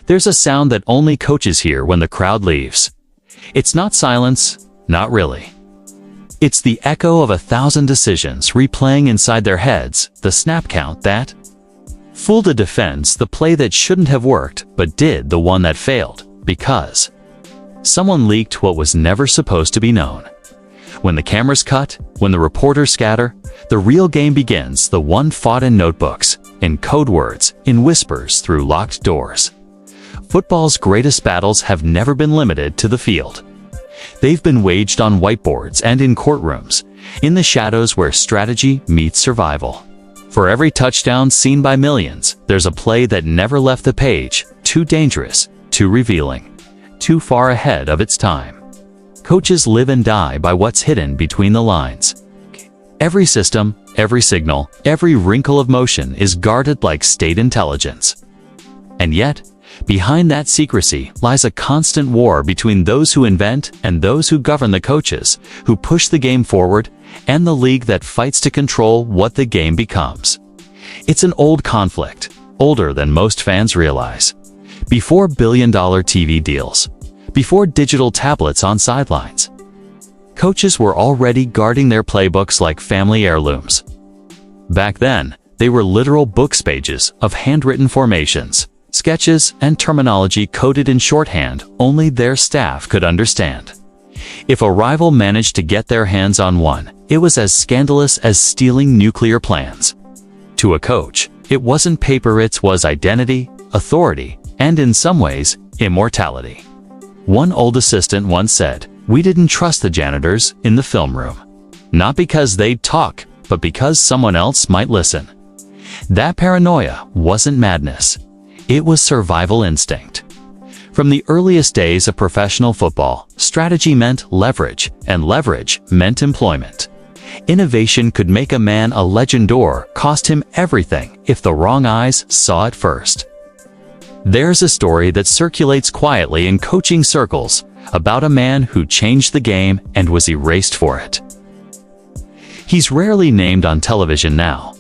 There's a sound that only coaches hear when the crowd leaves. It's not silence, not really. It's the echo of 1,000 decisions replaying inside their heads, the snap count that fooled a defense, the play that shouldn't have worked but did, the one that failed, because someone leaked what was never supposed to be known. When the cameras cut, when the reporters scatter, the real game begins, the one fought in notebooks, in code words, in whispers through locked doors. Football's greatest battles have never been limited to the field. They've been waged on whiteboards and in courtrooms, in the shadows where strategy meets survival. For every touchdown seen by millions, there's a play that never left the page, too dangerous, too revealing, too far ahead of its time. Coaches live and die by what's hidden between the lines. Every system, every signal, every wrinkle of motion is guarded like state intelligence. And yet, behind that secrecy lies a constant war between those who invent and those who govern, the coaches who push the game forward and the league that fights to control what the game becomes. It's an old conflict, older than most fans realize. Before billion-dollar TV deals, before digital tablets on sidelines, coaches were already guarding their playbooks like family heirlooms. Back then, they were literal books, pages of handwritten formations, sketches, and terminology coded in shorthand only their staff could understand. If a rival managed to get their hands on one, it was as scandalous as stealing nuclear plans. To a coach, it wasn't paper, it was identity, authority, and in some ways, immortality. One old assistant once said, "We didn't trust the janitors in the film room. Not because they'd talk, but because someone else might listen." That paranoia wasn't madness. It was survival instinct. From the earliest days of professional football, strategy meant leverage, and leverage meant employment. Innovation could make a man a legend or cost him everything if the wrong eyes saw it first. There's a story that circulates quietly in coaching circles about a man who changed the game and was erased for it. He's rarely named on television now,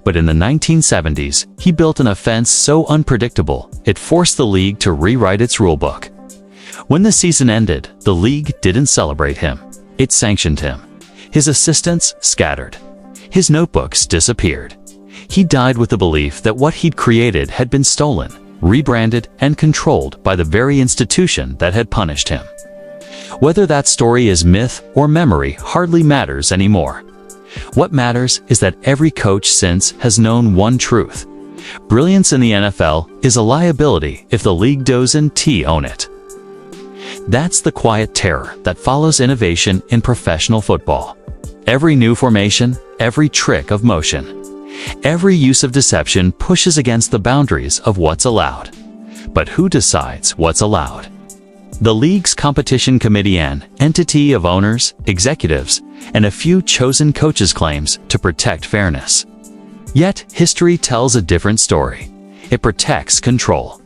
but in the 1970s, he built an offense so unpredictable it forced the league to rewrite its rulebook. When the season ended, the league didn't celebrate him. It sanctioned him. His assistants scattered. His notebooks disappeared. He died with the belief that what he'd created had been stolen, rebranded, and controlled by the very institution that had punished him. Whether that story is myth or memory hardly matters anymore. What matters is that every coach since has known one truth. Brilliance in the NFL is a liability if the league doesn't own it. That's the quiet terror that follows innovation in professional football. Every new formation, every trick of motion, every use of deception pushes against the boundaries of what's allowed. But who decides what's allowed? The league's competition committee, an entity of owners, executives, and a few chosen coaches, claims to protect fairness. Yet, history tells a different story. It protects control.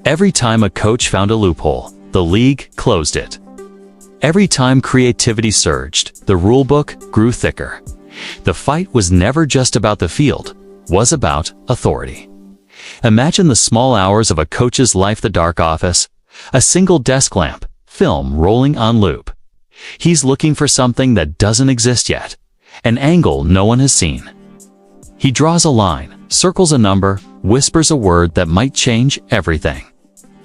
Every time a coach found a loophole, the league closed it. Every time creativity surged, the rulebook grew thicker. The fight was never just about the field, it was about authority. Imagine the small hours of a coach's life: the dark office, a single desk lamp, film rolling on loop. He's looking for something that doesn't exist yet, an angle no one has seen. He draws a line, circles a number, whispers a word that might change everything.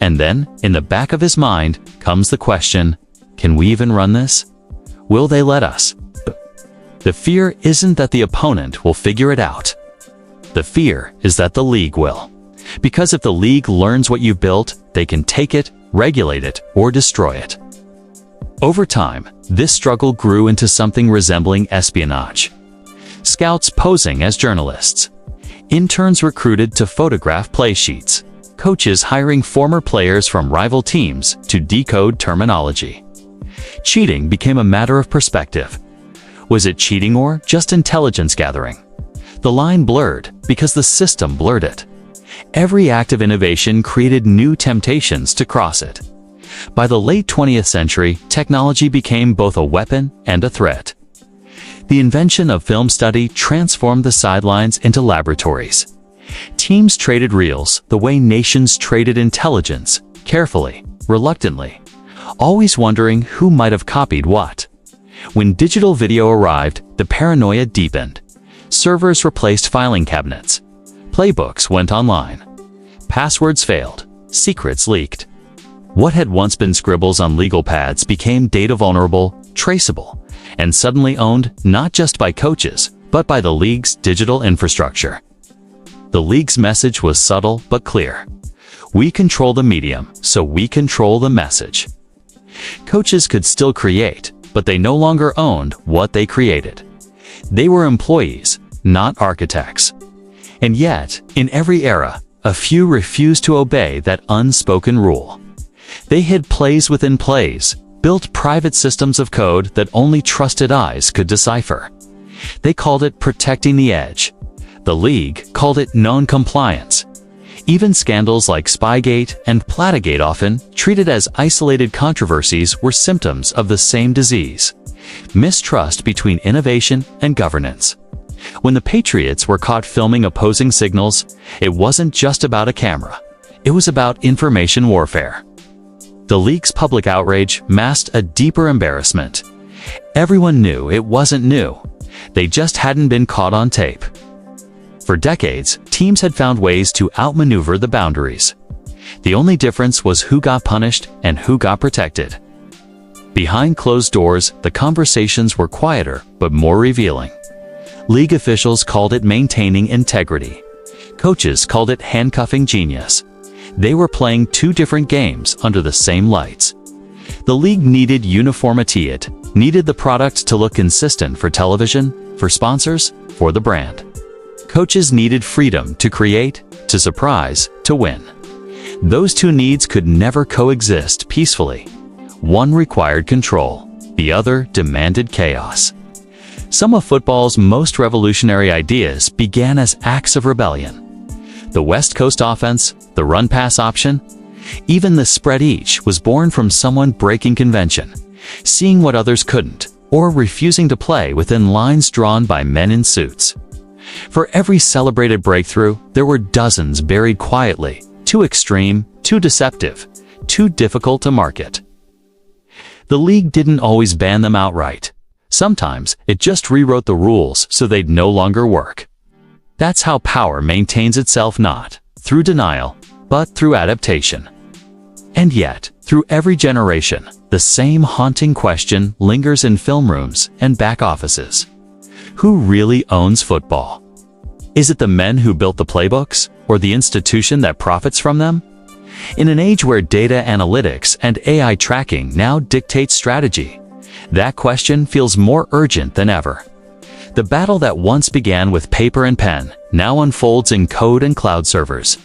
And then, in the back of his mind, comes the question, can we even run this? Will they let us? The fear isn't that the opponent will figure it out. The fear is that the league will. Because if the league learns what you've built, they can take it, regulate it, or destroy it. Over time, this struggle grew into something resembling espionage. Scouts posing as journalists, interns recruited to photograph play sheets, coaches hiring former players from rival teams to decode terminology. Cheating became a matter of perspective. Was it cheating or just intelligence gathering? The line blurred because the system blurred it. Every act of innovation created new temptations to cross it. By the late 20th century, technology became both a weapon and a threat. The invention of film study transformed the sidelines into laboratories. Teams traded reels the way nations traded intelligence, carefully, reluctantly, always wondering who might have copied what. When digital video arrived, the paranoia deepened. Servers replaced filing cabinets. Playbooks went online. Passwords failed. Secrets leaked. What had once been scribbles on legal pads became data vulnerable, traceable, and suddenly owned not just by coaches, but by the league's digital infrastructure. The league's message was subtle but clear. We control the medium, so we control the message. Coaches could still create, but they no longer owned what they created. They were employees, not architects. And yet, in every era, a few refused to obey that unspoken rule. They hid plays within plays, built private systems of code that only trusted eyes could decipher. They called it protecting the edge. The league called it non-compliance. Even scandals like Spygate and Platigate, often treated as isolated controversies, were symptoms of the same disease: mistrust between innovation and governance. When the Patriots were caught filming opposing signals, it wasn't just about a camera. It was about information warfare. The league's public outrage masked a deeper embarrassment. Everyone knew it wasn't new. They just hadn't been caught on tape. For decades, teams had found ways to outmaneuver the boundaries. The only difference was who got punished and who got protected. Behind closed doors, the conversations were quieter but more revealing. League officials called it maintaining integrity. Coaches called it handcuffing genius. They were playing two different games under the same lights. The league needed uniformity. It needed the product to look consistent for television, for sponsors, for the brand. Coaches needed freedom to create, to surprise, to win. Those two needs could never coexist peacefully. One required control, the other demanded chaos. Some of football's most revolutionary ideas began as acts of rebellion. The West Coast offense, the run-pass option, even the spread each was born from someone breaking convention, seeing what others couldn't, or refusing to play within lines drawn by men in suits. For every celebrated breakthrough, there were dozens buried quietly, too extreme, too deceptive, too difficult to market. The league didn't always ban them outright. Sometimes it just rewrote the rules so they'd no longer work. That's how power maintains itself, not through denial, but through adaptation. And yet, through every generation, the same haunting question lingers in film rooms and back offices. Who really owns football? Is it the men who built the playbooks, or the institution that profits from them? In an age where data analytics and AI tracking now dictate strategy, that question feels more urgent than ever. The battle that once began with paper and pen now unfolds in code and cloud servers.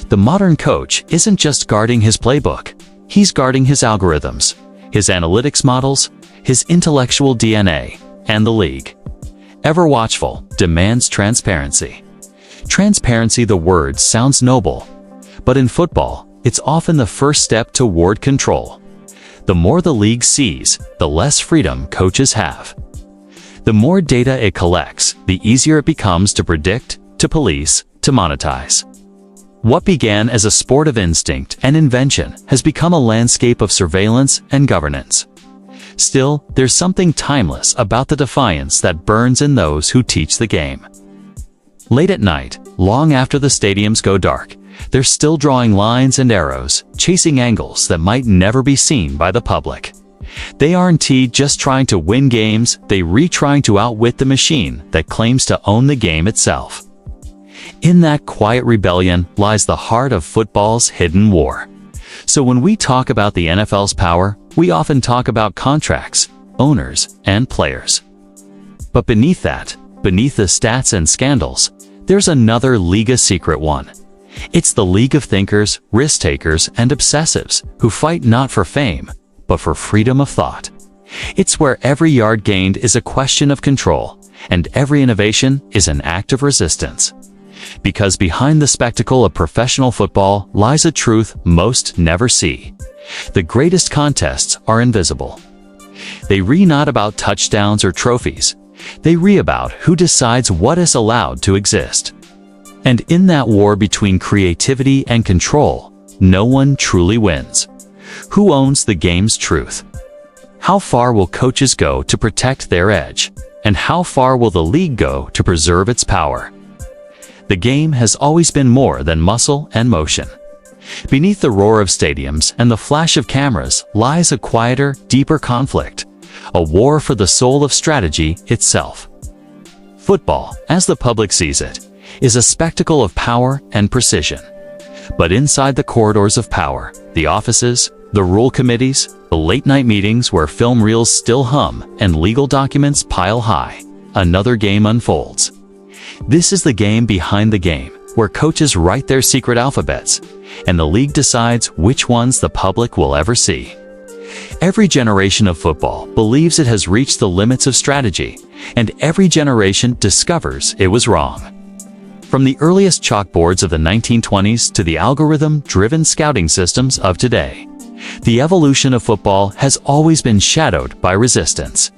The modern coach isn't just guarding his playbook, he's guarding his algorithms, his analytics models, his intellectual DNA, and the league. Ever watchful demands transparency. Transparency, the word sounds noble, but in football, it's often the first step toward control. The more the league sees, the less freedom coaches have. The more data it collects, the easier it becomes to predict, to police, to monetize. What began as a sport of instinct and invention has become a landscape of surveillance and governance. Still, there's something timeless about the defiance that burns in those who teach the game. Late at night, long after the stadiums go dark, they're still drawing lines and arrows, chasing angles that might never be seen by the public. They aren't just trying to win games, they're trying to outwit the machine that claims to own the game itself. In that quiet rebellion lies the heart of football's hidden war. So when we talk about the NFL's power, we often talk about contracts, owners, and players. But beneath that, beneath the stats and scandals, there's another league, a secret one. It's the league of thinkers, risk-takers, and obsessives who fight not for fame, but for freedom of thought. It's where every yard gained is a question of control, and every innovation is an act of resistance. Because behind the spectacle of professional football lies a truth most never see. The greatest contests are invisible. They not about touchdowns or trophies. They about who decides what is allowed to exist. And in that war between creativity and control, no one truly wins. Who owns the game's truth? How far will coaches go to protect their edge? And how far will the league go to preserve its power? The game has always been more than muscle and motion. Beneath the roar of stadiums and the flash of cameras lies a quieter, deeper conflict, a war for the soul of strategy itself. Football, as the public sees it, is a spectacle of power and precision. But inside the corridors of power, the offices, the rule committees, the late-night meetings where film reels still hum and legal documents pile high, another game unfolds. This is the game behind the game, where coaches write their secret alphabets, and the league decides which ones the public will ever see. Every generation of football believes it has reached the limits of strategy, and every generation discovers it was wrong. From the earliest chalkboards of the 1920s to the algorithm-driven scouting systems of today, the evolution of football has always been shadowed by resistance.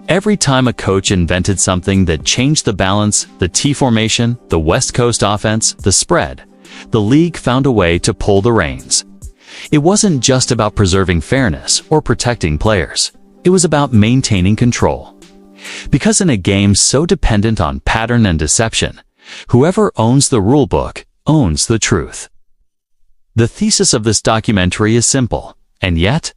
Every time a coach invented something that changed the balance, the T formation, the West Coast offense, the spread, the league found a way to pull the reins. It wasn't just about preserving fairness or protecting players. It was about maintaining control. Because in a game so dependent on pattern and deception, whoever owns the rulebook owns the truth. The thesis of this documentary is simple, and yet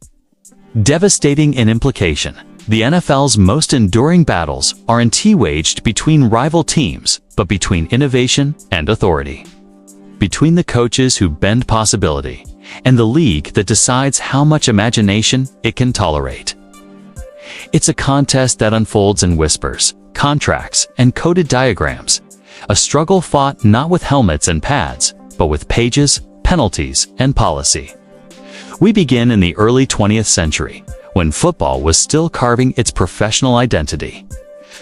devastating in implication. The NFL's most enduring battles aren't waged between rival teams, but between innovation and authority. Between the coaches who bend possibility and the league that decides how much imagination it can tolerate. It's a contest that unfolds in whispers, contracts, and coded diagrams, a struggle fought not with helmets and pads, but with pages, penalties, and policy. We begin in the early 20th century, when football was still carving its professional identity.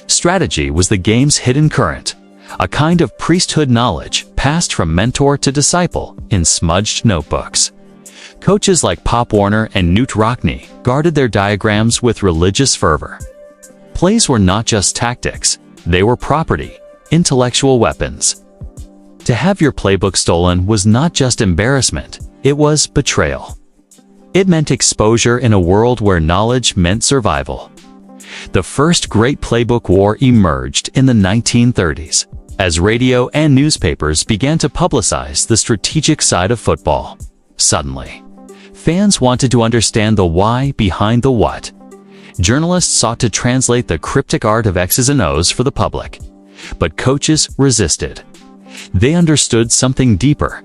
Strategy was the game's hidden current, a kind of priesthood knowledge passed from mentor to disciple in smudged notebooks. Coaches like Pop Warner and Knute Rockne guarded their diagrams with religious fervor. Plays were not just tactics, they were property, intellectual weapons. To have your playbook stolen was not just embarrassment, it was betrayal. It meant exposure in a world where knowledge meant survival. The first great playbook war emerged in the 1930s, as radio and newspapers began to publicize the strategic side of football. Suddenly, fans wanted to understand the why behind the what. Journalists sought to translate the cryptic art of X's and O's for the public, but coaches resisted. They understood something deeper.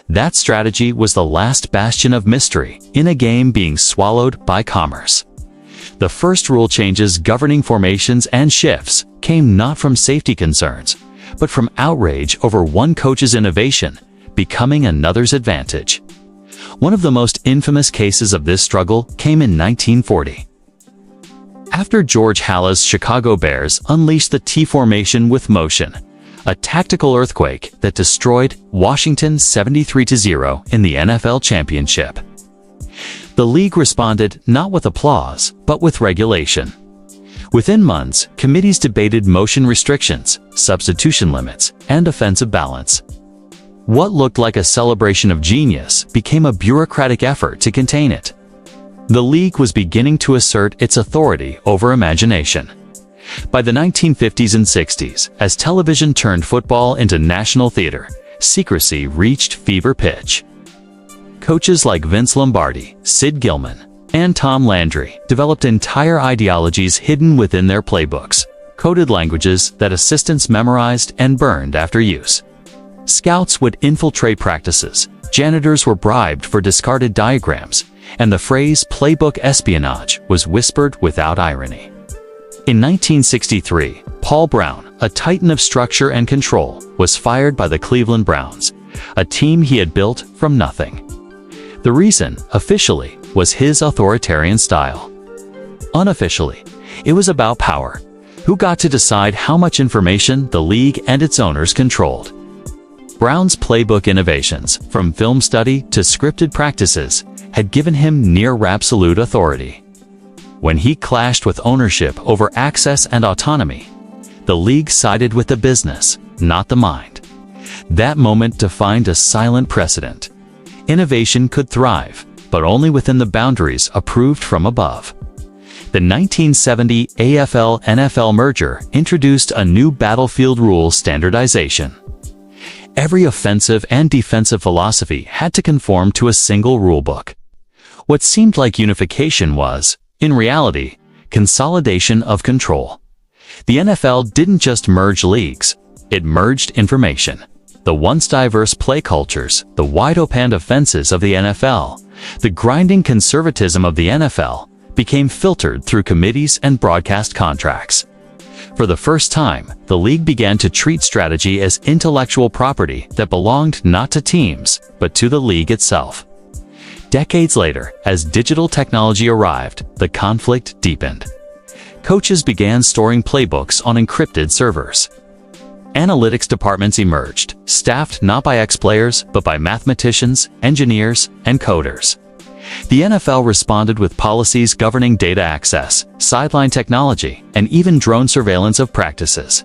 That strategy was the last bastion of mystery in a game being swallowed by commerce. The first rule changes governing formations and shifts came not from safety concerns, but from outrage over one coach's innovation becoming another's advantage. One of the most infamous cases of this struggle came in 1940. After George Halas' Chicago Bears unleashed the T formation with motion, a tactical earthquake that destroyed Washington 73-0 in the NFL championship. The league responded not with applause, but with regulation. Within months, committees debated motion restrictions, substitution limits, and offensive balance. What looked like a celebration of genius became a bureaucratic effort to contain it. The league was beginning to assert its authority over imagination. By the 1950s and 60s, as television turned football into national theater, secrecy reached fever pitch. Coaches like Vince Lombardi, Sid Gilman, and Tom Landry developed entire ideologies hidden within their playbooks, coded languages that assistants memorized and burned after use. Scouts would infiltrate practices, janitors were bribed for discarded diagrams, and the phrase playbook espionage was whispered without irony. In 1963, Paul Brown, a titan of structure and control, was fired by the Cleveland Browns, a team he had built from nothing. The reason, officially, was his authoritarian style. Unofficially, it was about power. Who got to decide how much information the league and its owners controlled? Brown's playbook innovations, from film study to scripted practices, had given him near-absolute authority. When he clashed with ownership over access and autonomy, the league sided with the business, not the mind. That moment defined a silent precedent. Innovation could thrive, but only within the boundaries approved from above. The 1970 AFL-NFL merger introduced a new battlefield rule standardization. Every offensive and defensive philosophy had to conform to a single rulebook. What seemed like unification was, in reality, consolidation of control. The NFL didn't just merge leagues, it merged information. The once diverse play cultures, the wide-open offenses of the NFL, the grinding conservatism of the NFL, became filtered through committees and broadcast contracts. For the first time, the league began to treat strategy as intellectual property that belonged not to teams, but to the league itself. Decades later, as digital technology arrived, the conflict deepened. Coaches began storing playbooks on encrypted servers. Analytics departments emerged, staffed not by ex-players, but by mathematicians, engineers, and coders. The NFL responded with policies governing data access, sideline technology, and even drone surveillance of practices.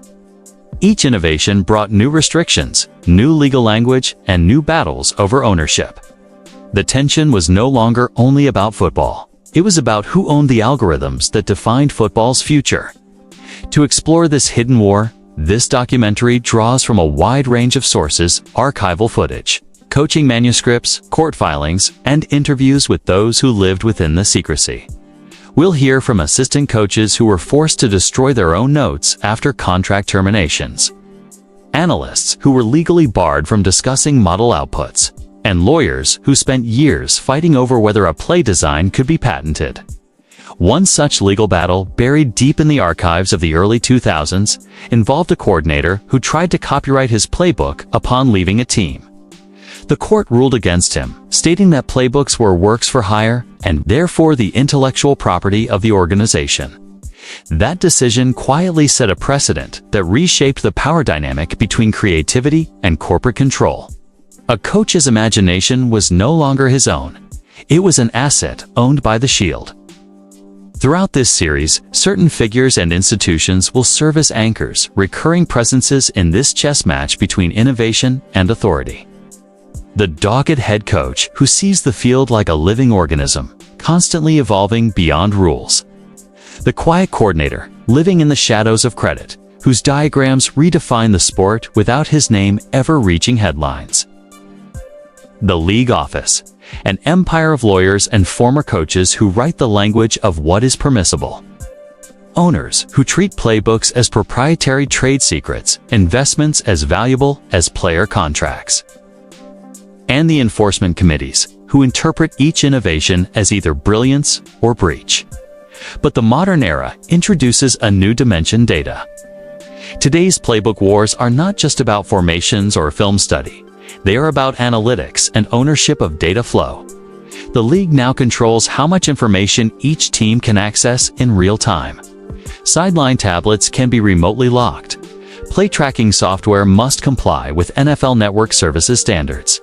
Each innovation brought new restrictions, new legal language, and new battles over ownership. The tension was no longer only about football. It was about who owned the algorithms that defined football's future. To explore this hidden war, this documentary draws from a wide range of sources: archival footage, coaching manuscripts, court filings, and interviews with those who lived within the secrecy. We'll hear from assistant coaches who were forced to destroy their own notes after contract terminations, analysts who were legally barred from discussing model outputs, and lawyers who spent years fighting over whether a play design could be patented. One such legal battle, buried deep in the archives of the early 2000s, involved a coordinator who tried to copyright his playbook upon leaving a team. The court ruled against him, stating that playbooks were works for hire and therefore the intellectual property of the organization. That decision quietly set a precedent that reshaped the power dynamic between creativity and corporate control. A coach's imagination was no longer his own. It was an asset owned by the Shield. Throughout this series, certain figures and institutions will serve as anchors, recurring presences in this chess match between innovation and authority. The dogged head coach who sees the field like a living organism, constantly evolving beyond rules. The quiet coordinator, living in the shadows of credit, whose diagrams redefine the sport without his name ever reaching headlines. The league office, an empire of lawyers and former coaches who write the language of what is permissible. Owners who treat playbooks as proprietary trade secrets, investments as valuable as player contracts. And the enforcement committees, who interpret each innovation as either brilliance or breach. But the modern era introduces a new dimension: data. Today's playbook wars are not just about formations or film study. They are about analytics and ownership of data flow. The league now controls how much information each team can access in real time. Sideline tablets can be remotely locked. Play tracking software must comply with NFL Network Services standards.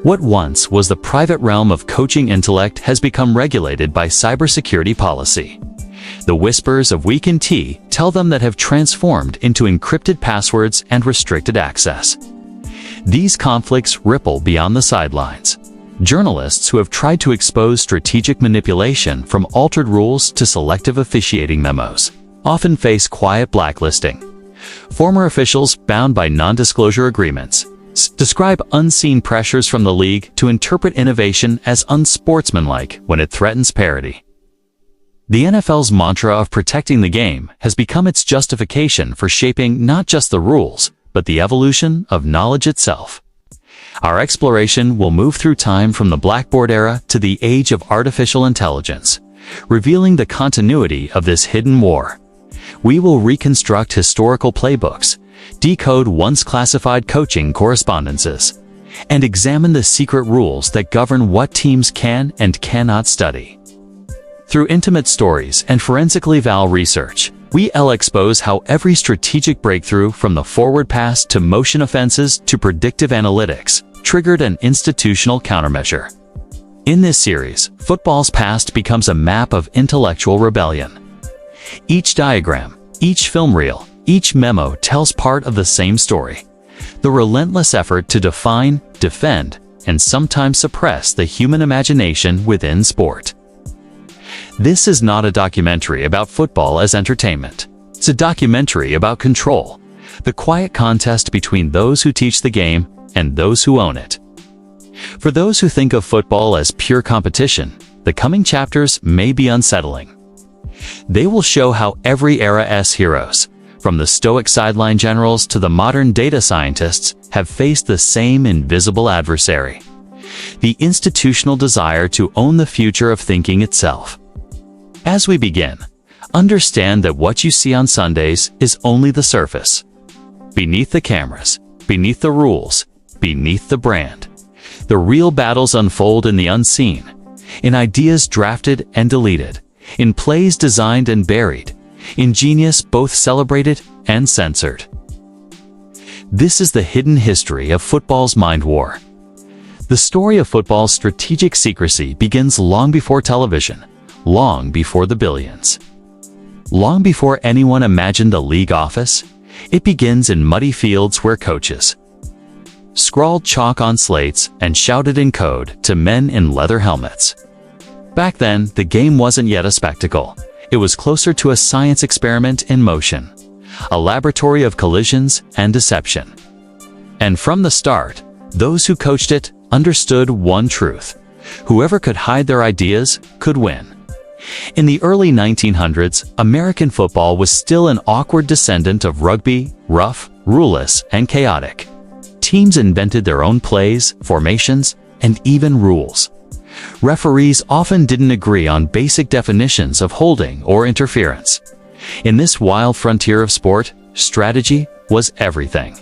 What once was the private realm of coaching intellect has become regulated by cybersecurity policy. The whispers of weak and tea tell them that have transformed into encrypted passwords and restricted access. These conflicts ripple beyond the sidelines. Journalists who have tried to expose strategic manipulation from altered rules to selective officiating memos often face quiet blacklisting. Former officials bound by non-disclosure agreements describe unseen pressures from the league to interpret innovation as unsportsmanlike when it threatens parity. The NFL's mantra of protecting the game has become its justification for shaping not just the rules, but the evolution of knowledge itself. Our exploration will move through time from the Blackboard era to the age of artificial intelligence, revealing the continuity of this hidden war. We will reconstruct historical playbooks, decode once classified coaching correspondences, and examine the secret rules that govern what teams can and cannot study. Through intimate stories and forensically val research, we'll expose how every strategic breakthrough, from the forward pass to motion offenses to predictive analytics, triggered an institutional countermeasure. In this series, football's past becomes a map of intellectual rebellion. Each diagram, each film reel, each memo tells part of the same story: The relentless effort to define, defend, and sometimes suppress the human imagination within sport. This is not a documentary about football as entertainment. It's a documentary about control, the quiet contest between those who teach the game and those who own it. For those who think of football as pure competition, the coming chapters may be unsettling. They will show how every era's heroes, from the stoic sideline generals to the modern data scientists, have faced the same invisible adversary: the institutional desire to own the future of thinking itself. As we begin, understand that what you see on Sundays is only the surface. Beneath the cameras, beneath the rules, beneath the brand, the real battles unfold in the unseen, in ideas drafted and deleted, in plays designed and buried, in genius both celebrated and censored. This is the hidden history of football's mind war. The story of football's strategic secrecy begins long before television, long before the billions. Long before anyone imagined a league office, it begins in muddy fields where coaches scrawled chalk on slates and shouted in code to men in leather helmets. Back then, the game wasn't yet a spectacle. It was closer to a science experiment in motion, a laboratory of collisions and deception. And from the start, those who coached it understood one truth: whoever could hide their ideas could win. In the early 1900s, American football was still an awkward descendant of rugby, rough, ruleless, and chaotic. Teams invented their own plays, formations, and even rules. Referees often didn't agree on basic definitions of holding or interference. In this wild frontier of sport, strategy was everything.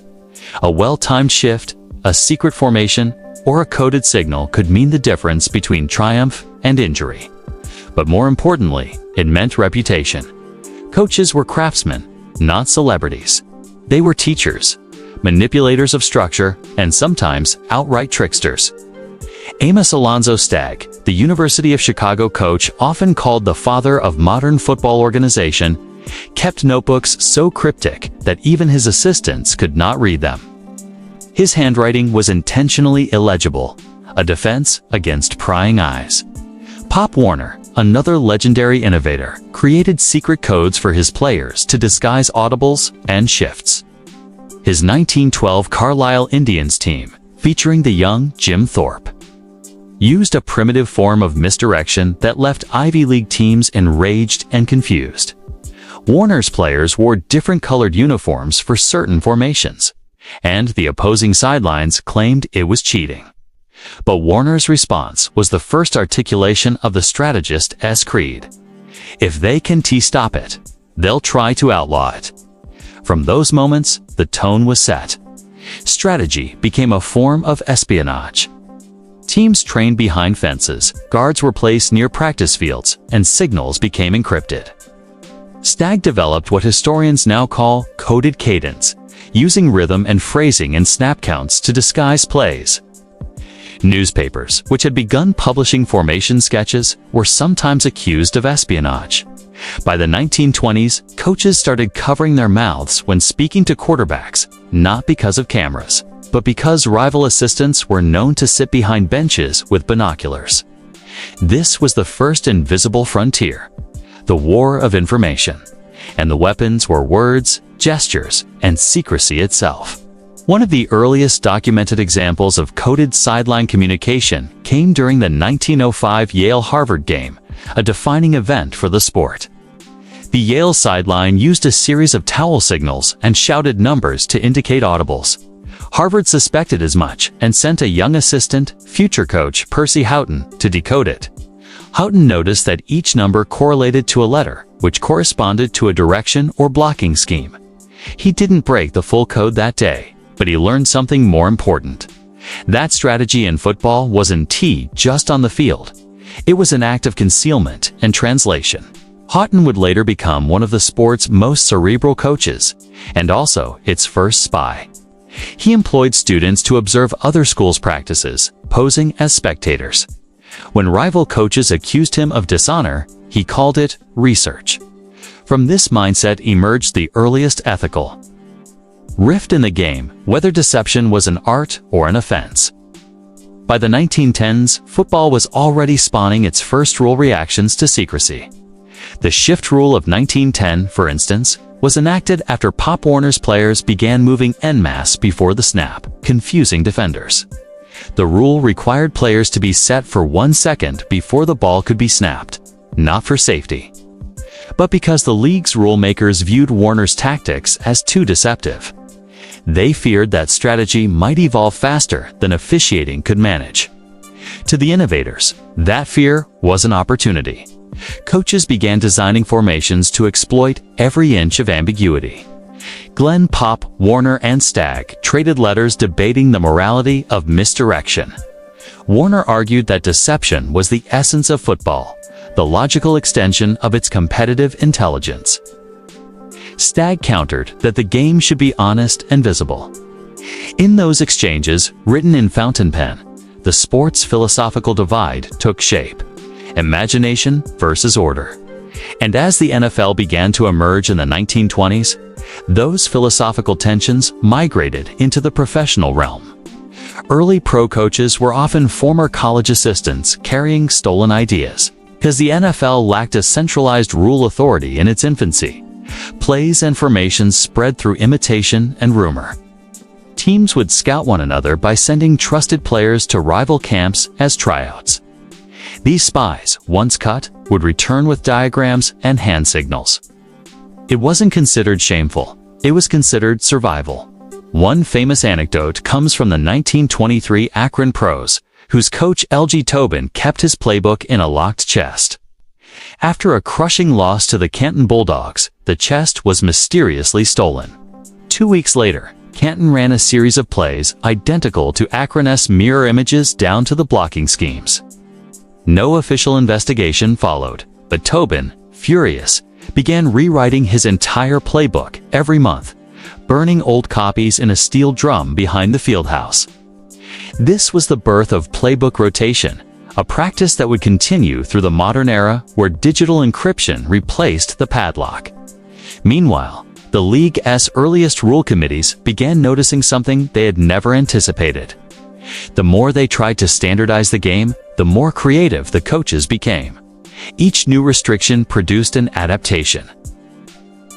A well-timed shift, a secret formation, or a coded signal could mean the difference between triumph and injury. But more importantly, it meant reputation. Coaches were craftsmen, not celebrities. They were teachers, manipulators of structure, and sometimes outright tricksters. Amos Alonzo Stagg, the University of Chicago coach often called the father of modern football organization, kept notebooks so cryptic that even his assistants could not read them. His handwriting was intentionally illegible, a defense against prying eyes. Pop Warner, another legendary innovator, created secret codes for his players to disguise audibles and shifts. His 1912 Carlisle Indians team, featuring the young Jim Thorpe, used a primitive form of misdirection that left Ivy League teams enraged and confused. Warner's players wore different colored uniforms for certain formations, and the opposing sidelines claimed it was cheating. But Warner's response was the first articulation of the strategist's creed: if they can stop it, they'll try to outlaw it. From those moments, the tone was set. Strategy became a form of espionage. Teams trained behind fences, guards were placed near practice fields, and signals became encrypted. Stagg developed what historians now call coded cadence, using rhythm and phrasing in snap counts to disguise plays. Newspapers, which had begun publishing formation sketches, were sometimes accused of espionage. By the 1920s, coaches started covering their mouths when speaking to quarterbacks, not because of cameras, but because rival assistants were known to sit behind benches with binoculars. This was the first invisible frontier, the war of information, and the weapons were words, gestures, and secrecy itself. One of the earliest documented examples of coded sideline communication came during the 1905 Yale-Harvard game, a defining event for the sport. The Yale sideline used a series of towel signals and shouted numbers to indicate audibles. Harvard suspected as much and sent a young assistant, future coach Percy Houghton, to decode it. Houghton noticed that each number correlated to a letter, which corresponded to a direction or blocking scheme. He didn't break the full code that day, but he learned something more important. That strategy in football wasn't just on the field. It was an act of concealment and translation. Houghton would later become one of the sport's most cerebral coaches, and also its first spy. He employed students to observe other schools' practices, posing as spectators. When rival coaches accused him of dishonor, he called it research. From this mindset emerged the earliest ethical rift in the game whether deception was an art or an offense. By the 1910s, football was already spawning its first rule reactions to secrecy. The shift rule of 1910, for instance, was enacted after Pop Warner's players began moving en masse before the snap, confusing defenders. The rule required players to be set for 1 second before the ball could be snapped, not for safety, but because the league's rule makers viewed Warner's tactics as too deceptive. They feared that strategy might evolve faster than officiating could manage. To the innovators, that fear was an opportunity. Coaches began designing formations to exploit every inch of ambiguity. Glenn, Pop, Warner, and Stagg traded letters debating the morality of misdirection. Warner argued that deception was the essence of football, the logical extension of its competitive intelligence. Stagg countered that the game should be honest and visible. In those exchanges, written in fountain pen, the sport's philosophical divide took shape: imagination versus order. And as the NFL began to emerge in the 1920s, those philosophical tensions migrated into the professional realm. Early pro coaches were often former college assistants carrying stolen ideas. Because the NFL lacked a centralized rule authority in its infancy, plays and formations spread through imitation and rumor. Teams would scout one another by sending trusted players to rival camps as tryouts. These spies, once cut, would return with diagrams and hand signals. It wasn't considered shameful, it was considered survival. One famous anecdote comes from the 1923 Akron Pros, whose coach L.G. Tobin kept his playbook in a locked chest. After a crushing loss to the Canton Bulldogs, the chest was mysteriously stolen. 2 weeks later, Canton ran a series of plays identical to Akron's mirror images down to the blocking schemes. No official investigation followed, but Tobin, furious, began rewriting his entire playbook every month, burning old copies in a steel drum behind the fieldhouse. This was the birth of playbook rotation, a practice that would continue through the modern era where digital encryption replaced the padlock. Meanwhile, the league's earliest rule committees began noticing something they had never anticipated. The more they tried to standardize the game, the more creative the coaches became. Each new restriction produced an adaptation.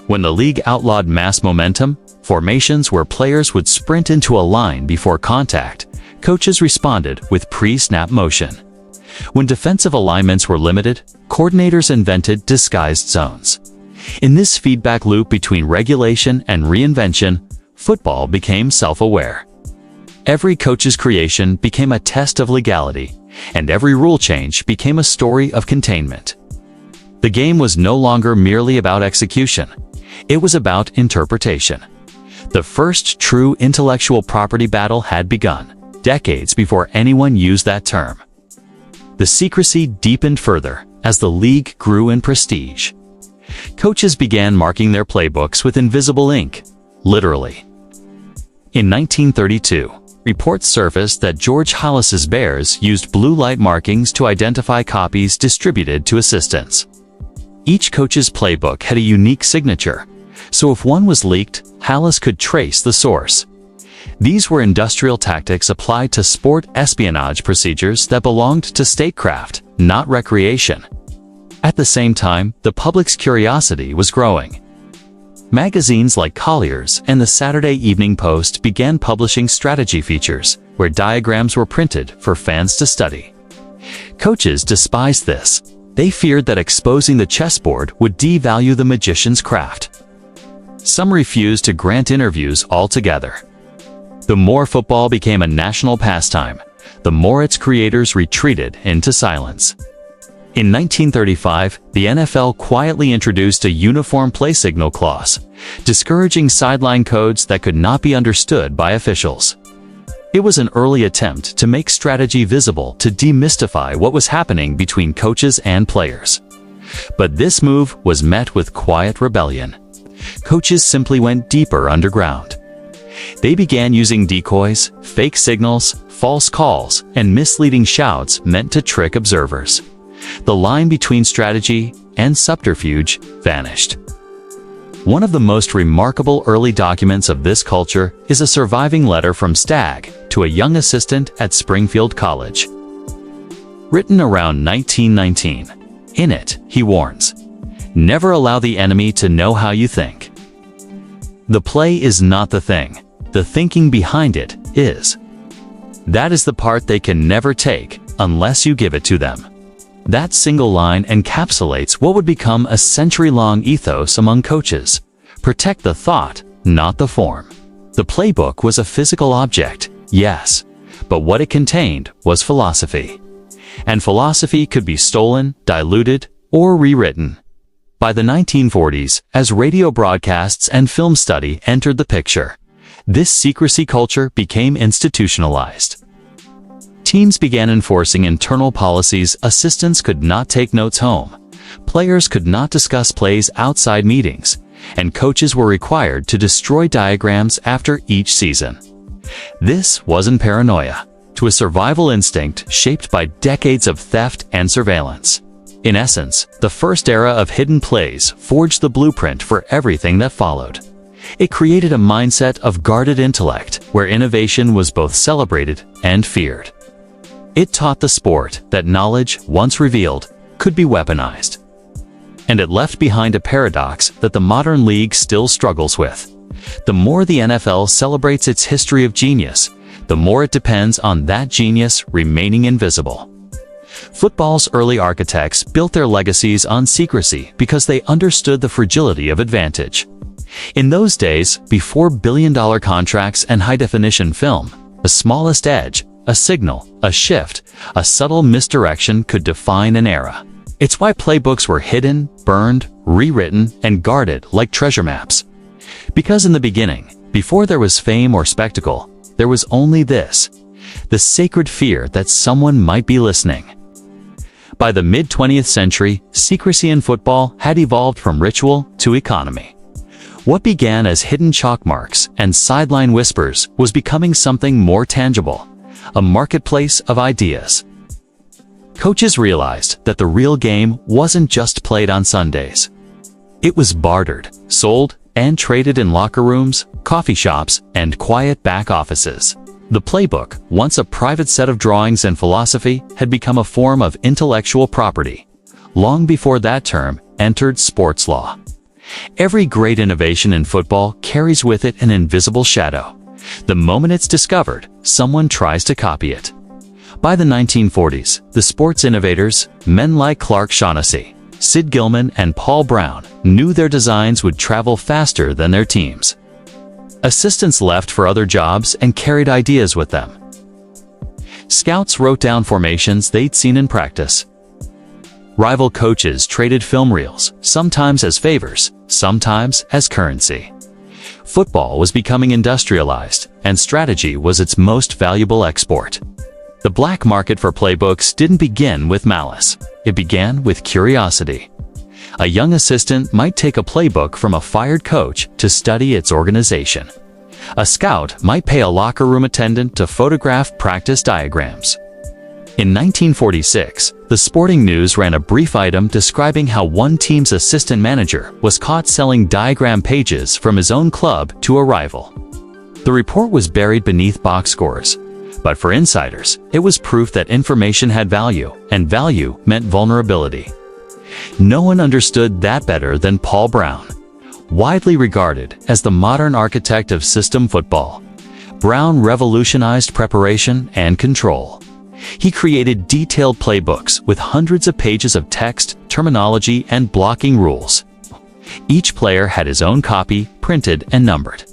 When the league outlawed mass momentum, formations where players would sprint into a line before contact, coaches responded with pre-snap motion. When defensive alignments were limited, coordinators invented disguised zones. In this feedback loop between regulation and reinvention, football became self-aware. Every coach's creation became a test of legality, and every rule change became a story of containment. The game was no longer merely about execution. It was about interpretation. The first true intellectual property battle had begun, decades before anyone used that term. The secrecy deepened further as the league grew in prestige. Coaches began marking their playbooks with invisible ink, literally. In 1932, reports surfaced that George Halas's Bears used blue light markings to identify copies distributed to assistants. Each coach's playbook had a unique signature, so if one was leaked, Halas could trace the source. These were industrial tactics applied to sport espionage procedures that belonged to statecraft, not recreation. At the same time, the public's curiosity was growing. Magazines like Collier's and the Saturday Evening Post began publishing strategy features, where diagrams were printed for fans to study. Coaches despised this. They feared that exposing the chessboard would devalue the magician's craft. Some refused to grant interviews altogether. The more football became a national pastime, the more its creators retreated into silence. In 1935, the NFL quietly introduced a uniform play signal clause, discouraging sideline codes that could not be understood by officials. It was an early attempt to make strategy visible to demystify what was happening between coaches and players. But this move was met with quiet rebellion. Coaches simply went deeper underground. They began using decoys, fake signals, false calls, and misleading shouts meant to trick observers. The line between strategy and subterfuge vanished. One of the most remarkable early documents of this culture is a surviving letter from Stagg to a young assistant at Springfield College. Written around 1919, in it, he warns, "Never allow the enemy to know how you think. The play is not the thing. The thinking behind it is. That is the part they can never take unless you give it to them." That single line encapsulates what would become a century-long ethos among coaches. Protect the thought, not the form. The playbook was a physical object, yes, but what it contained was philosophy. And philosophy could be stolen, diluted, or rewritten. By the 1940s, as radio broadcasts and film study entered the picture, this secrecy culture became institutionalized. Teams began enforcing internal policies. Assistants could not take notes home. Players could not discuss plays outside meetings, and coaches were required to destroy diagrams after each season. This wasn't paranoia, to a survival instinct shaped by decades of theft and surveillance. In essence, the first era of hidden plays forged the blueprint for everything that followed. It created a mindset of guarded intellect, where innovation was both celebrated and feared. It taught the sport that knowledge, once revealed, could be weaponized. And it left behind a paradox that the modern league still struggles with. The more the NFL celebrates its history of genius, the more it depends on that genius remaining invisible. Football's early architects built their legacies on secrecy because they understood the fragility of advantage. In those days, before billion-dollar contracts and high-definition film, the smallest edge, a signal, a shift, a subtle misdirection could define an era. It's why playbooks were hidden, burned, rewritten, and guarded like treasure maps. Because in the beginning, before there was fame or spectacle, there was only this, the sacred fear that someone might be listening. By the mid-20th century, secrecy in football had evolved from ritual to economy. What began as hidden chalk marks and sideline whispers was becoming something more tangible, a marketplace of ideas. Coaches realized that the real game wasn't just played on Sundays. It was bartered, sold, and traded in locker rooms, coffee shops, and quiet back offices. The playbook, once a private set of drawings and philosophy, had become a form of intellectual property, long before that term entered sports law. Every great innovation in football carries with it an invisible shadow. The moment it's discovered, someone tries to copy it. By the 1940s, the sports innovators, men like Clark Shaughnessy, Sid Gilman, and Paul Brown, knew their designs would travel faster than their teams. Assistants left for other jobs and carried ideas with them. Scouts wrote down formations they'd seen in practice. Rival coaches traded film reels, sometimes as favors, sometimes as currency. Football was becoming industrialized, and strategy was its most valuable export. The black market for playbooks didn't begin with malice. It began with curiosity. A young assistant might take a playbook from a fired coach to study its organization. A scout might pay a locker room attendant to photograph practice diagrams. In 1946, the Sporting News ran a brief item describing how one team's assistant manager was caught selling diagram pages from his own club to a rival. The report was buried beneath box scores, but for insiders, it was proof that information had value, and value meant vulnerability. No one understood that better than Paul Brown. Widely regarded as the modern architect of system football, Brown revolutionized preparation and control. He created detailed playbooks with hundreds of pages of text, terminology, and blocking rules. Each player had his own copy, printed and numbered.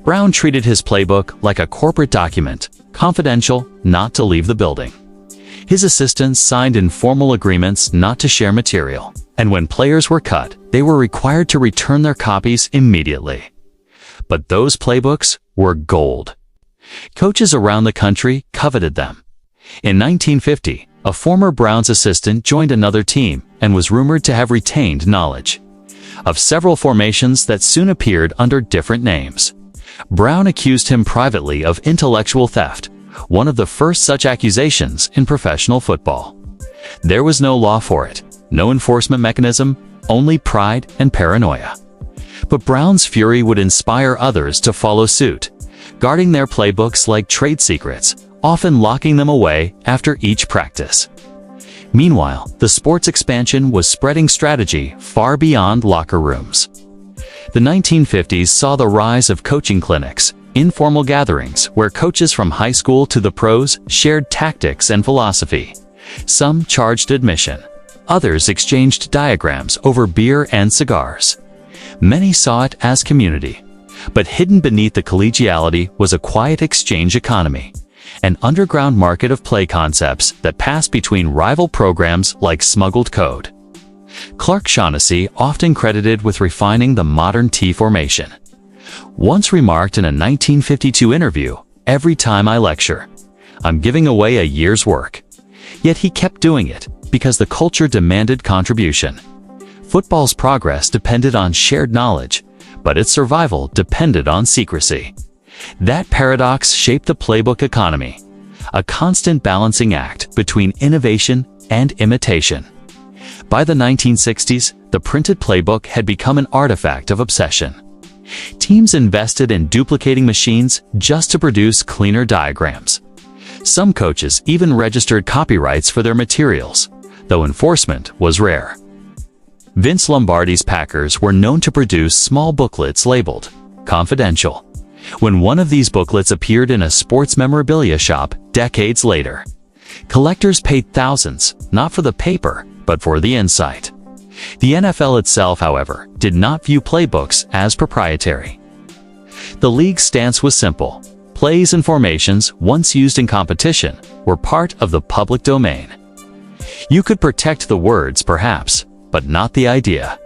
Brown treated his playbook like a corporate document, confidential, not to leave the building. His assistants signed informal agreements not to share material, and when players were cut, they were required to return their copies immediately. But those playbooks were gold. Coaches around the country coveted them. In 1950, a former Browns assistant joined another team and was rumored to have retained knowledge of several formations that soon appeared under different names. Brown accused him privately of intellectual theft, one of the first such accusations in professional football. There was no law for it, no enforcement mechanism, only pride and paranoia. But Brown's fury would inspire others to follow suit, guarding their playbooks like trade secrets, often locking them away after each practice. Meanwhile, the sports expansion was spreading strategy far beyond locker rooms. The 1950s saw the rise of coaching clinics, informal gatherings where coaches from high school to the pros shared tactics and philosophy. Some charged admission. Others exchanged diagrams over beer and cigars. Many saw it as community. But hidden beneath the collegiality was a quiet exchange economy, an underground market of play concepts that passed between rival programs like smuggled code. Clark Shaughnessy, often credited with refining the modern T formation, once remarked in a 1952 interview, "Every time I lecture, I'm giving away a year's work." Yet he kept doing it because the culture demanded contribution. Football's progress depended on shared knowledge, but its survival depended on secrecy. That paradox shaped the playbook economy, a constant balancing act between innovation and imitation. By the 1960s, the printed playbook had become an artifact of obsession. Teams invested in duplicating machines just to produce cleaner diagrams. Some coaches even registered copyrights for their materials, though enforcement was rare. Vince Lombardi's Packers were known to produce small booklets labeled "Confidential." When one of these booklets appeared in a sports memorabilia shop decades later, collectors paid thousands, not for the paper, but for the insight. The NFL itself, however, did not view playbooks as proprietary. The league's stance was simple. Plays and formations, once used in competition, were part of the public domain. You could protect the words, perhaps, but not the idea.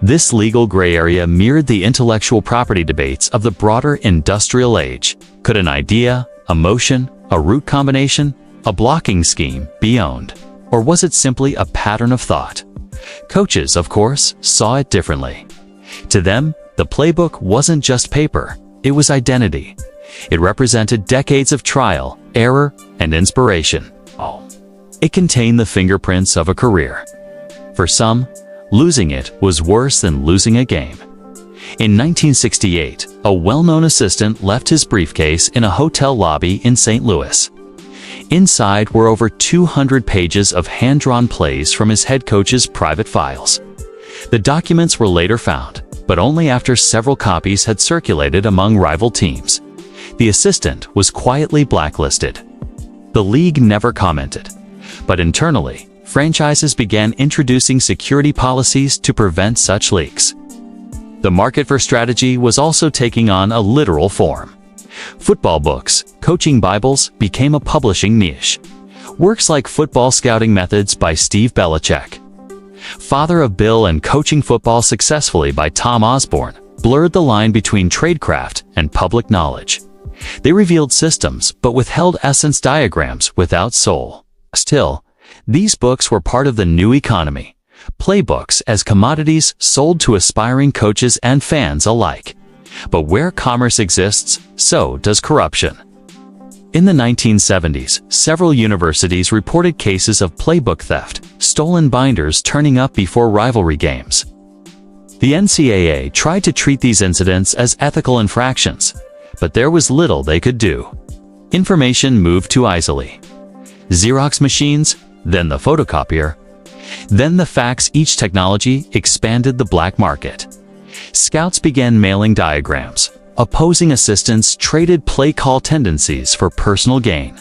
This legal gray area mirrored the intellectual property debates of the broader industrial age. Could an idea, a motion, a root combination, a blocking scheme be owned? Or was it simply a pattern of thought? Coaches, of course, saw it differently. To them, the playbook wasn't just paper, it was identity. It represented decades of trial, error, and inspiration. It contained the fingerprints of a career. For some, losing it was worse than losing a game. In 1968, a well-known assistant left his briefcase in a hotel lobby in St. Louis. Inside were over 200 pages of hand-drawn plays from his head coach's private files. The documents were later found, but only after several copies had circulated among rival teams. The assistant was quietly blacklisted. The league never commented, but internally, franchises began introducing security policies to prevent such leaks. The market for strategy was also taking on a literal form. Football books, coaching Bibles, became a publishing niche. Works like Football Scouting Methods by Steve Belichick, Father of Bill and Coaching Football Successfully by Tom Osborne, blurred the line between tradecraft and public knowledge. They revealed systems but withheld essence, diagrams without soul. Still, these books were part of the new economy. Playbooks as commodities sold to aspiring coaches and fans alike. But where commerce exists, so does corruption. In the 1970s, several universities reported cases of playbook theft, stolen binders turning up before rivalry games. The NCAA tried to treat these incidents as ethical infractions, but there was little they could do. Information moved too easily. Xerox machines, then the photocopier, then the fax. Each technology expanded the black market. Scouts began mailing diagrams. Opposing assistants traded play call tendencies for personal gain.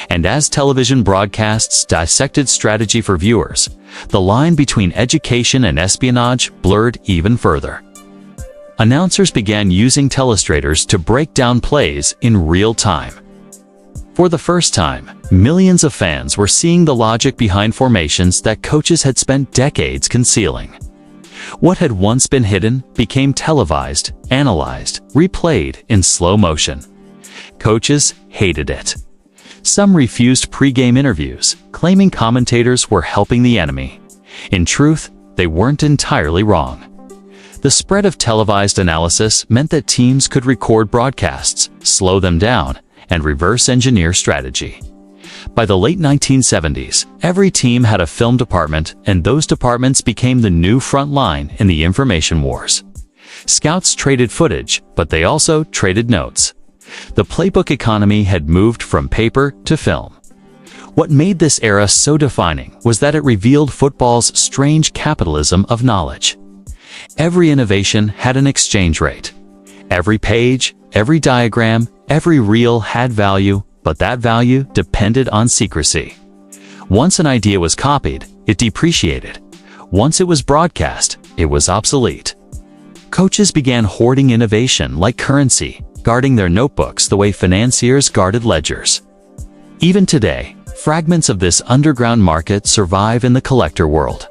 And as television broadcasts dissected strategy for viewers, the line between education and espionage blurred even further. Announcers began using telestrators to break down plays in real time. For the first time, millions of fans were seeing the logic behind formations that coaches had spent decades concealing. What had once been hidden became televised, analyzed, replayed in slow motion. Coaches hated it. Some refused pre-game interviews, claiming commentators were helping the enemy. In truth, they weren't entirely wrong. The spread of televised analysis meant that teams could record broadcasts, slow them down, and reverse engineer strategy. By the late 1970s, every team had a film department, and those departments became the new front line in the information wars. Scouts traded footage, but they also traded notes. The playbook economy had moved from paper to film. What made this era so defining was that it revealed football's strange capitalism of knowledge. Every innovation had an exchange rate. Every page, every diagram, every reel had value, but that value depended on secrecy. Once an idea was copied, it depreciated. Once it was broadcast, it was obsolete. Coaches began hoarding innovation like currency, guarding their notebooks the way financiers guarded ledgers. Even today, fragments of this underground market survive in the collector world.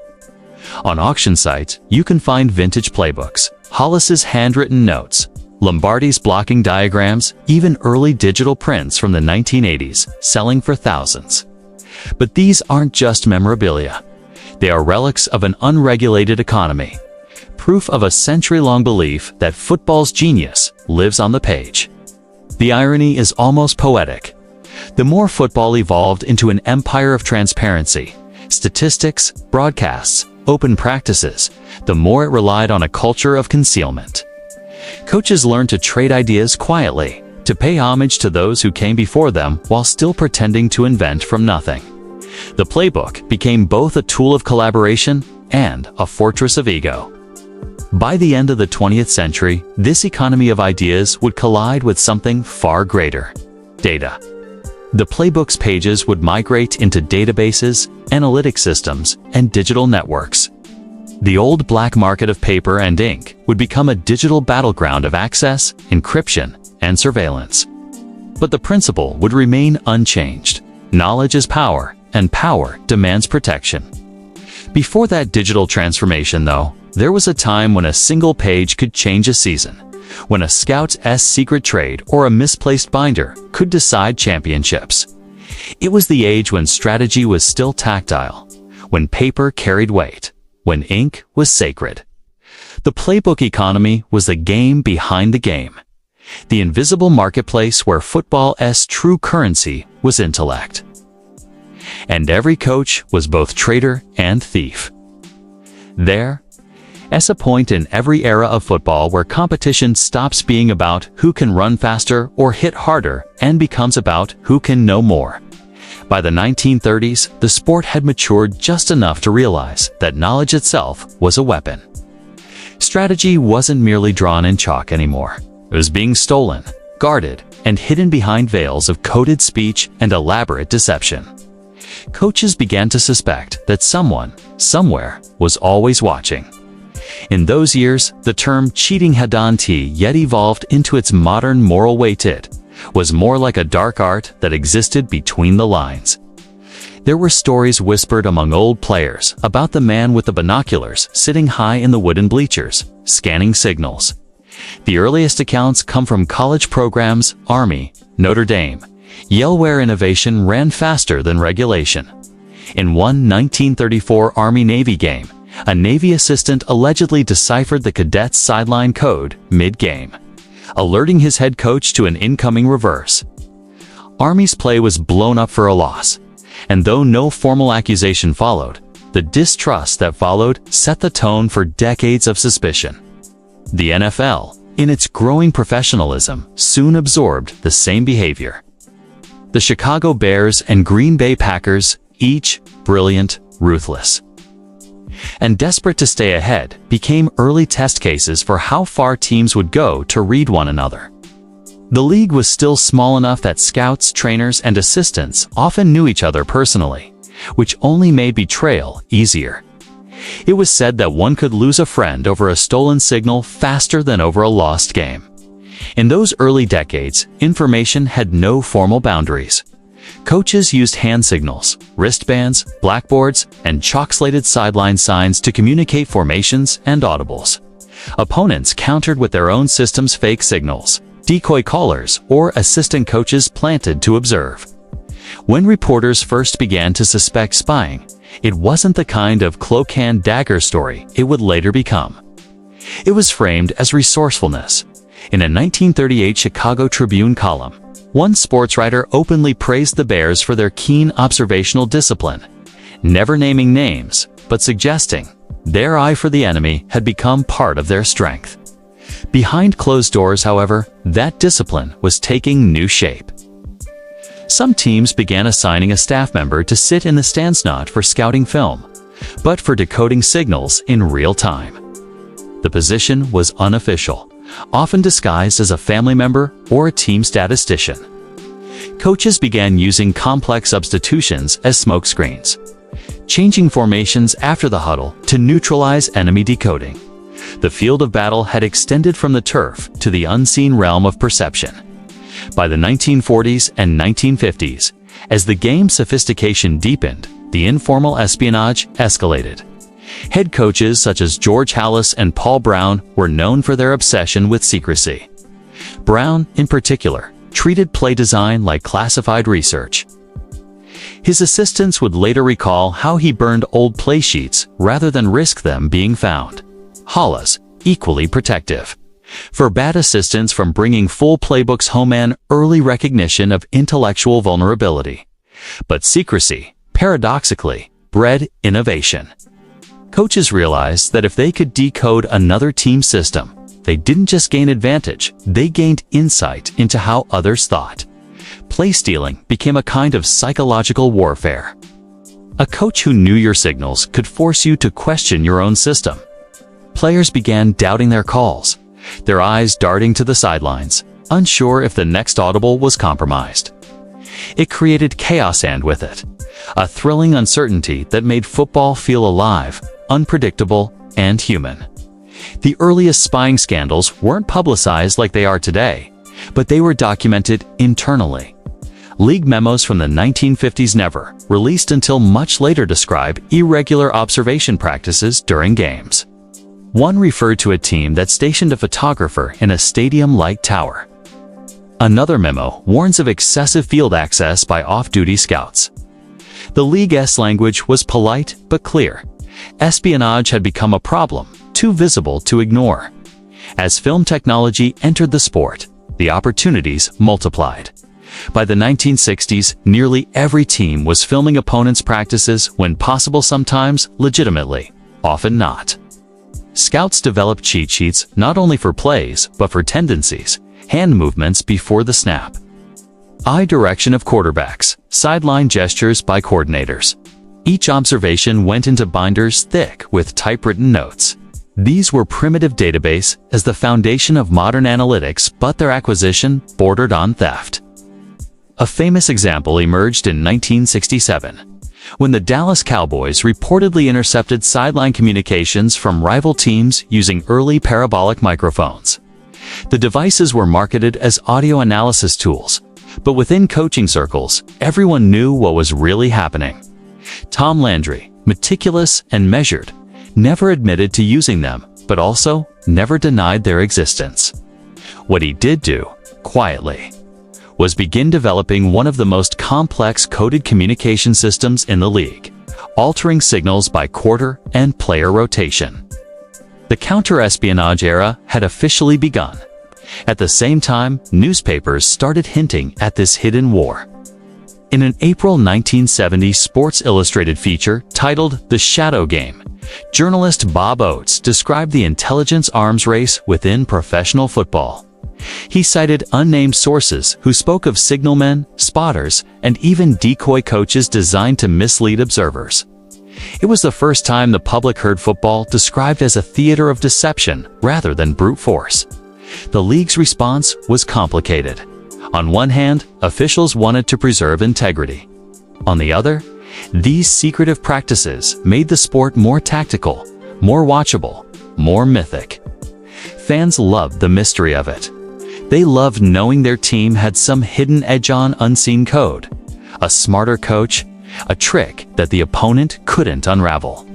On auction sites, you can find vintage playbooks, Hollis's handwritten notes, Lombardi's blocking diagrams, even early digital prints from the 1980s, selling for thousands. But these aren't just memorabilia. They are relics of an unregulated economy, proof of a century-long belief that football's genius lives on the page. The irony is almost poetic. The more football evolved into an empire of transparency, statistics, broadcasts, open practices, the more it relied on a culture of concealment. Coaches learned to trade ideas quietly, to pay homage to those who came before them while still pretending to invent from nothing. The playbook became both a tool of collaboration and a fortress of ego. By the end of the 20th century, this economy of ideas would collide with something far greater: data. The playbook's pages would migrate into databases, analytic systems, and digital networks. The old black market of paper and ink would become a digital battleground of access, encryption, and surveillance. But the principle would remain unchanged. Knowledge is power, and power demands protection. Before that digital transformation, though, there was a time when a single page could change a season, when a scout's secret trade or a misplaced binder could decide championships. It was the age when strategy was still tactile, when paper carried weight, when ink was sacred. The playbook economy was the game behind the game, the invisible marketplace where football's true currency was intellect. And every coach was both traitor and thief. There's a point in every era of football where competition stops being about who can run faster or hit harder and becomes about who can know more. By the 1930s, the sport had matured just enough to realize that knowledge itself was a weapon. Strategy wasn't merely drawn in chalk anymore. It was being stolen, guarded, and hidden behind veils of coded speech and elaborate deception. Coaches began to suspect that someone, somewhere, was always watching. In those years, the term cheating hadn't yet evolved into its modern moral weight. It was more like a dark art that existed between the lines. There were stories whispered among old players about the man with the binoculars sitting high in the wooden bleachers, scanning signals. The earliest accounts come from college programs, Army, Notre Dame, Yale, where innovation ran faster than regulation. In one 1934 Army-Navy game, a Navy assistant allegedly deciphered the cadet's sideline code mid-game, alerting his head coach to an incoming reverse. Army's play was blown up for a loss, and though no formal accusation followed, the distrust that followed set the tone for decades of suspicion. The NFL, in its growing professionalism, soon absorbed the same behavior. The Chicago Bears and Green Bay Packers, each brilliant, ruthless, and desperate to stay ahead, became early test cases for how far teams would go to read one another. The league was still small enough that scouts, trainers, and assistants often knew each other personally, which only made betrayal easier. It was said that one could lose a friend over a stolen signal faster than over a lost game. In those early decades, information had no formal boundaries. Coaches used hand signals, wristbands, blackboards, and chalk-slated sideline signs to communicate formations and audibles. Opponents countered with their own system's fake signals, decoy callers, or assistant coaches planted to observe. When reporters first began to suspect spying, it wasn't the kind of cloak and dagger story it would later become. It was framed as resourcefulness. In a 1938 Chicago Tribune column, one sportswriter openly praised the Bears for their keen observational discipline, never naming names, but suggesting their eye for the enemy had become part of their strength. Behind closed doors, however, that discipline was taking new shape. Some teams began assigning a staff member to sit in the stands not for scouting film, but for decoding signals in real time. The position was unofficial, often disguised as a family member or a team statistician. Coaches began using complex substitutions as smokescreens, changing formations after the huddle to neutralize enemy decoding. The field of battle had extended from the turf to the unseen realm of perception. By the 1940s and 1950s, as the game's sophistication deepened, the informal espionage escalated. Head coaches such as George Halas and Paul Brown were known for their obsession with secrecy. Brown, in particular, treated play design like classified research. His assistants would later recall how he burned old play sheets rather than risk them being found. Halas, equally protective, forbade assistants from bringing full playbooks home, an early recognition of intellectual vulnerability. But secrecy, paradoxically, bred innovation. Coaches realized that if they could decode another team's system, they didn't just gain advantage, they gained insight into how others thought. Play stealing became a kind of psychological warfare. A coach who knew your signals could force you to question your own system. Players began doubting their calls, their eyes darting to the sidelines, unsure if the next audible was compromised. It created chaos, and with it, a thrilling uncertainty that made football feel alive, unpredictable, and human. The earliest spying scandals weren't publicized like they are today, but they were documented internally. League memos from the 1950s, never released until much later, describe irregular observation practices during games. One referred to a team that stationed a photographer in a stadium-like tower. Another memo warns of excessive field access by off-duty scouts. The league's language was polite but clear. Espionage had become a problem, too visible to ignore. As film technology entered the sport, the opportunities multiplied. By the 1960s, nearly every team was filming opponents' practices when possible, sometimes legitimately, often not. Scouts developed cheat sheets not only for plays, but for tendencies, hand movements before the snap, eye direction of quarterbacks, sideline gestures by coordinators. Each observation went into binders thick with typewritten notes. These were primitive database as the foundation of modern analytics, but their acquisition bordered on theft. A famous example emerged in 1967, when the Dallas Cowboys reportedly intercepted sideline communications from rival teams using early parabolic microphones. The devices were marketed as audio analysis tools, but within coaching circles, everyone knew what was really happening. Tom Landry, meticulous and measured, never admitted to using them, but also never denied their existence. What he did do, quietly, was begin developing one of the most complex coded communication systems in the league, altering signals by quarter and player rotation. The counter-espionage era had officially begun. At the same time, newspapers started hinting at this hidden war. In an April 1970 Sports Illustrated feature titled The Shadow Game, journalist Bob Oates described the intelligence arms race within professional football. He cited unnamed sources who spoke of signalmen, spotters, and even decoy coaches designed to mislead observers. It was the first time the public heard football described as a theater of deception rather than brute force. The league's response was complicated. On one hand, officials wanted to preserve integrity. On the other, these secretive practices made the sport more tactical, more watchable, more mythic. Fans loved the mystery of it. They loved knowing their team had some hidden edge on unseen code, a smarter coach, a trick that the opponent couldn't unravel.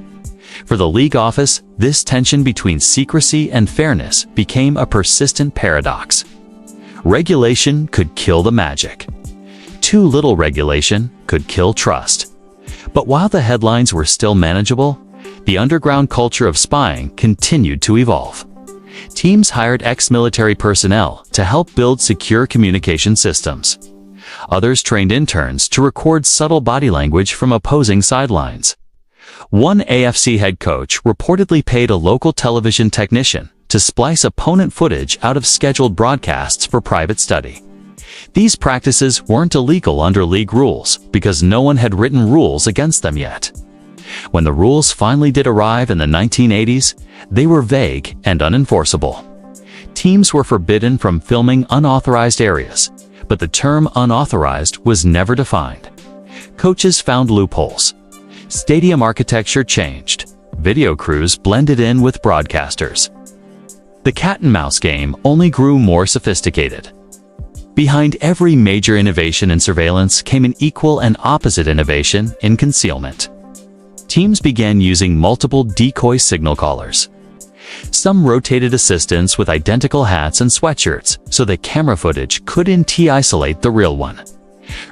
For the league office, this tension between secrecy and fairness became a persistent paradox. Regulation could kill the magic. Too little regulation could kill trust. But while the headlines were still manageable, the underground culture of spying continued to evolve. Teams hired ex-military personnel to help build secure communication systems. Others trained interns to record subtle body language from opposing sidelines. One AFC head coach reportedly paid a local television technician to splice opponent footage out of scheduled broadcasts for private study. These practices weren't illegal under league rules because no one had written rules against them yet. When the rules finally did arrive in the 1980s, they were vague and unenforceable. Teams were forbidden from filming unauthorized areas, but the term unauthorized was never defined. Coaches found loopholes. Stadium architecture changed. Video crews blended in with broadcasters. The cat-and-mouse game only grew more sophisticated. Behind every major innovation in surveillance came an equal and opposite innovation in concealment. Teams began using multiple decoy signal callers. Some rotated assistants with identical hats and sweatshirts so that camera footage couldn't isolate the real one.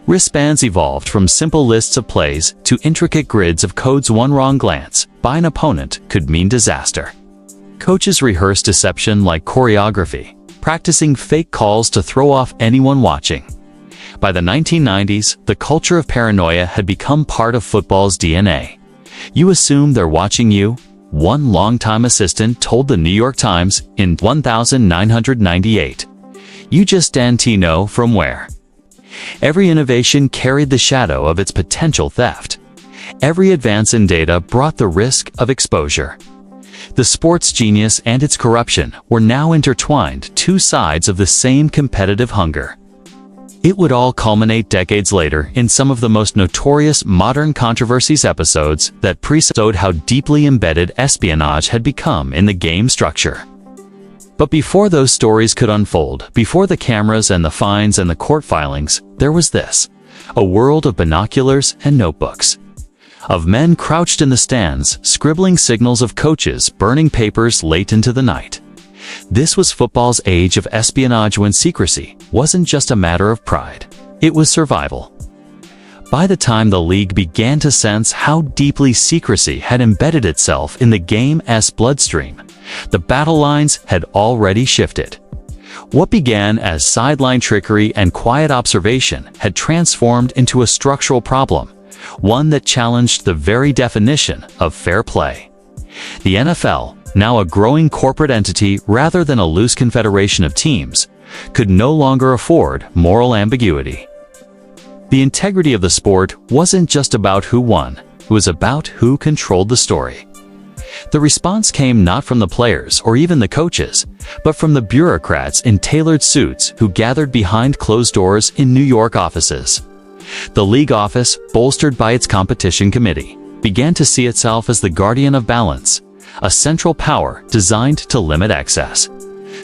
Wristbands evolved from simple lists of plays to intricate grids of codes. One wrong glance by an opponent could mean disaster. Coaches rehearsed deception like choreography, practicing fake calls to throw off anyone watching. By the 1990s, the culture of paranoia had become part of football's DNA. You assume they're watching you, one longtime assistant told the New York Times in 1998. You just know from where. Every innovation carried the shadow of its potential theft. Every advance in data brought the risk of exposure. The sports genius and its corruption were now intertwined, two sides of the same competitive hunger. It would all culminate decades later in some of the most notorious modern controversies episodes that showed how deeply embedded espionage had become in the game structure. But before those stories could unfold, before the cameras and the fines and the court filings, there was this: a world of binoculars and notebooks. Of men crouched in the stands, scribbling signals, of coaches burning papers late into the night. This was football's age of espionage, when secrecy wasn't just a matter of pride, it was survival. By the time the league began to sense how deeply secrecy had embedded itself in the game's bloodstream, the battle lines had already shifted. What began as sideline trickery and quiet observation had transformed into a structural problem, one that challenged the very definition of fair play. The NFL, now a growing corporate entity rather than a loose confederation of teams, could no longer afford moral ambiguity. The integrity of the sport wasn't just about who won, it was about who controlled the story. The response came not from the players or even the coaches, but from the bureaucrats in tailored suits who gathered behind closed doors in New York offices. The league office, bolstered by its competition committee, began to see itself as the guardian of balance, a central power designed to limit excess,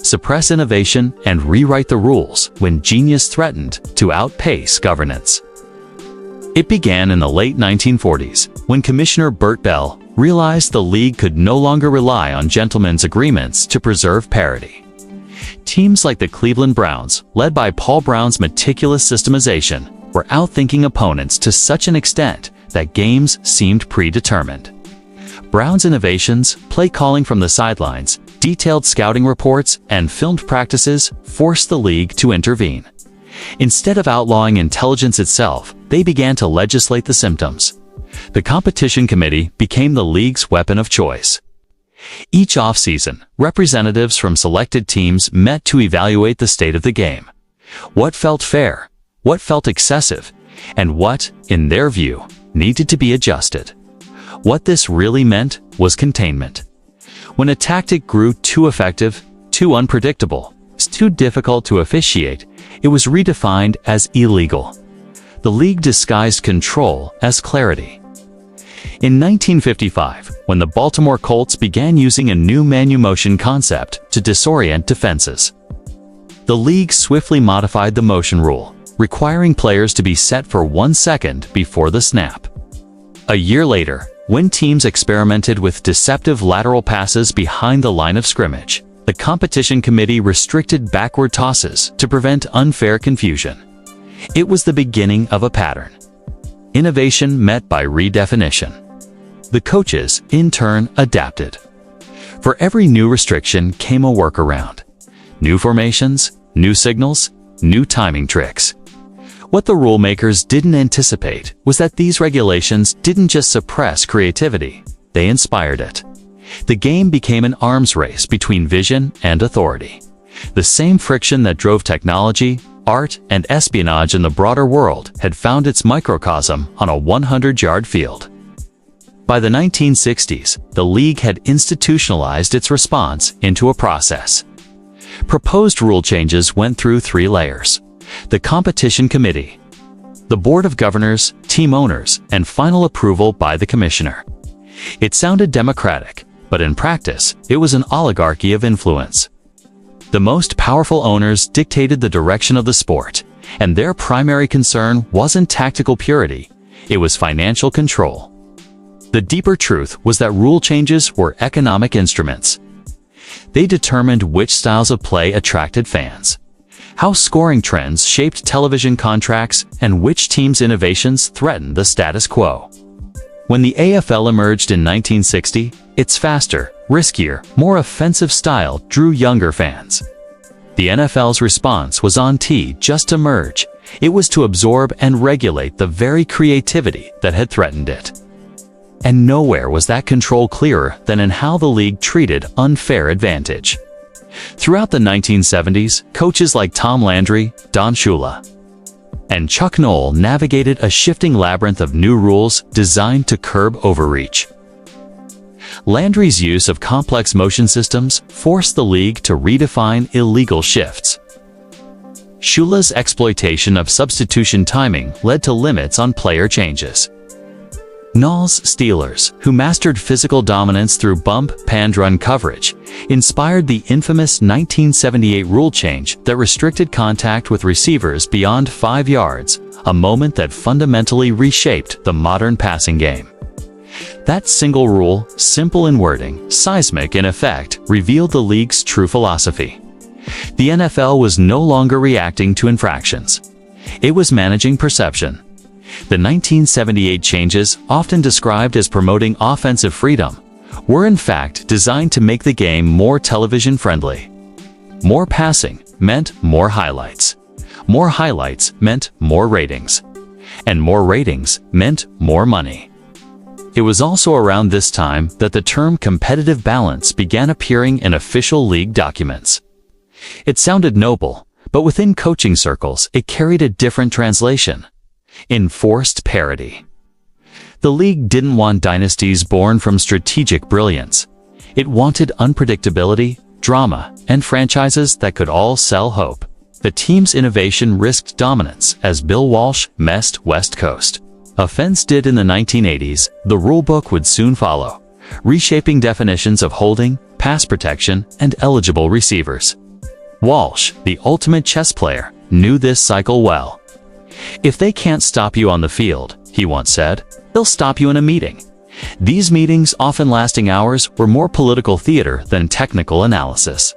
suppress innovation, and rewrite the rules when genius threatened to outpace governance. It began in the late 1940s, when Commissioner Bert Bell realized the league could no longer rely on gentlemen's agreements to preserve parity. Teams like the Cleveland Browns, led by Paul Brown's meticulous systemization, were outthinking opponents to such an extent that games seemed predetermined. Brown's innovations, play calling from the sidelines, detailed scouting reports, and filmed practices forced the league to intervene. Instead of outlawing intelligence itself, they began to legislate the symptoms. The competition committee became the league's weapon of choice. Each offseason, representatives from selected teams met to evaluate the state of the game. What felt fair, what felt excessive, and what, in their view, needed to be adjusted. What this really meant was containment. When a tactic grew too effective, too unpredictable, too difficult to officiate, it was redefined as illegal. The league disguised control as clarity. In 1955, when the Baltimore Colts began using a new man-motion concept to disorient defenses, the league swiftly modified the motion rule, requiring players to be set for 1 second before the snap. A year later, when teams experimented with deceptive lateral passes behind the line of scrimmage, the competition committee restricted backward tosses to prevent unfair confusion. It was the beginning of a pattern. Innovation met by redefinition. The coaches, in turn, adapted. For every new restriction came a workaround. New formations, new signals, new timing tricks. What the rule makers didn't anticipate was that these regulations didn't just suppress creativity, they inspired it. The game became an arms race between vision and authority. The same friction that drove technology, art, and espionage in the broader world had found its microcosm on a 100-yard field. By the 1960s, the league had institutionalized its response into a process. Proposed rule changes went through 3 layers: the competition committee, the board of governors, team owners, and final approval by the commissioner. It sounded democratic, but in practice, it was an oligarchy of influence. The most powerful owners dictated the direction of the sport, and their primary concern wasn't tactical purity, it was financial control. The deeper truth was that rule changes were economic instruments. They determined which styles of play attracted fans, how scoring trends shaped television contracts, and which teams' innovations threatened the status quo. When the AFL emerged in 1960, its faster, riskier, more offensive style drew younger fans. The NFL's response was on just to merge. It was to absorb and regulate the very creativity that had threatened it. And nowhere was that control clearer than in how the league treated unfair advantage. Throughout the 1970s, coaches like Tom Landry, Don Shula, and Chuck Noll navigated a shifting labyrinth of new rules designed to curb overreach. Landry's use of complex motion systems forced the league to redefine illegal shifts. Shula's exploitation of substitution timing led to limits on player changes. Noll's Steelers, who mastered physical dominance through bump, panned run coverage, inspired the infamous 1978 rule change that restricted contact with receivers beyond 5 yards, a moment that fundamentally reshaped the modern passing game. That single rule, simple in wording, seismic in effect, revealed the league's true philosophy. The NFL was no longer reacting to infractions. It was managing perception. The 1978 changes, often described as promoting offensive freedom, were in fact designed to make the game more television-friendly. More passing meant more highlights. More highlights meant more ratings. And more ratings meant more money. It was also around this time that the term competitive balance began appearing in official league documents. It sounded noble, but within coaching circles it carried a different translation: enforced parity. The league didn't want dynasties born from strategic brilliance. It wanted unpredictability, drama, and franchises that could all sell hope. The team's innovation risked dominance as Bill Walsh messed West Coast. Offense did in the 1980s, the rulebook would soon follow, reshaping definitions of holding, pass protection, and eligible receivers. Walsh, the ultimate chess player, knew this cycle well. "If they can't stop you on the field," he once said, "they'll stop you in a meeting." These meetings, often lasting hours, were more political theater than technical analysis.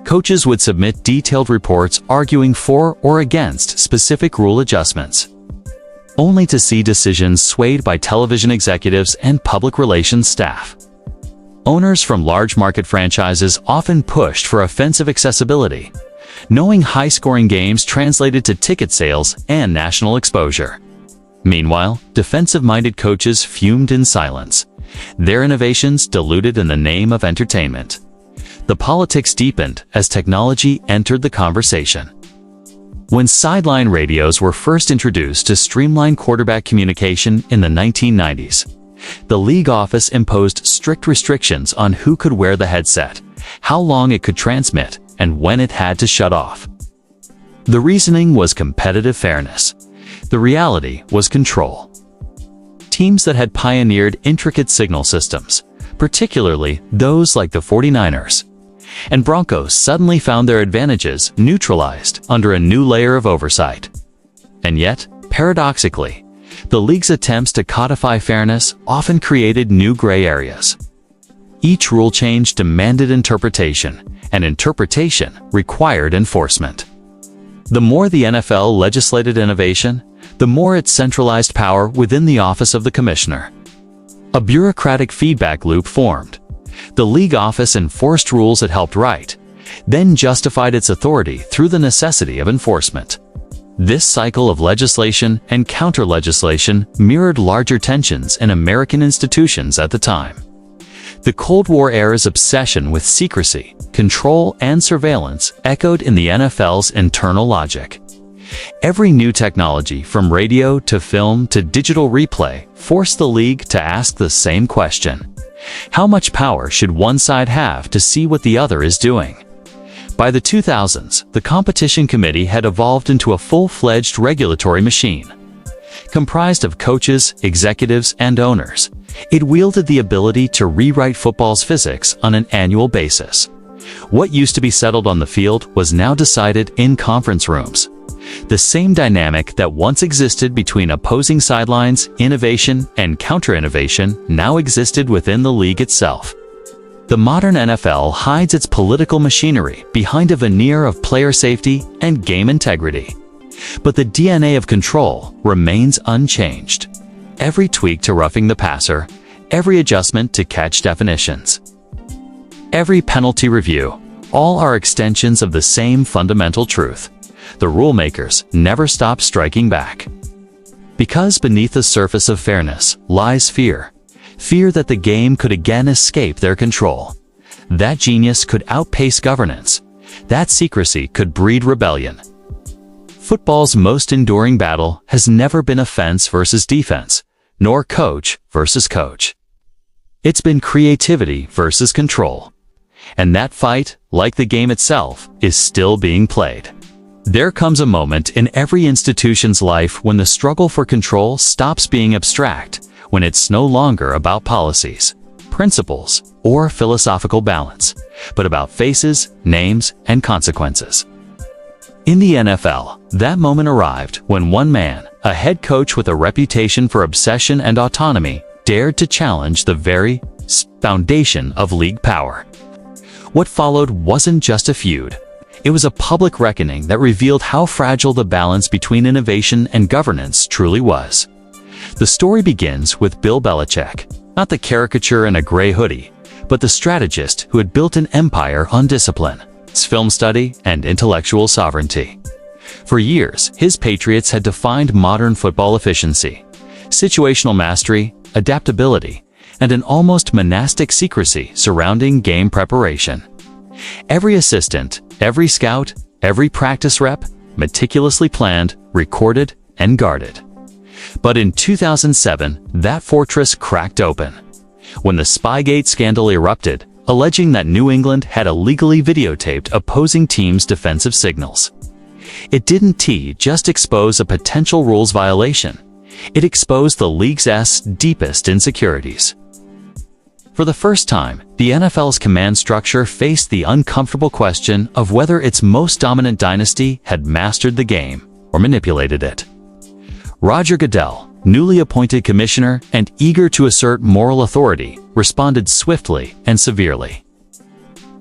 Coaches would submit detailed reports arguing for or against specific rule adjustments, only to see decisions swayed by television executives and public relations staff. Owners from large market franchises often pushed for offensive accessibility, knowing high-scoring games translated to ticket sales and national exposure. Meanwhile, defensive-minded coaches fumed in silence, their innovations diluted in the name of entertainment. The politics deepened as technology entered the conversation. When sideline radios were first introduced to streamline quarterback communication in the 1990s, the league office imposed strict restrictions on who could wear the headset, how long it could transmit, and when it had to shut off. The reasoning was competitive fairness. The reality was control. Teams that had pioneered intricate signal systems, particularly those like the 49ers and Broncos, suddenly found their advantages neutralized under a new layer of oversight. And yet, paradoxically, the league's attempts to codify fairness often created new gray areas. Each rule change demanded interpretation, and interpretation required enforcement. The more the NFL legislated innovation, the more it centralized power within the office of the commissioner. A bureaucratic feedback loop formed. The league office enforced rules it helped write, then justified its authority through the necessity of enforcement. This cycle of legislation and counter-legislation mirrored larger tensions in American institutions at the time. The Cold War era's obsession with secrecy, control, and surveillance echoed in the NFL's internal logic. Every new technology, from radio to film to digital replay, forced the league to ask the same question. How much power should one side have to see what the other is doing? By the 2000s, the competition committee had evolved into a full-fledged regulatory machine. Comprised of coaches, executives, and owners, it wielded the ability to rewrite football's physics on an annual basis. What used to be settled on the field was now decided in conference rooms. The same dynamic that once existed between opposing sidelines, innovation, and counter-innovation now existed within the league itself. The modern NFL hides its political machinery behind a veneer of player safety and game integrity. But the DNA of control remains unchanged. Every tweak to roughing the passer, every adjustment to catch definitions, every penalty review, all are extensions of the same fundamental truth. The rule makers never stop striking back. Because beneath the surface of fairness lies fear. Fear that the game could again escape their control. That genius could outpace governance. That secrecy could breed rebellion. Football's most enduring battle has never been offense versus defense, nor coach versus coach. It's been creativity versus control. And that fight, like the game itself, is still being played. There comes a moment in every institution's life when the struggle for control stops being abstract, when it's no longer about policies, principles, or philosophical balance, but about faces, names, and consequences. In the NFL, that moment arrived when one man, a head coach with a reputation for obsession and autonomy, dared to challenge the very foundation of league power. What followed wasn't just a feud. It was a public reckoning that revealed how fragile the balance between innovation and governance truly was. The story begins with Bill Belichick, not the caricature in a gray hoodie, but the strategist who had built an empire on discipline, film study, and intellectual sovereignty. For years, his Patriots had defined modern football efficiency, situational mastery, adaptability, and an almost monastic secrecy surrounding game preparation. Every assistant, every scout, every practice rep, meticulously planned, recorded, and guarded. But in 2007, that fortress cracked open. When the Spygate scandal erupted, alleging that New England had illegally videotaped opposing teams' defensive signals. It didn't just expose a potential rules violation. It exposed the league's deepest insecurities. For the first time, the NFL's command structure faced the uncomfortable question of whether its most dominant dynasty had mastered the game or manipulated it. Roger Goodell, newly appointed commissioner and eager to assert moral authority, responded swiftly and severely.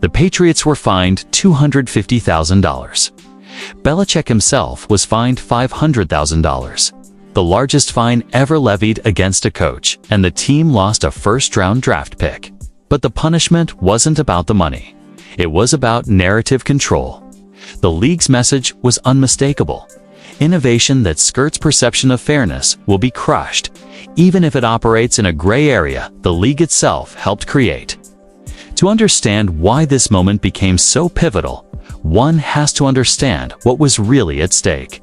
The Patriots were fined $250,000. Belichick himself was fined $500,000, the largest fine ever levied against a coach, and the team lost a first-round draft pick. But the punishment wasn't about the money. It was about narrative control. The league's message was unmistakable. Innovation that skirts perception of fairness will be crushed, even if it operates in a gray area the league itself helped create. To understand why this moment became so pivotal, one has to understand what was really at stake.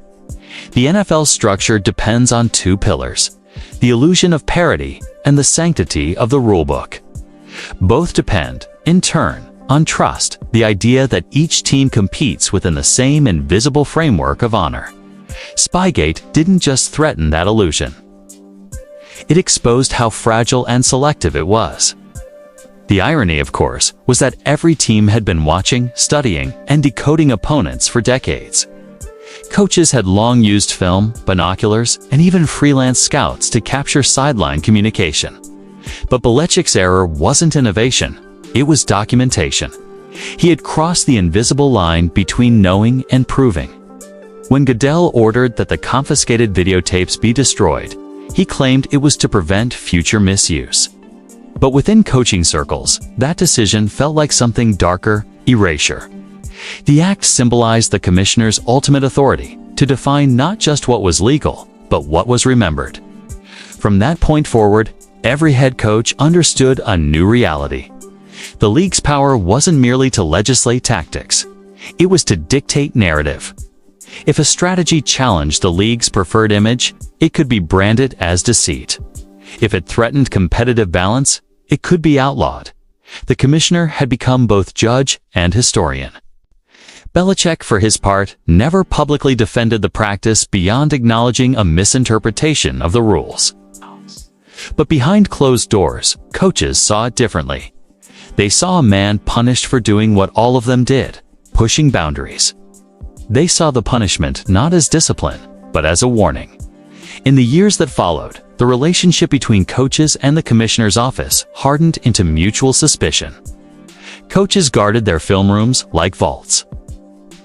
The NFL's structure depends on two pillars: the illusion of parity and the sanctity of the rulebook. Both depend, in turn, on trust, the idea that each team competes within the same invisible framework of honor. Spygate didn't just threaten that illusion. It exposed how fragile and selective it was. The irony, of course, was that every team had been watching, studying, and decoding opponents for decades. Coaches had long used film, binoculars, and even freelance scouts to capture sideline communication. But Belichick's error wasn't innovation, it was documentation. He had crossed the invisible line between knowing and proving. When Goodell ordered that the confiscated videotapes be destroyed, he claimed it was to prevent future misuse. But within coaching circles, that decision felt like something darker: erasure. The act symbolized the commissioner's ultimate authority to define not just what was legal, but what was remembered. From that point forward, every head coach understood a new reality. The league's power wasn't merely to legislate tactics. It was to dictate narrative. If a strategy challenged the league's preferred image, it could be branded as deceit. If it threatened competitive balance, it could be outlawed. The commissioner had become both judge and historian. Belichick, for his part, never publicly defended the practice beyond acknowledging a misinterpretation of the rules. But behind closed doors, coaches saw it differently. They saw a man punished for doing what all of them did, pushing boundaries. They saw the punishment not as discipline, but as a warning. In the years that followed, the relationship between coaches and the commissioner's office hardened into mutual suspicion. Coaches guarded their film rooms like vaults.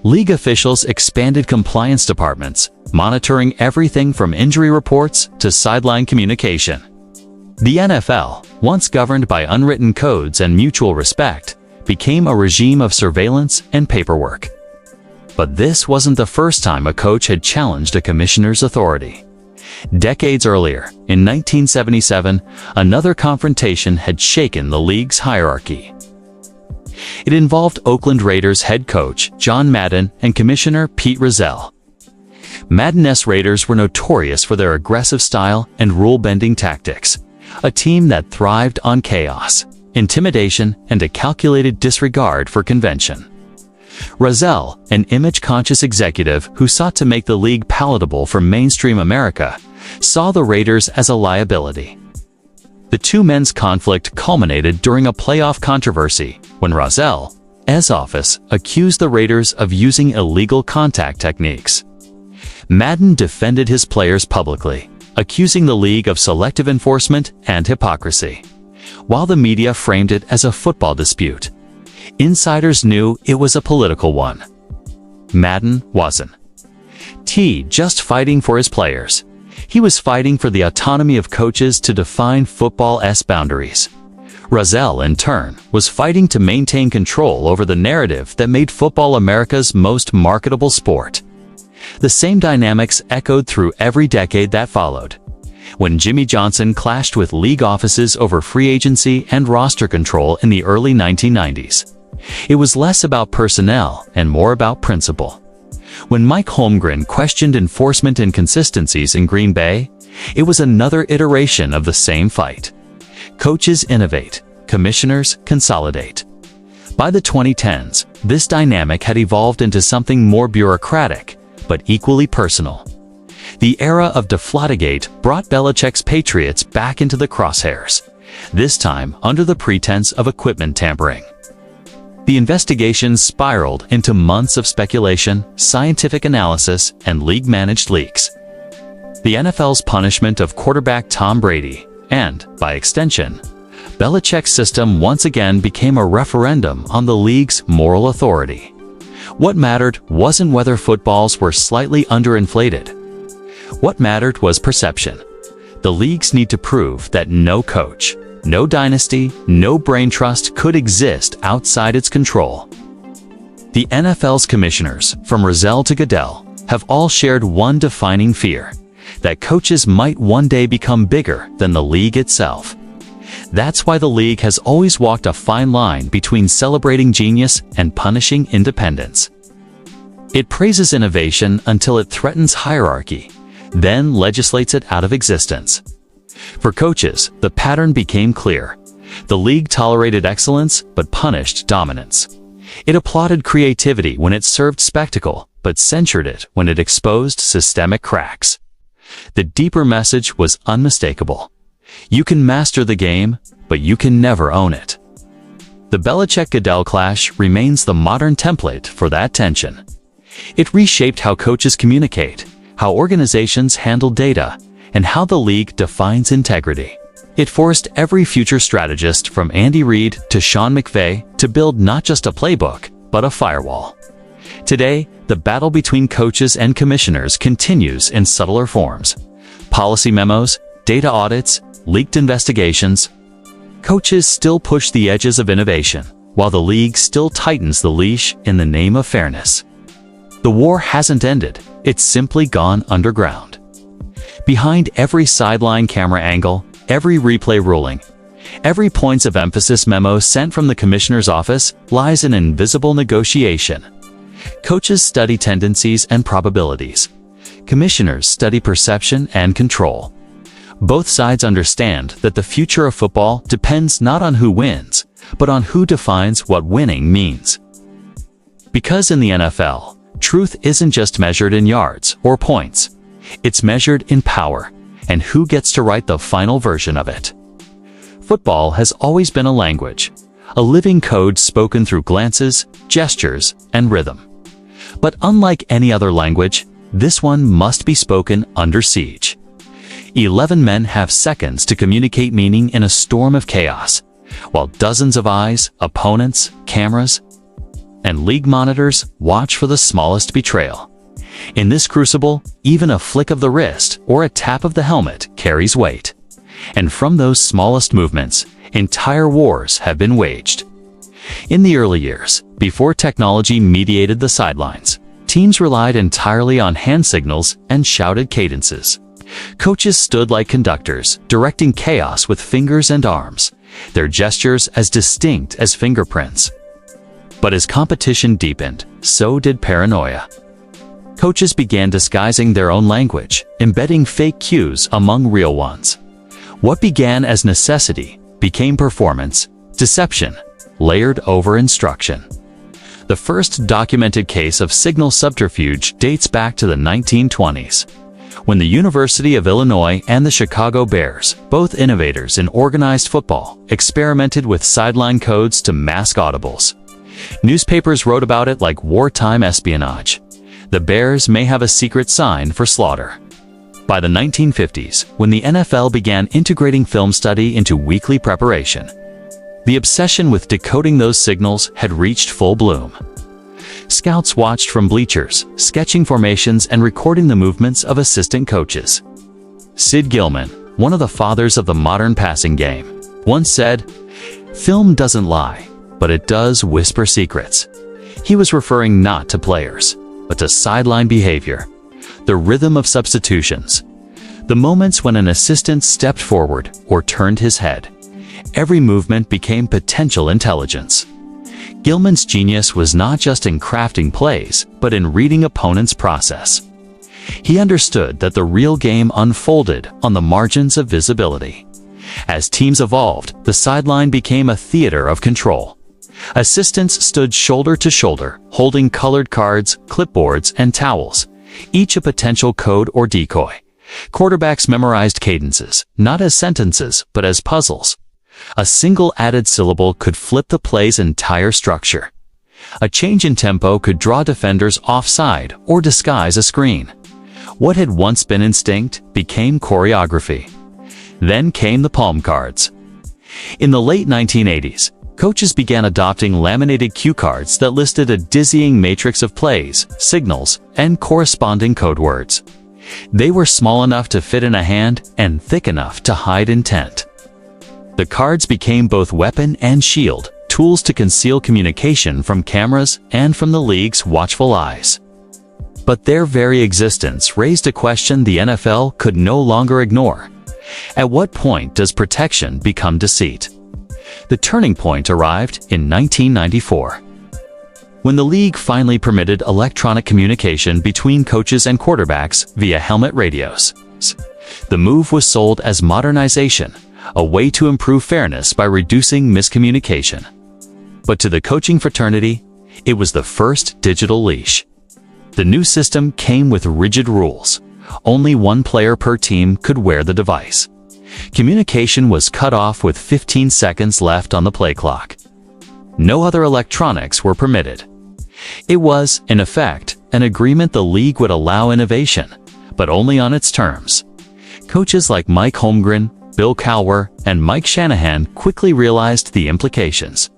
League officials expanded compliance departments, monitoring everything from injury reports to sideline communication. The NFL, once governed by unwritten codes and mutual respect, became a regime of surveillance and paperwork. But this wasn't the first time a coach had challenged a commissioner's authority. Decades earlier, in 1977, another confrontation had shaken the league's hierarchy. It involved Oakland Raiders head coach John Madden and Commissioner Pete Rozelle. Madden's Raiders were notorious for their aggressive style and rule-bending tactics, a team that thrived on chaos, intimidation, and a calculated disregard for convention. Rozelle, an image-conscious executive who sought to make the league palatable for mainstream America, saw the Raiders as a liability. The two men's conflict culminated during a playoff controversy when Rozelle's office accused the Raiders of using illegal contact techniques. Madden defended his players publicly, accusing the league of selective enforcement and hypocrisy. While the media framed it as a football dispute, insiders knew it was a political one. Madden wasn't just fighting for his players. He was fighting for the autonomy of coaches to define football's boundaries. Rozelle, in turn, was fighting to maintain control over the narrative that made football America's most marketable sport. The same dynamics echoed through every decade that followed. When Jimmy Johnson clashed with league offices over free agency and roster control in the early 1990s, it was less about personnel and more about principle. When Mike Holmgren questioned enforcement inconsistencies in Green Bay, it was another iteration of the same fight. Coaches innovate, commissioners consolidate. By the 2010s, this dynamic had evolved into something more bureaucratic, but equally personal. The era of Deflategate brought Belichick's Patriots back into the crosshairs, this time under the pretense of equipment tampering. The investigations spiraled into months of speculation, scientific analysis, and league-managed leaks. The NFL's punishment of quarterback Tom Brady, and, by extension, Belichick's system once again became a referendum on the league's moral authority. What mattered wasn't whether footballs were slightly underinflated. What mattered was perception. The leagues need to prove that no coach, no dynasty, no brain trust could exist outside its control. The NFL's commissioners, from Rozelle to Goodell, have all shared one defining fear: that coaches might one day become bigger than the league itself. That's why the league has always walked a fine line between celebrating genius and punishing independence. It praises innovation until it threatens hierarchy, then legislates it out of existence. For coaches, the pattern became clear. The league tolerated excellence but punished dominance. It applauded creativity when it served spectacle, but censured it when it exposed systemic cracks. The deeper message was unmistakable. You can master the game, but you can never own it. The Belichick-Goodell clash remains the modern template for that tension. It reshaped how coaches communicate, how organizations handle data, and how the league defines integrity. It forced every future strategist from Andy Reid to Sean McVay to build not just a playbook, but a firewall. Today, the battle between coaches and commissioners continues in subtler forms. Policy memos, data audits, leaked investigations. Coaches still push the edges of innovation, while the league still tightens the leash in the name of fairness. The war hasn't ended, it's simply gone underground. Behind every sideline camera angle, Every replay ruling, every points of emphasis memo sent from the commissioner's office lies in invisible negotiation. Coaches study tendencies and probabilities. Commissioners study perception and control. Both sides understand that the future of football depends not on who wins, but on who defines what winning means. Because in the NFL, truth isn't just measured in yards or points. It's measured in power and who gets to write the final version of it. Football has always been a language, a living code spoken through glances, gestures, and rhythm. But unlike any other language, this one must be spoken under siege. 11 men have seconds to communicate meaning in a storm of chaos, while dozens of eyes, opponents, cameras, and league monitors watch for the smallest betrayal. In this crucible, even a flick of the wrist or a tap of the helmet carries weight. And from those smallest movements, entire wars have been waged. In the early years, before technology mediated the sidelines, teams relied entirely on hand signals and shouted cadences. Coaches stood like conductors, directing chaos with fingers and arms, their gestures as distinct as fingerprints. But as competition deepened, so did paranoia. Coaches began disguising their own language, embedding fake cues among real ones. What began as necessity became performance, deception, layered over instruction. The first documented case of signal subterfuge dates back to the 1920s, when the University of Illinois and the Chicago Bears, both innovators in organized football, experimented with sideline codes to mask audibles. Newspapers wrote about it like wartime espionage. The Bears may have a secret sign for slaughter. By the 1950s, when the NFL began integrating film study into weekly preparation, the obsession with decoding those signals had reached full bloom. Scouts watched from bleachers, sketching formations and recording the movements of assistant coaches. Sid Gilman, one of the fathers of the modern passing game, once said, "Film doesn't lie, but it does whisper secrets." He was referring not to players, but to sideline behavior, the rhythm of substitutions, the moments when an assistant stepped forward or turned his head. Every movement became potential intelligence. Gilman's genius was not just in crafting plays, but in reading opponents' process. He understood that the real game unfolded on the margins of visibility. As teams evolved, the sideline became a theater of control. Assistants stood shoulder to shoulder, holding colored cards, clipboards, and towels, each a potential code or decoy. Quarterbacks memorized cadences, not as sentences, but as puzzles. A single added syllable could flip the play's entire structure. A change in tempo could draw defenders offside or disguise a screen. What had once been instinct became choreography. Then came the palm cards. In the late 1980s, coaches began adopting laminated cue cards that listed a dizzying matrix of plays, signals, and corresponding code words. They were small enough to fit in a hand and thick enough to hide intent. The cards became both weapon and shield, tools to conceal communication from cameras and from the league's watchful eyes. But their very existence raised a question the NFL could no longer ignore. At what point does protection become deceit? The turning point arrived in 1994. When the league finally permitted electronic communication between coaches and quarterbacks via helmet radios. The move was sold as modernization, a way to improve fairness by reducing miscommunication. But to the coaching fraternity, it was the first digital leash. The new system came with rigid rules. Only one player per team could wear the device. Communication was cut off with 15 seconds left on the play clock. No other electronics were permitted. It was, in effect, an agreement the league would allow innovation, but only on its terms. Coaches like Mike Holmgren, Bill Cowher, and Mike Shanahan quickly realized the implications.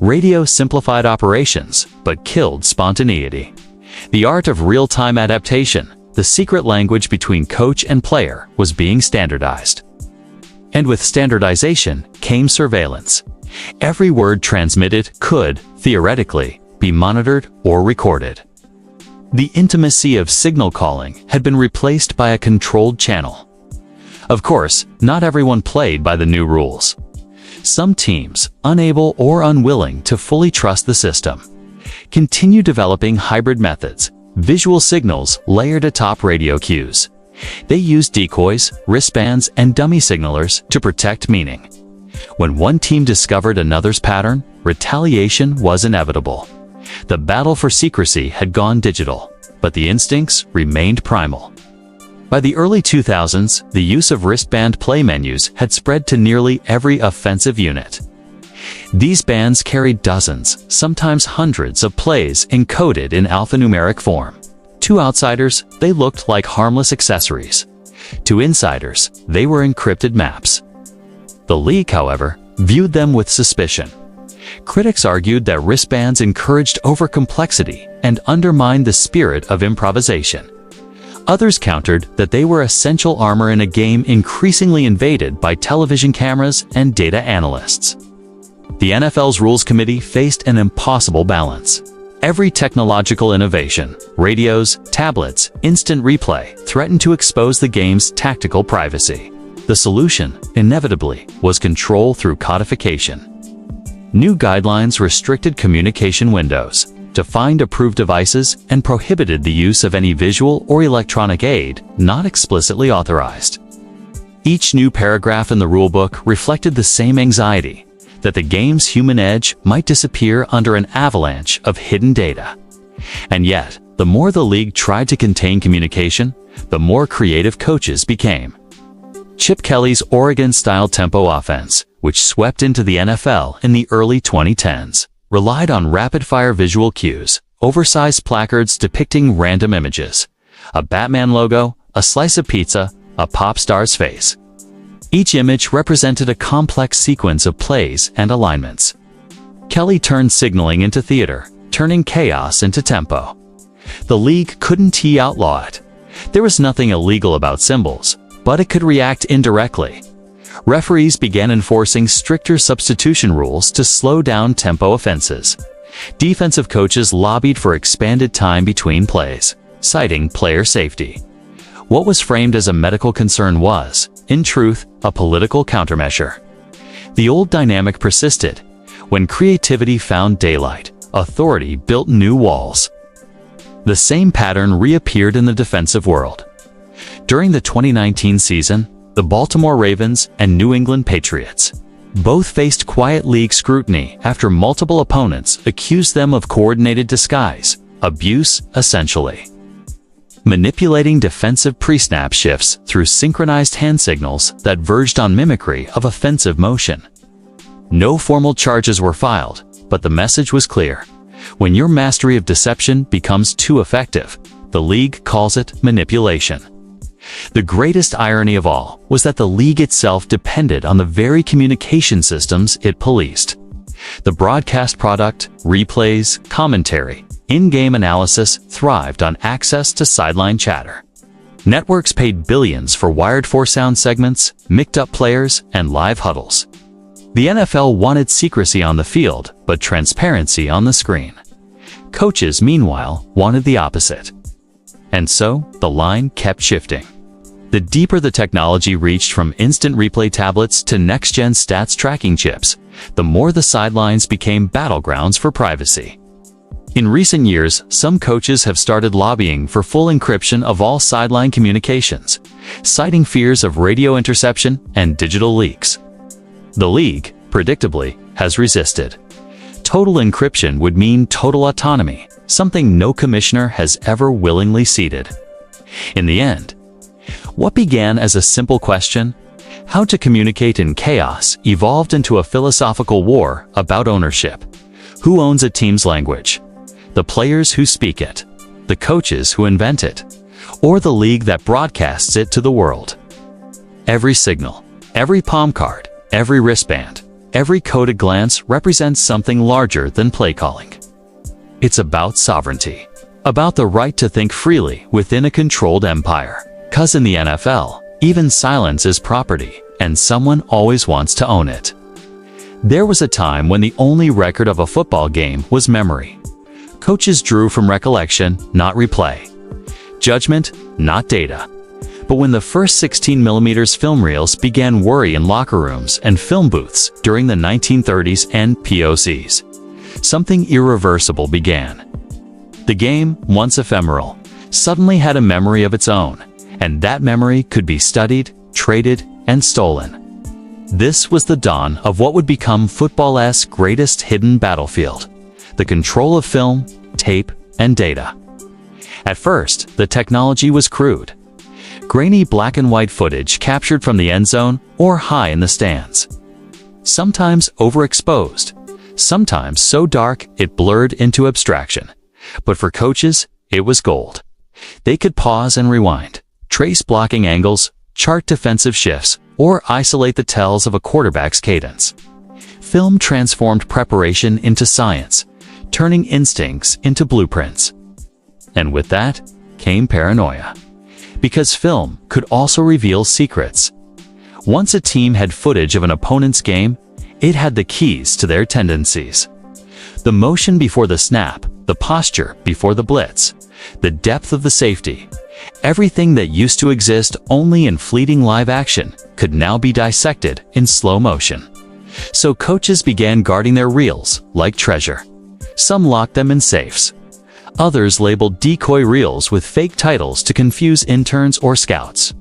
Radio simplified operations, but killed spontaneity. The art of real-time adaptation, the secret language between coach and player, was being standardized. And with standardization came surveillance. Every word transmitted could, theoretically, be monitored or recorded. The intimacy of signal calling had been replaced by a controlled channel. Of course, not everyone played by the new rules. Some teams, unable or unwilling to fully trust the system, continue developing hybrid methods, visual signals layered atop radio cues. They use decoys, wristbands, and dummy signalers to protect meaning. When one team discovered another's pattern, retaliation was inevitable. The battle for secrecy had gone digital, but the instincts remained primal. By the early 2000s, the use of wristband play menus had spread to nearly every offensive unit. These bands carried dozens, sometimes hundreds of plays encoded in alphanumeric form. To outsiders, they looked like harmless accessories. To insiders, they were encrypted maps. The league, however, viewed them with suspicion. Critics argued that wristbands encouraged overcomplexity and undermined the spirit of improvisation. Others countered that they were essential armor in a game increasingly invaded by television cameras and data analysts. The NFL's Rules Committee faced an impossible balance. Every technological innovation, radios, tablets, instant replay, threatened to expose the game's tactical privacy. The solution, inevitably, was control through codification. New guidelines restricted communication windows, defined approved devices, and prohibited the use of any visual or electronic aid not explicitly authorized. Each new paragraph in the rulebook reflected the same anxiety, that the game's human edge might disappear under an avalanche of hidden data. And yet, the more the league tried to contain communication, the more creative coaches became. Chip Kelly's Oregon-style tempo offense, which swept into the NFL in the early 2010s, relied on rapid-fire visual cues, oversized placards depicting random images, a Batman logo, a slice of pizza, a pop star's face. Each image represented a complex sequence of plays and alignments. Kelly turned signaling into theater, turning chaos into tempo. The league couldn't outlaw it. There was nothing illegal about symbols, but it could react indirectly. Referees began enforcing stricter substitution rules to slow down tempo offenses. Defensive coaches lobbied for expanded time between plays, citing player safety. What was framed as a medical concern was, in truth, a political countermeasure. The old dynamic persisted. When creativity found daylight, authority built new walls. The same pattern reappeared in the defensive world. During the 2019 season, the Baltimore Ravens and New England Patriots both faced quiet league scrutiny after multiple opponents accused them of coordinated disguise, abuse essentially. Manipulating defensive pre-snap shifts through synchronized hand signals that verged on mimicry of offensive motion. No formal charges were filed, but the message was clear. When your mastery of deception becomes too effective, the league calls it manipulation. The greatest irony of all was that the league itself depended on the very communication systems it policed. The broadcast product, replays, commentary, in-game analysis thrived on access to sideline chatter. Networks paid billions for wired four-sound segments, mic'd-up players, and live huddles. The NFL wanted secrecy on the field, but transparency on the screen. Coaches, meanwhile, wanted the opposite. And so, the line kept shifting. The deeper the technology reached from instant replay tablets to next-gen stats tracking chips, the more the sidelines became battlegrounds for privacy. In recent years, some coaches have started lobbying for full encryption of all sideline communications, citing fears of radio interception and digital leaks. The league, predictably, has resisted. Total encryption would mean total autonomy, something no commissioner has ever willingly ceded. In the end, what began as a simple question, how to communicate in chaos, evolved into a philosophical war about ownership. Who owns a team's language? The players who speak it, the coaches who invent it, or the league that broadcasts it to the world? Every signal, every palm card, every wristband, every coded glance represents something larger than play calling. It's about sovereignty, about the right to think freely within a controlled empire. 'Cause in the NFL, even silence is property, and someone always wants to own it. There was a time when the only record of a football game was memory. Coaches drew from recollection, not replay. Judgment, not data. But when the first 16mm film reels began worry in locker rooms and film booths during the 1930s and POCs, something irreversible began. The game, once ephemeral, suddenly had a memory of its own, and that memory could be studied, traded, and stolen. This was the dawn of what would become football's greatest hidden battlefield: the control of film, tape, and data. At first, the technology was crude. Grainy black and white footage captured from the end zone or high in the stands. Sometimes overexposed, sometimes so dark it blurred into abstraction. But for coaches, it was gold. They could pause and rewind, trace blocking angles, chart defensive shifts, or isolate the tells of a quarterback's cadence. Film transformed preparation into science, turning instincts into blueprints. And with that came paranoia. Because film could also reveal secrets. Once a team had footage of an opponent's game, it had the keys to their tendencies. The motion before the snap, the posture before the blitz, the depth of the safety. Everything that used to exist only in fleeting live action could now be dissected in slow motion. So coaches began guarding their reels like treasure. Some locked them in safes. Others labeled decoy reels with fake titles to confuse interns or scouts.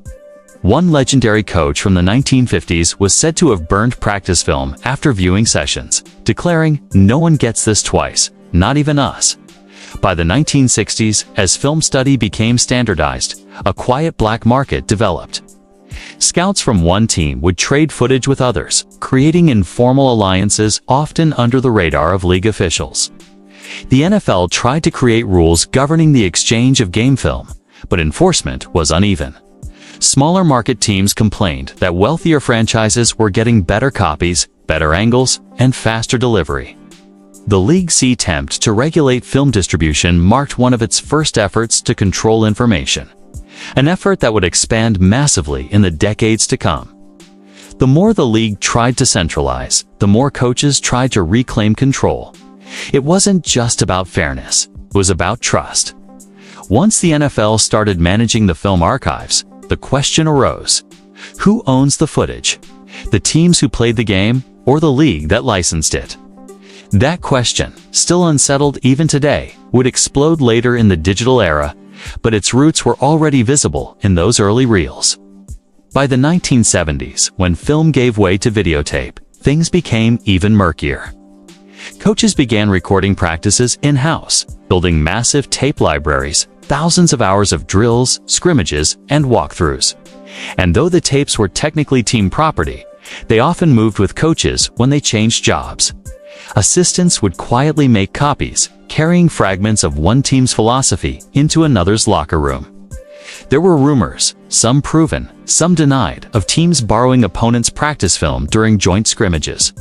One legendary coach from the 1950s was said to have burned practice film after viewing sessions, declaring, "No one gets this twice, not even us." By the 1960s, as film study became standardized, a quiet black market developed. Scouts from one team would trade footage with others, creating informal alliances often under the radar of league officials. The NFL tried to create rules governing the exchange of game film, but enforcement was uneven. Smaller market teams complained that wealthier franchises were getting better copies, better angles, and faster delivery. The league's attempt to regulate film distribution marked one of its first efforts to control information, an effort that would expand massively in the decades to come. The more the league tried to centralize, the more coaches tried to reclaim control. It wasn't just about fairness, it was about trust. Once the NFL started managing the film archives, the question arose: who owns the footage? The teams who played the game, or the league that licensed it? That question, still unsettled even today, would explode later in the digital era, but its roots were already visible in those early reels. By the 1970s, when film gave way to videotape, things became even murkier. Coaches began recording practices in-house, building massive tape libraries, thousands of hours of drills, scrimmages, and walkthroughs. And though the tapes were technically team property, they often moved with coaches when they changed jobs. Assistants would quietly make copies, carrying fragments of one team's philosophy into another's locker room. There were rumors, some proven, some denied, of teams borrowing opponents' practice film during joint scrimmages.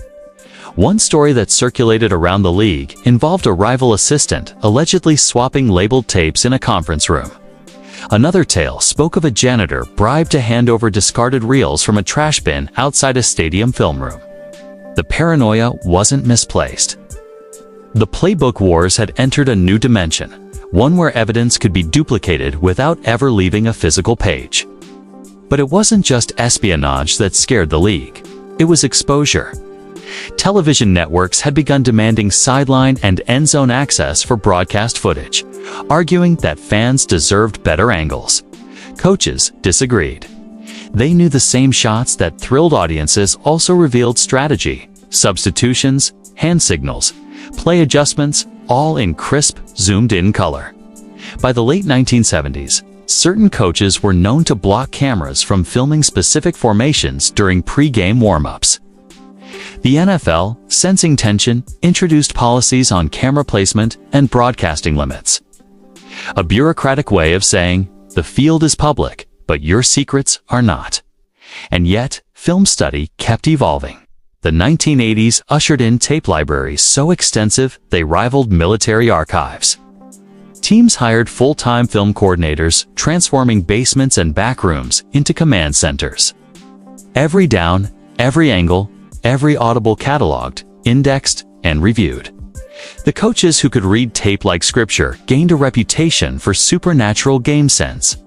One story that circulated around the league involved a rival assistant allegedly swapping labeled tapes in a conference room. Another tale spoke of a janitor bribed to hand over discarded reels from a trash bin outside a stadium film room. The paranoia wasn't misplaced. The playbook wars had entered a new dimension, one where evidence could be duplicated without ever leaving a physical page. But it wasn't just espionage that scared the league. It was exposure. Television networks had begun demanding sideline and end zone access for broadcast footage, arguing that fans deserved better angles. Coaches disagreed. They knew the same shots that thrilled audiences also revealed strategy, substitutions, hand signals, play adjustments, all in crisp, zoomed-in color. By the late 1970s, certain coaches were known to block cameras from filming specific formations during pre-game warm-ups. The NFL, sensing tension, introduced policies on camera placement and broadcasting limits. A bureaucratic way of saying, the field is public, but your secrets are not. And yet, film study kept evolving. The 1980s ushered in tape libraries so extensive they rivaled military archives. Teams hired full-time film coordinators, transforming basements and back rooms into command centers. Every down, every angle, every audible cataloged, indexed, and reviewed. The coaches who could read tape like scripture gained a reputation for supernatural game sense.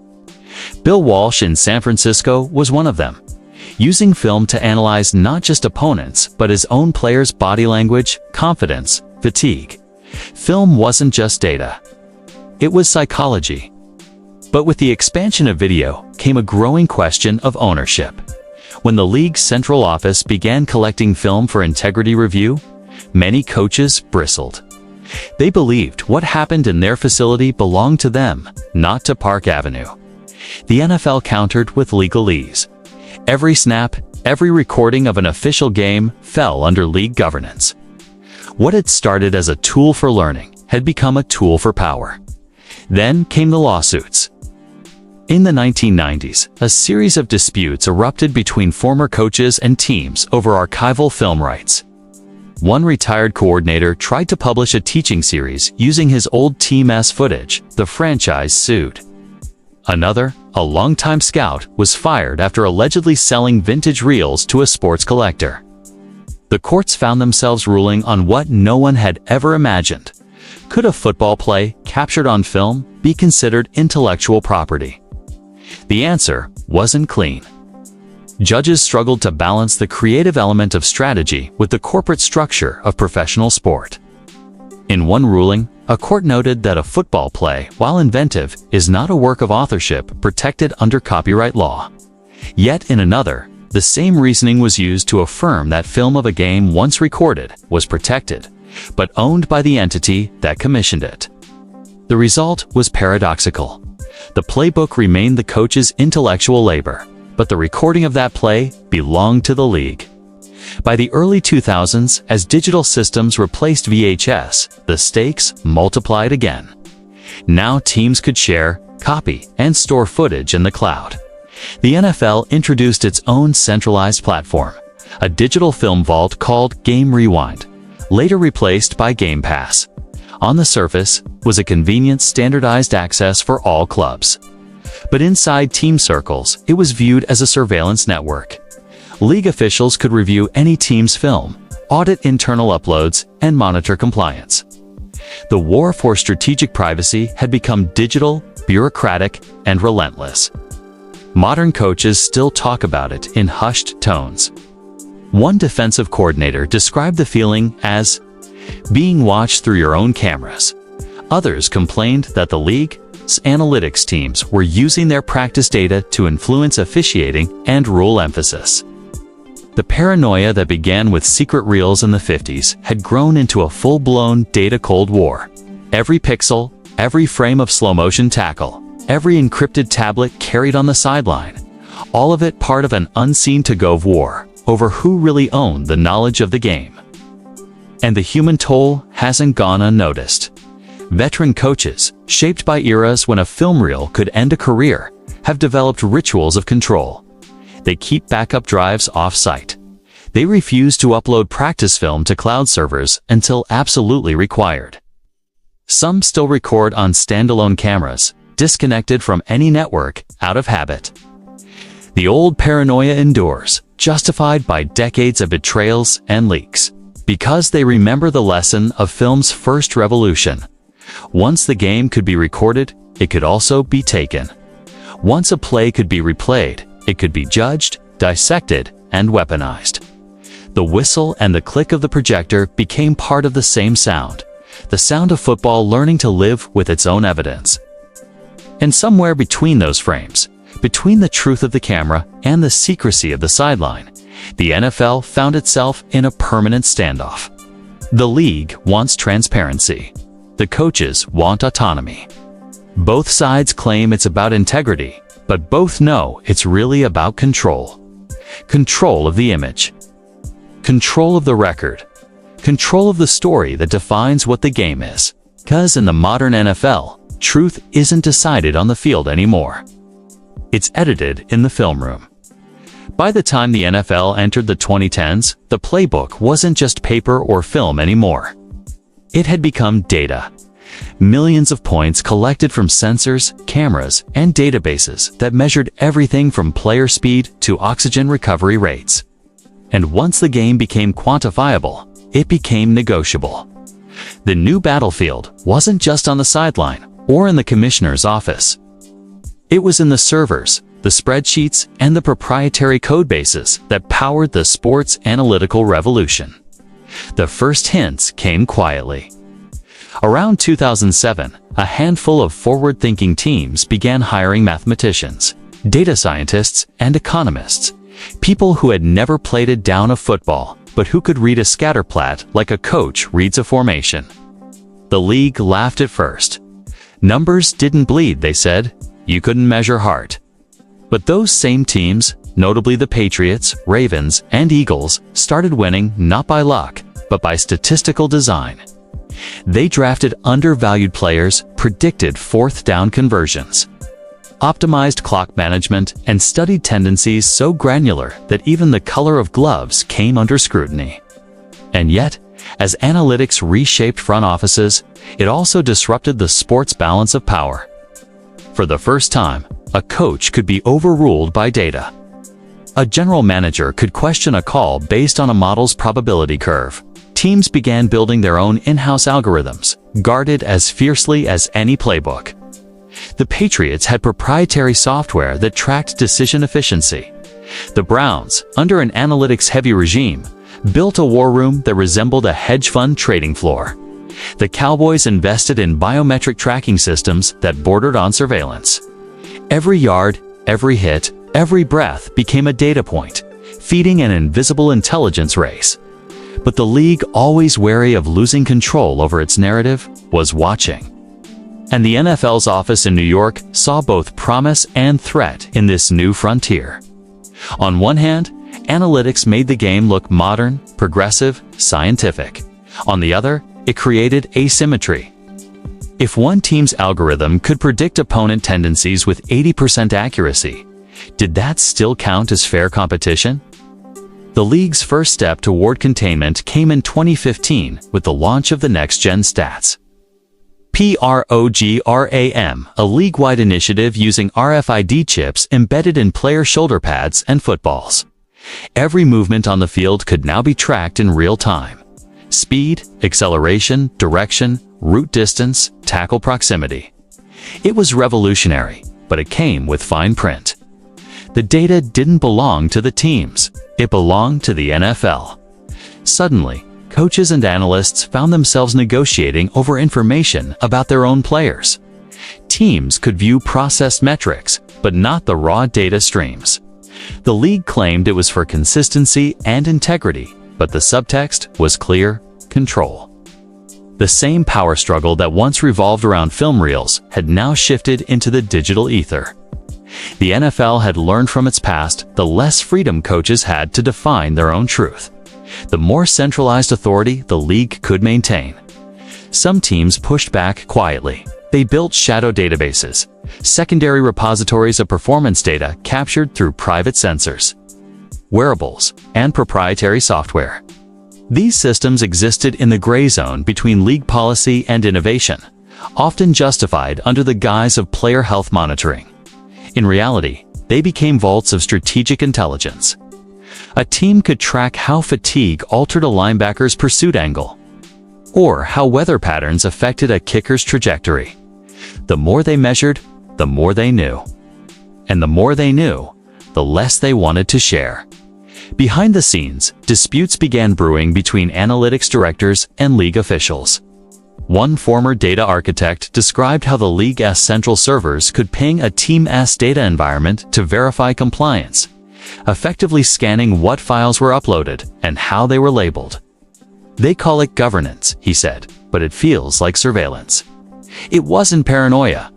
Bill Walsh in San Francisco was one of them, using film to analyze not just opponents, but his own players' body language, confidence, fatigue. Film wasn't just data. It was psychology. But with the expansion of video came a growing question of ownership. When the league's central office began collecting film for integrity review, many coaches bristled. They believed what happened in their facility belonged to them, not to Park Avenue. The NFL countered with legalese. Every snap, every recording of an official game fell under league governance. What had started as a tool for learning had become a tool for power. Then came the lawsuits. In the 1990s, a series of disputes erupted between former coaches and teams over archival film rights. One retired coordinator tried to publish a teaching series using his old Team S footage. The franchise sued. Another, a longtime scout, was fired after allegedly selling vintage reels to a sports collector. The courts found themselves ruling on what no one had ever imagined. Could a football play captured on film be considered intellectual property? The answer wasn't clean. Judges struggled to balance the creative element of strategy with the corporate structure of professional sport. In one ruling, a court noted that a football play, while inventive, is not a work of authorship protected under copyright law. Yet in another, the same reasoning was used to affirm that film of a game once recorded was protected, but owned by the entity that commissioned it. The result was paradoxical. The playbook remained the coach's intellectual labor, but the recording of that play belonged to the league. By the early 2000s, as digital systems replaced VHS, the stakes multiplied again. Now teams could share, copy, and store footage in the cloud. The NFL introduced its own centralized platform, a digital film vault called Game Rewind, later replaced by Game Pass. On the surface was a convenient standardized access for all clubs. But inside team circles, it was viewed as a surveillance network. League officials could review any team's film, audit internal uploads, and monitor compliance. The war for strategic privacy had become digital, bureaucratic, and relentless. Modern coaches still talk about it in hushed tones. One defensive coordinator described the feeling as being watched through your own cameras. Others complained that the league's analytics teams were using their practice data to influence officiating and rule emphasis. The paranoia that began with secret reels in the 50s had grown into a full-blown data Cold War. Every pixel, every frame of slow-motion tackle, every encrypted tablet carried on the sideline, all of it part of an unseen tug-of war over who really owned the knowledge of the game. And the human toll hasn't gone unnoticed. Veteran coaches, shaped by eras when a film reel could end a career, have developed rituals of control. They keep backup drives off-site. They refuse to upload practice film to cloud servers until absolutely required. Some still record on standalone cameras, disconnected from any network, out of habit. The old paranoia endures, justified by decades of betrayals and leaks, because they remember the lesson of film's first revolution. Once the game could be recorded, it could also be taken. Once a play could be replayed, it could be judged, dissected, and weaponized. The whistle and the click of the projector became part of the same sound, the sound of football learning to live with its own evidence. And somewhere between those frames, between the truth of the camera and the secrecy of the sideline, the NFL found itself in a permanent standoff. The league wants transparency. The coaches want autonomy. Both sides claim it's about integrity, but both know it's really about control. Control of the image. Control of the record. Control of the story that defines what the game is. 'Cause in the modern NFL, truth isn't decided on the field anymore. It's edited in the film room. By the time the NFL entered the 2010s, the playbook wasn't just paper or film anymore. It had become data. Millions of points collected from sensors, cameras, and databases that measured everything from player speed to oxygen recovery rates. And once the game became quantifiable, it became negotiable. The new battlefield wasn't just on the sideline or in the commissioner's office. It was in the servers, the spreadsheets, and the proprietary codebases that powered the sports analytical revolution. The first hints came quietly. Around 2007, a handful of forward-thinking teams began hiring mathematicians, data scientists, and economists, people who had never played a down of football, but who could read a scatterplot like a coach reads a formation. The league laughed at first. Numbers didn't bleed, they said. You couldn't measure heart. But those same teams, notably the Patriots, Ravens, and Eagles, started winning not by luck, but by statistical design. They drafted undervalued players, predicted fourth down conversions, optimized clock management, and studied tendencies so granular that even the color of gloves came under scrutiny. And yet, as analytics reshaped front offices, it also disrupted the sport's balance of power. For the first time, a coach could be overruled by data. A general manager could question a call based on a model's probability curve. Teams began building their own in-house algorithms, guarded as fiercely as any playbook. The Patriots had proprietary software that tracked decision efficiency. The Browns, under an analytics-heavy regime, built a war room that resembled a hedge fund trading floor. The Cowboys invested in biometric tracking systems that bordered on surveillance. Every yard, every hit, every breath became a data point, feeding an invisible intelligence race. But the league, always wary of losing control over its narrative, was watching. And the NFL's office in New York saw both promise and threat in this new frontier. On one hand, analytics made the game look modern, progressive, scientific. On the other, it created asymmetry. If one team's algorithm could predict opponent tendencies with 80% accuracy, did that still count as fair competition? The league's first step toward containment came in 2015 with the launch of the Next-Gen Stats Program, a league-wide initiative using RFID chips embedded in player shoulder pads and footballs. Every movement on the field could now be tracked in real time. Speed, acceleration, direction, route distance, tackle proximity. It was revolutionary, but it came with fine print. The data didn't belong to the teams. It belonged to the NFL. Suddenly, coaches and analysts found themselves negotiating over information about their own players. Teams could view processed metrics, but not the raw data streams. The league claimed it was for consistency and integrity, but the subtext was clear: control. The same power struggle that once revolved around film reels had now shifted into the digital ether. The NFL had learned from its past the less freedom coaches had to define their own truth, the more centralized authority the league could maintain. Some teams pushed back quietly. They built shadow databases, secondary repositories of performance data captured through private sensors, wearables, and proprietary software. These systems existed in the gray zone between league policy and innovation, often justified under the guise of player health monitoring. In reality, they became vaults of strategic intelligence. A team could track how fatigue altered a linebacker's pursuit angle, or how weather patterns affected a kicker's trajectory. The more they measured, the more they knew. And the more they knew, the less they wanted to share. Behind the scenes, disputes began brewing between analytics directors and league officials. One former data architect described how the league's central servers could ping a team's data environment to verify compliance, effectively scanning what files were uploaded and how they were labeled. They call it governance, he said, but it feels like surveillance. It wasn't paranoia.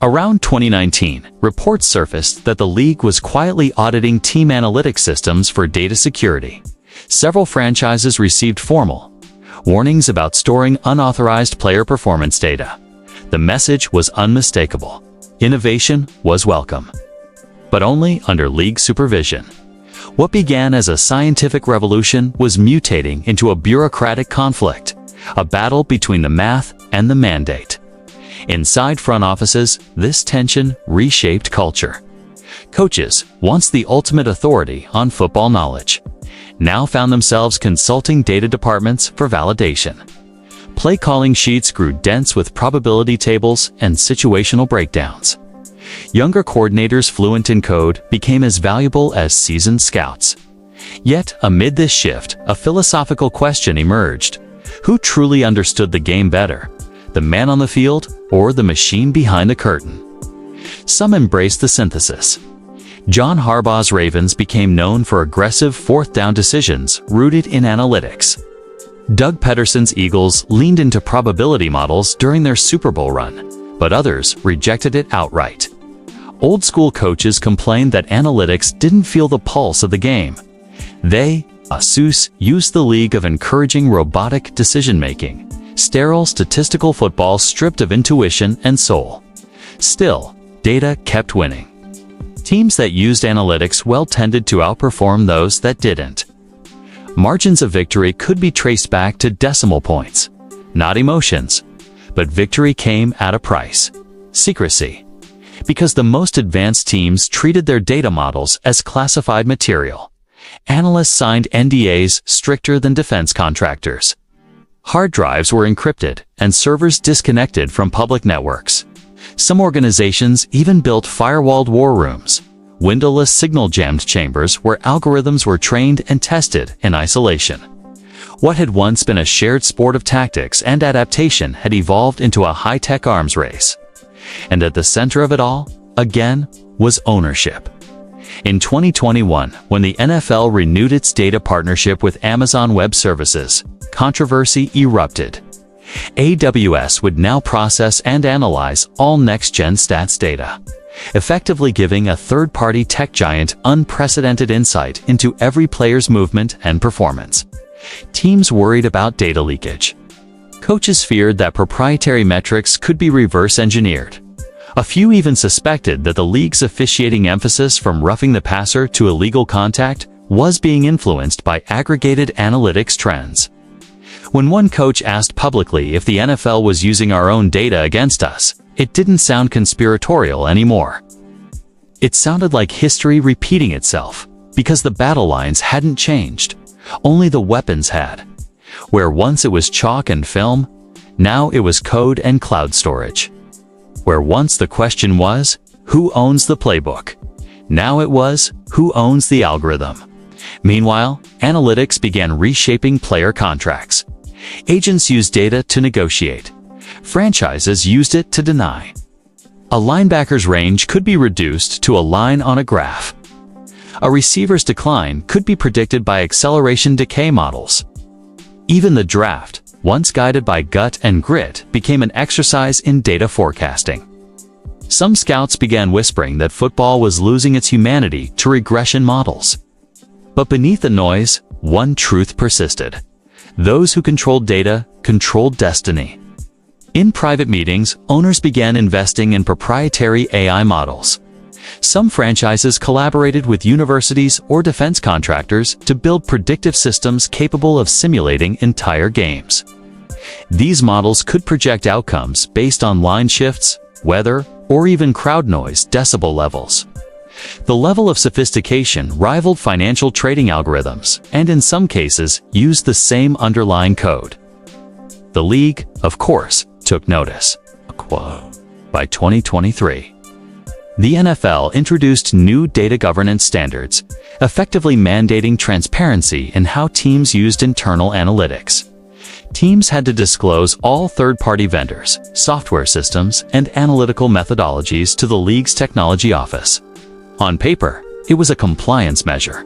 Around 2019, reports surfaced that the league was quietly auditing team analytics systems for data security. Several franchises received formal warnings about storing unauthorized player performance data. The message was unmistakable. Innovation was welcome, but only under league supervision. What began as a scientific revolution was mutating into a bureaucratic conflict, a battle between the math and the mandate. Inside front offices, this tension reshaped culture. Coaches, once the ultimate authority on football knowledge, now found themselves consulting data departments for validation. Play calling sheets grew dense with probability tables and situational breakdowns. Younger coordinators fluent in code became as valuable as seasoned scouts. Yet, amid this shift, a philosophical question emerged. Who truly understood the game better? The man on the field or the machine behind the curtain? Some embraced the synthesis. John Harbaugh's Ravens became known for aggressive fourth-down decisions rooted in analytics. Doug Peterson's Eagles leaned into probability models during their Super Bowl run, but others rejected it outright. Old-school coaches complained that analytics didn't feel the pulse of the game. They, ASUS, used the league of encouraging robotic decision-making, sterile statistical football stripped of intuition and soul. Still, data kept winning. Teams that used analytics well tended to outperform those that didn't. Margins of victory could be traced back to decimal points, not emotions. But victory came at a price: secrecy. Because the most advanced teams treated their data models as classified material. Analysts signed NDAs stricter than defense contractors. Hard drives were encrypted and servers disconnected from public networks. Some organizations even built firewalled war rooms, windowless signal-jammed chambers where algorithms were trained and tested in isolation. What had once been a shared sport of tactics and adaptation had evolved into a high-tech arms race. And at the center of it all, again, was ownership. In 2021, when the NFL renewed its data partnership with Amazon Web Services, controversy erupted. AWS would now process and analyze all next-gen stats data, effectively giving a third-party tech giant unprecedented insight into every player's movement and performance. Teams worried about data leakage. Coaches feared that proprietary metrics could be reverse-engineered. A few even suspected that the league's officiating emphasis from roughing the passer to illegal contact was being influenced by aggregated analytics trends. When one coach asked publicly if the NFL was using our own data against us, it didn't sound conspiratorial anymore. It sounded like history repeating itself, because the battle lines hadn't changed, only the weapons had. Where once it was chalk and film, now it was code and cloud storage. Where once the question was, who owns the playbook? Now it was, who owns the algorithm? Meanwhile, analytics began reshaping player contracts. Agents used data to negotiate. Franchises used it to deny. A linebacker's range could be reduced to a line on a graph. A receiver's decline could be predicted by acceleration decay models. Even the draft, once guided by gut and grit, became an exercise in data forecasting. Some scouts began whispering that football was losing its humanity to regression models. But beneath the noise, one truth persisted. Those who controlled data controlled destiny. In private meetings, owners began investing in proprietary AI models. Some franchises collaborated with universities or defense contractors to build predictive systems capable of simulating entire games. These models could project outcomes based on line shifts, weather, or even crowd noise decibel levels. The level of sophistication rivaled financial trading algorithms, and in some cases, used the same underlying code. The league, of course, took notice. By 2023, the NFL introduced new data governance standards, effectively mandating transparency in how teams used internal analytics. Teams had to disclose all third-party vendors, software systems, and analytical methodologies to the league's technology office. On paper, it was a compliance measure.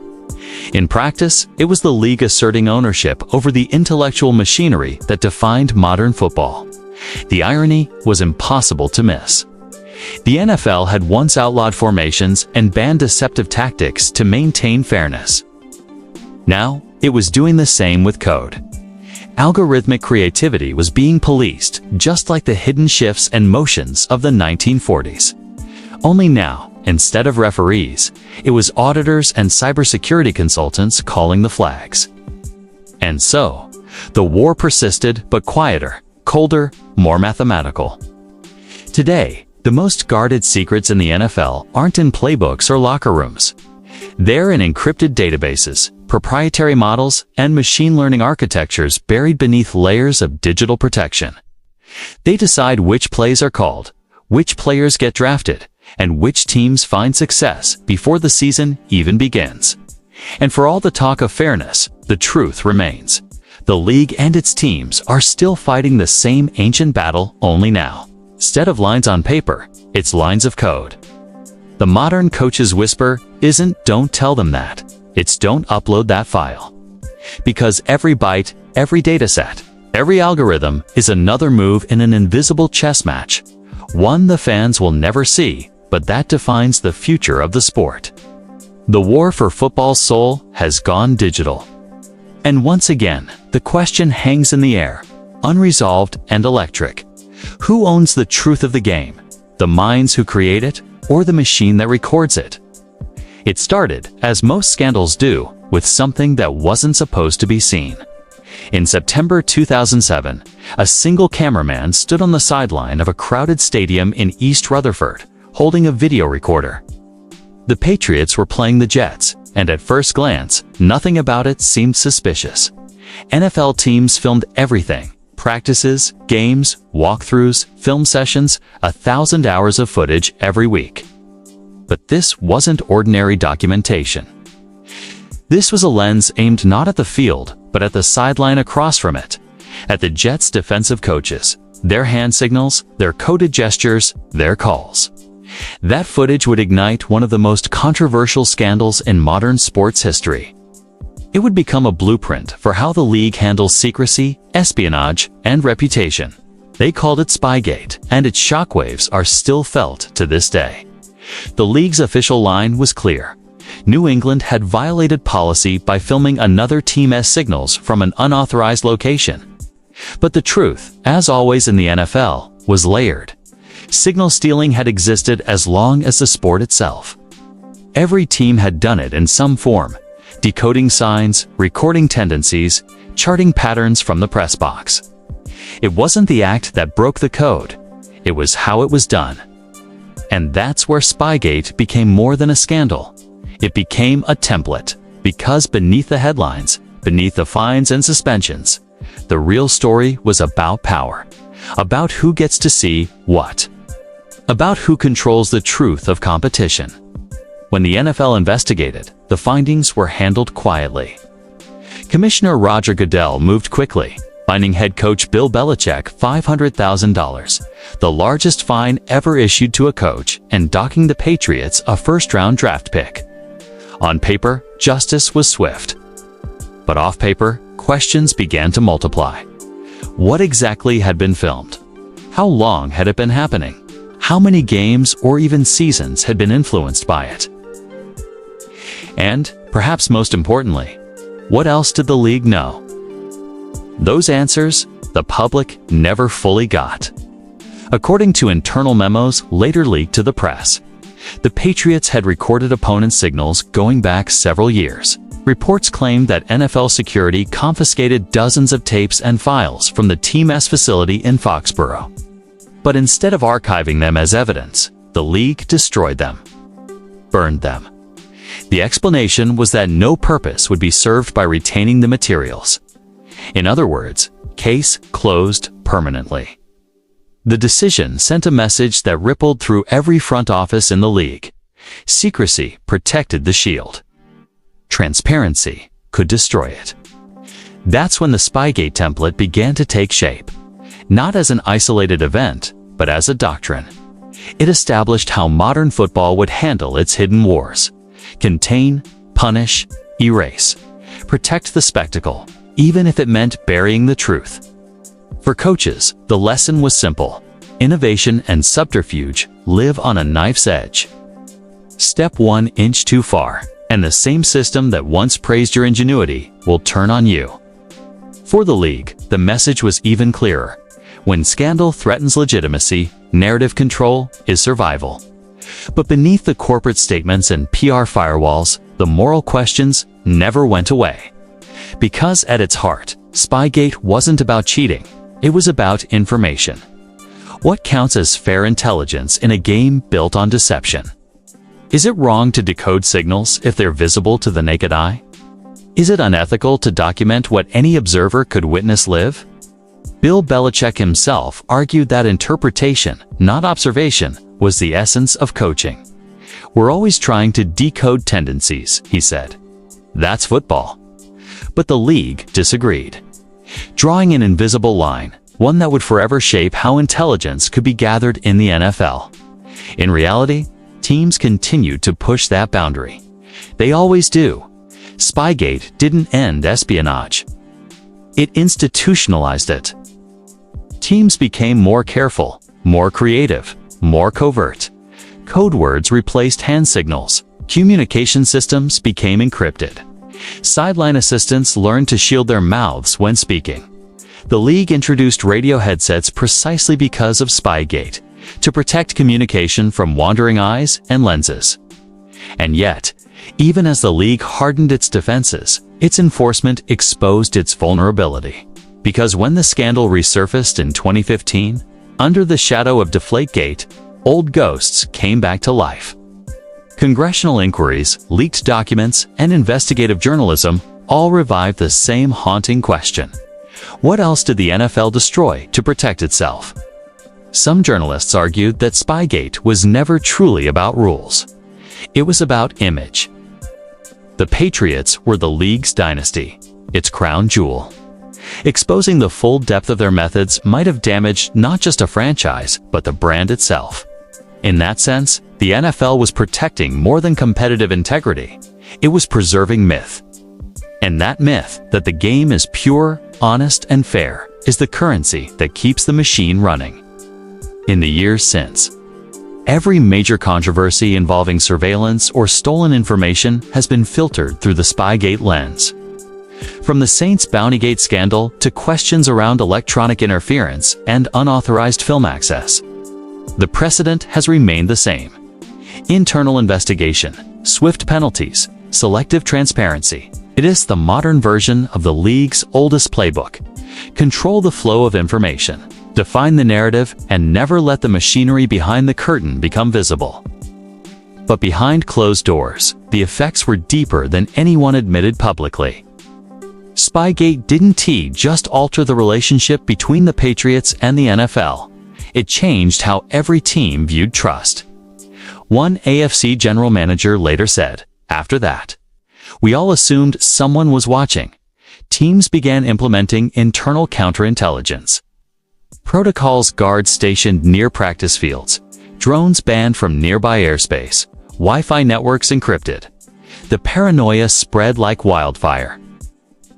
In practice, it was the league asserting ownership over the intellectual machinery that defined modern football. The irony was impossible to miss. The NFL had once outlawed formations and banned deceptive tactics to maintain fairness. Now, it was doing the same with code. Algorithmic creativity was being policed, just like the hidden shifts and motions of the 1940s. Only now, instead of referees, it was auditors and cybersecurity consultants calling the flags. And so, the war persisted, but quieter, colder, more mathematical. Today, the most guarded secrets in the NFL aren't in playbooks or locker rooms. They're in encrypted databases, proprietary models, and machine learning architectures buried beneath layers of digital protection. They decide which plays are called, which players get drafted, and which teams find success before the season even begins. And for all the talk of fairness, the truth remains. The league and its teams are still fighting the same ancient battle, only now, instead of lines on paper, it's lines of code. The modern coach's whisper isn't "don't tell them that," it's "don't upload that file." Because every byte, every dataset, every algorithm is another move in an invisible chess match, one the fans will never see, but that defines the future of the sport. The war for football's soul has gone digital. And once again, the question hangs in the air, unresolved and electric. Who owns the truth of the game? The minds who create it, or the machine that records it? It started, as most scandals do, with something that wasn't supposed to be seen. In September 2007, a single cameraman stood on the sideline of a crowded stadium in East Rutherford, holding a video recorder. The Patriots were playing the Jets, and at first glance, nothing about it seemed suspicious. NFL teams filmed everything: practices, games, walkthroughs, film sessions, 1,000 hours of footage every week. But this wasn't ordinary documentation. This was a lens aimed not at the field, but at the sideline across from it, at the Jets' defensive coaches, their hand signals, their coded gestures, their calls. That footage would ignite one of the most controversial scandals in modern sports history. It would become a blueprint for how the league handles secrecy, espionage, and reputation. They called it Spygate, and its shockwaves are still felt to this day. The league's official line was clear. New England had violated policy by filming another team's signals from an unauthorized location. But the truth, as always in the NFL, was layered. Signal stealing had existed as long as the sport itself. Every team had done it in some form, decoding signs, recording tendencies, charting patterns from the press box. It wasn't the act that broke the code, it was how it was done. And that's where Spygate became more than a scandal. It became a template, because beneath the headlines, beneath the fines and suspensions, the real story was about power, about who gets to see what, about who controls the truth of competition. When the NFL investigated, the findings were handled quietly. Commissioner Roger Goodell moved quickly, finding head coach Bill Belichick $500,000, the largest fine ever issued to a coach, and docking the Patriots a first-round draft pick. On paper, justice was swift. But off paper, questions began to multiply. What exactly had been filmed? How long had it been happening? How many games or even seasons had been influenced by it? And, perhaps most importantly, what else did the league know? Those answers, the public never fully got. According to internal memos later leaked to the press, the Patriots had recorded opponents' signals going back several years. Reports claimed that NFL security confiscated dozens of tapes and files from the team's facility in Foxborough. But instead of archiving them as evidence, the league destroyed them, burned them. The explanation was that no purpose would be served by retaining the materials. In other words, case closed permanently. The decision sent a message that rippled through every front office in the league. Secrecy protected the shield. Transparency could destroy it. That's when the Spygate template began to take shape, not as an isolated event, but as a doctrine. It established how modern football would handle its hidden wars: contain, punish, erase, protect the spectacle, even if it meant burying the truth. For coaches, the lesson was simple: innovation and subterfuge live on a knife's edge. Step 1 inch too far, and the same system that once praised your ingenuity will turn on you. For the league, the message was even clearer. When scandal threatens legitimacy, narrative control is survival. But beneath the corporate statements and PR firewalls, the moral questions never went away. Because at its heart, Spygate wasn't about cheating, it was about information. What counts as fair intelligence in a game built on deception? Is it wrong to decode signals if they're visible to the naked eye? Is it unethical to document what any observer could witness live? Bill Belichick himself argued that interpretation, not observation, was the essence of coaching. "We're always trying to decode tendencies," he said. "That's football." But the league disagreed, drawing an invisible line, one that would forever shape how intelligence could be gathered in the NFL. In reality, teams continued to push that boundary. They always do. Spygate didn't end espionage. It institutionalized it. Teams became more careful, more creative, more covert. Code words replaced hand signals. Communication systems became encrypted. Sideline assistants learned to shield their mouths when speaking. The league introduced radio headsets precisely because of Spygate, to protect communication from wandering eyes and lenses. And yet, even as the league hardened its defenses, its enforcement exposed its vulnerability. Because when the scandal resurfaced in 2015, under the shadow of Deflategate, old ghosts came back to life. Congressional inquiries, leaked documents, and investigative journalism all revived the same haunting question. What else did the NFL destroy to protect itself? Some journalists argued that Spygate was never truly about rules. It was about image. The Patriots were the league's dynasty, its crown jewel. Exposing the full depth of their methods might have damaged not just a franchise, but the brand itself. In that sense, the NFL was protecting more than competitive integrity. It was preserving myth. And that myth, that the game is pure, honest, and fair, is the currency that keeps the machine running. In the years since, every major controversy involving surveillance or stolen information has been filtered through the Spygate lens. From the Saints Bountygate scandal to questions around electronic interference and unauthorized film access, the precedent has remained the same. Internal investigation, swift penalties, selective transparency. It is the modern version of the league's oldest playbook. Control the flow of information, define the narrative, and never let the machinery behind the curtain become visible. But behind closed doors, the effects were deeper than anyone admitted publicly. Spygate didn't just alter the relationship between the Patriots and the NFL. It changed how every team viewed trust. One AFC general manager later said, "After that, we all assumed someone was watching." Teams began implementing internal counterintelligence. Protocols guards stationed near practice fields, drones banned from nearby airspace, Wi-Fi networks encrypted. The paranoia spread like wildfire.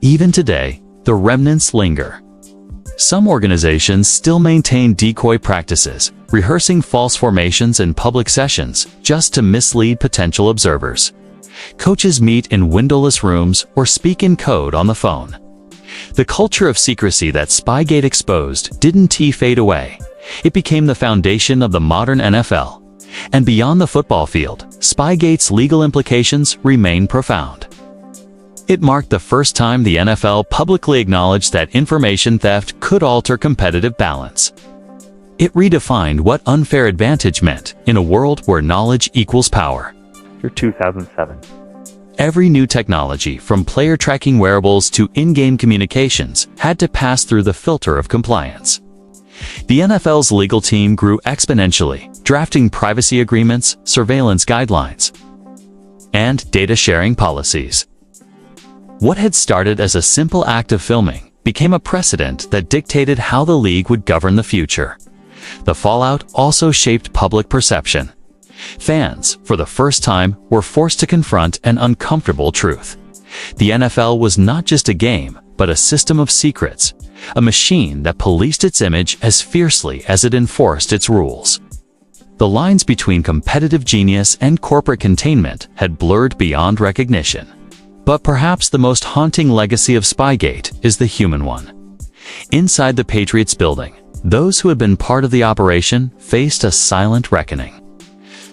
Even today, the remnants linger. Some organizations still maintain decoy practices, rehearsing false formations in public sessions just to mislead potential observers. Coaches meet in windowless rooms or speak in code on the phone. The culture of secrecy that Spygate exposed didn't fade away. It became the foundation of the modern NFL. And beyond the football field, Spygate's legal implications remain profound. It marked the first time the NFL publicly acknowledged that information theft could alter competitive balance. It redefined what unfair advantage meant in a world where knowledge equals power. Year 2007. Every new technology, from player tracking wearables to in-game communications, had to pass through the filter of compliance. The NFL's legal team grew exponentially, drafting privacy agreements, surveillance guidelines, and data sharing policies. What had started as a simple act of filming became a precedent that dictated how the league would govern the future. The fallout also shaped public perception. Fans, for the first time, were forced to confront an uncomfortable truth. The NFL was not just a game, but a system of secrets, a machine that policed its image as fiercely as it enforced its rules. The lines between competitive genius and corporate containment had blurred beyond recognition. But perhaps the most haunting legacy of Spygate is the human one. Inside the Patriots building, those who had been part of the operation faced a silent reckoning.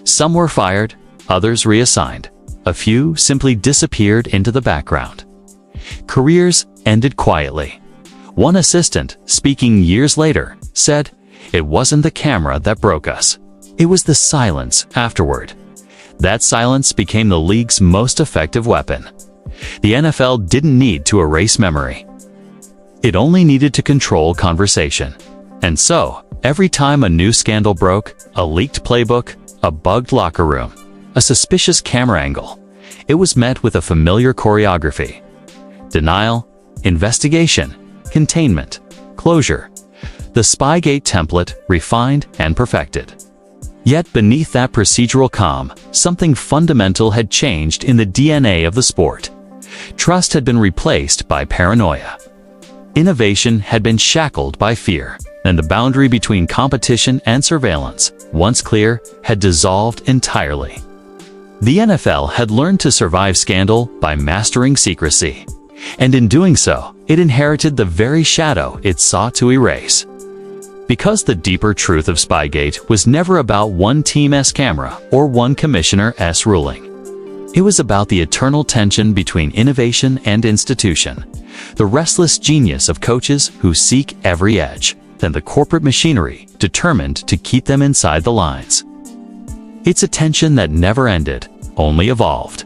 Some were fired, others reassigned. A few simply disappeared into the background. Careers ended quietly. One assistant, speaking years later, said, "It wasn't the camera that broke us. It was the silence afterward." That silence became the league's most effective weapon. The NFL didn't need to erase memory. It only needed to control conversation. And so, Every time a new scandal broke, a leaked playbook, a bugged locker room, a suspicious camera angle, it was met with a familiar choreography. Denial, investigation, containment, closure. The Spygate template refined and perfected. Yet beneath that procedural calm, something fundamental had changed in the DNA of the sport. Trust had been replaced by paranoia. Innovation had been shackled by fear, and the boundary between competition and surveillance, once clear, had dissolved entirely. The NFL had learned to survive scandal by mastering secrecy, and in doing so, it inherited the very shadow it sought to erase. Because the deeper truth of Spygate was never about one team's camera or one commissioner's ruling. It was about the eternal tension between innovation and institution, the restless genius of coaches who seek every edge, and the corporate machinery determined to keep them inside the lines. It's a tension that never ended, only evolved.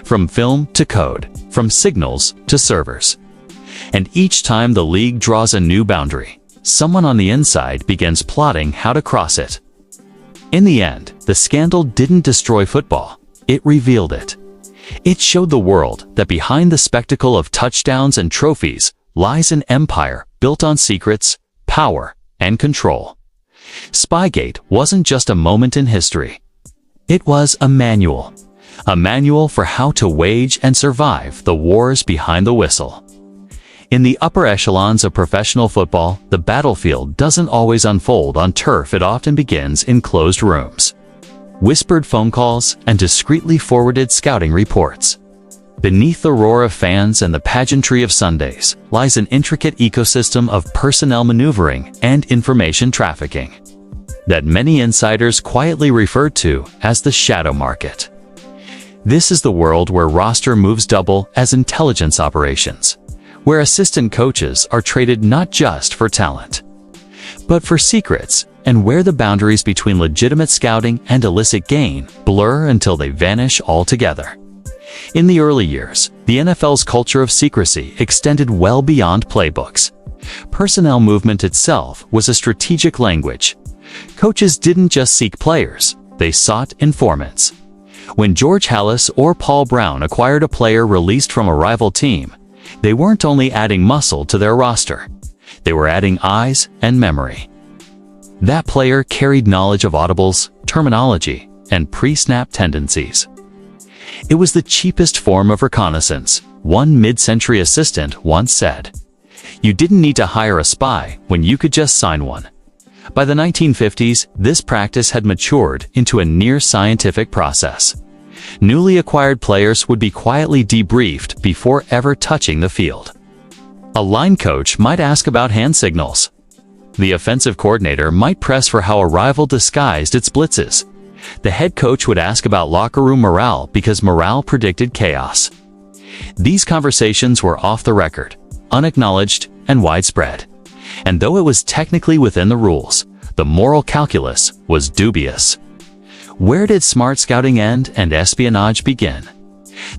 From film to code, from signals to servers. And each time the league draws a new boundary, someone on the inside begins plotting how to cross it. In the end, the scandal didn't destroy football, it revealed it. It showed the world that behind the spectacle of touchdowns and trophies lies an empire built on secrets, power, and control. Spygate wasn't just a moment in history. It was a manual for how to wage and survive the wars behind the whistle. In the upper echelons of professional football, the battlefield doesn't always unfold on turf. It often begins in closed rooms. Whispered phone calls and discreetly forwarded scouting reports. Beneath the roar of fans and the pageantry of Sundays lies an intricate ecosystem of personnel maneuvering and information trafficking that many insiders quietly refer to as the shadow market. This is the world where roster moves double as intelligence operations, where assistant coaches are traded not just for talent, but for secrets, and where the boundaries between legitimate scouting and illicit gain blur until they vanish altogether. In the early years, the NFL's culture of secrecy extended well beyond playbooks. Personnel movement itself was a strategic language. Coaches didn't just seek players, they sought informants. When George Halas or Paul Brown acquired a player released from a rival team, they weren't only adding muscle to their roster, they were adding eyes and memory. That player carried knowledge of audibles, terminology, and pre-snap tendencies. It was the cheapest form of reconnaissance, one mid-century assistant once said. You didn't need to hire a spy when you could just sign one. By the 1950s, this practice had matured into a near-scientific process. Newly acquired players would be quietly debriefed before ever touching the field. A line coach might ask about hand signals. The offensive coordinator might press for how a rival disguised its blitzes. The head coach would ask about locker room morale because morale predicted chaos. These conversations were off the record, unacknowledged, and widespread. And though it was technically within the rules, the moral calculus was dubious. Where did smart scouting end and espionage begin?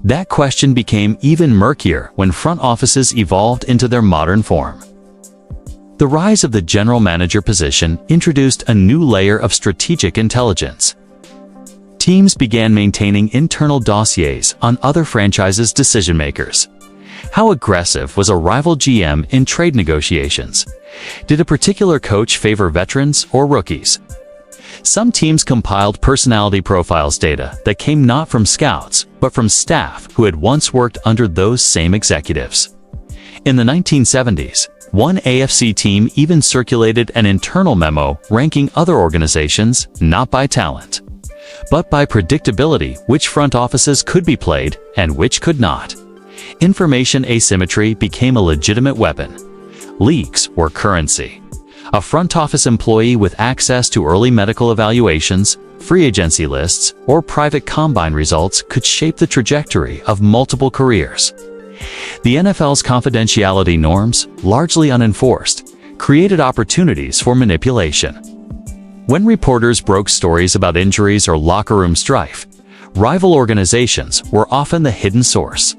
That question became even murkier when front offices evolved into their modern form. The rise of the general manager position introduced a new layer of strategic intelligence. Teams began maintaining internal dossiers on other franchises' decision-makers. How aggressive was a rival GM in trade negotiations? Did a particular coach favor veterans or rookies? Some teams compiled personality profiles data that came not from scouts, but from staff who had once worked under those same executives. In the 1970s, one AFC team even circulated an internal memo ranking other organizations not by talent, but by predictability, which front offices could be played and which could not. Information asymmetry became a legitimate weapon. Leaks were currency. A front office employee with access to early medical evaluations, free agency lists, or private combine results could shape the trajectory of multiple careers. The NFL's confidentiality norms, largely unenforced, created opportunities for manipulation. When reporters broke stories about injuries or locker room strife, rival organizations were often the hidden source.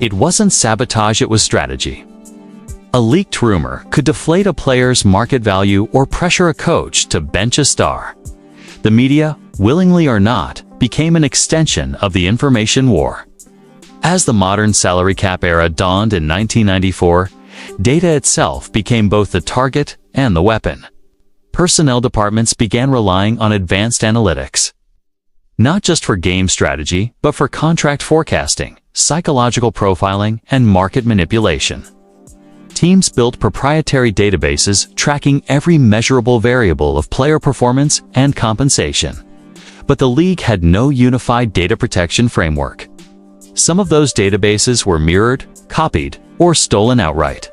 It wasn't sabotage, it was strategy. A leaked rumor could deflate a player's market value or pressure a coach to bench a star. The media, willingly or not, became an extension of the information war. As the modern salary cap era dawned in 1994, data itself became both the target and the weapon. Personnel departments began relying on advanced analytics, not just for game strategy, but for contract forecasting, psychological profiling, and market manipulation. Teams built proprietary databases tracking every measurable variable of player performance and compensation. But the league had no unified data protection framework. Some of those databases were mirrored, copied, or stolen outright.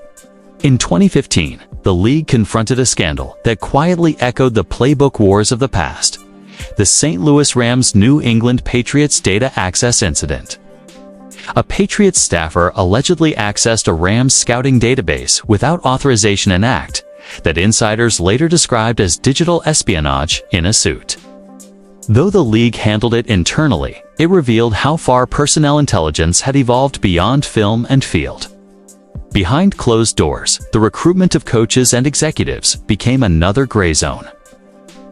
In 2015, the league confronted a scandal that quietly echoed the playbook wars of the past: the St. Louis Rams' New England Patriots data access incident. A Patriots staffer allegedly accessed a Rams scouting database without authorization, an act that insiders later described as digital espionage in a suit. Though the league handled it internally, it revealed how far personnel intelligence had evolved beyond film and field. Behind closed doors, the recruitment of coaches and executives became another gray zone.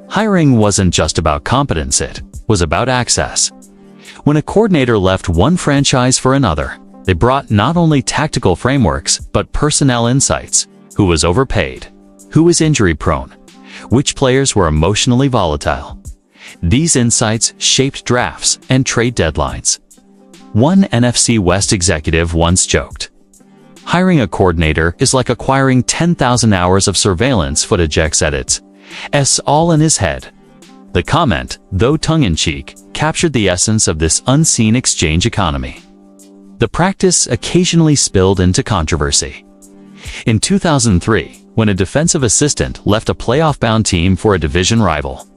Hiring wasn't just about competence, it was about access. When a coordinator left one franchise for another, they brought not only tactical frameworks, but personnel insights: who was overpaid, who was injury-prone, which players were emotionally volatile. These insights shaped drafts and trade deadlines. One NFC West executive once joked, "Hiring a coordinator is like acquiring 10,000 hours of surveillance footage edits, all in his head." The comment, though tongue-in-cheek, captured the essence of this unseen exchange economy. The practice occasionally spilled into controversy. In 2003, when a defensive assistant left a playoff-bound team for a division rival,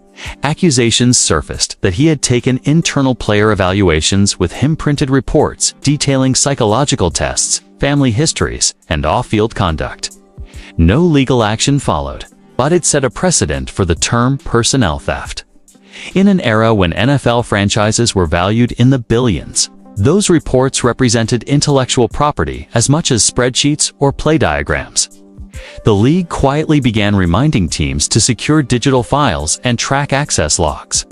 accusations surfaced that he had taken internal player evaluations with him-printed reports detailing psychological tests, family histories, and off-field conduct. No legal action followed, but it set a precedent for the term personnel theft. In an era when NFL franchises were valued in the billions, those reports represented intellectual property as much as spreadsheets or play diagrams. The league quietly began reminding teams to secure digital files and track access logs,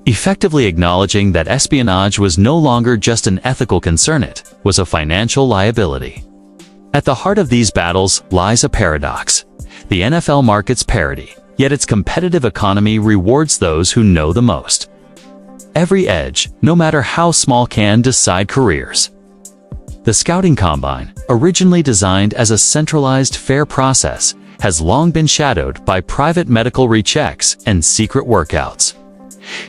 effectively acknowledging that espionage was no longer just an ethical concern, it was a financial liability. At the heart of these battles lies a paradox. The NFL markets parity, yet its competitive economy rewards those who know the most. Every edge, no matter how small, can decide careers. The scouting combine, originally designed as a centralized, fair process, has long been shadowed by private medical rechecks and secret workouts.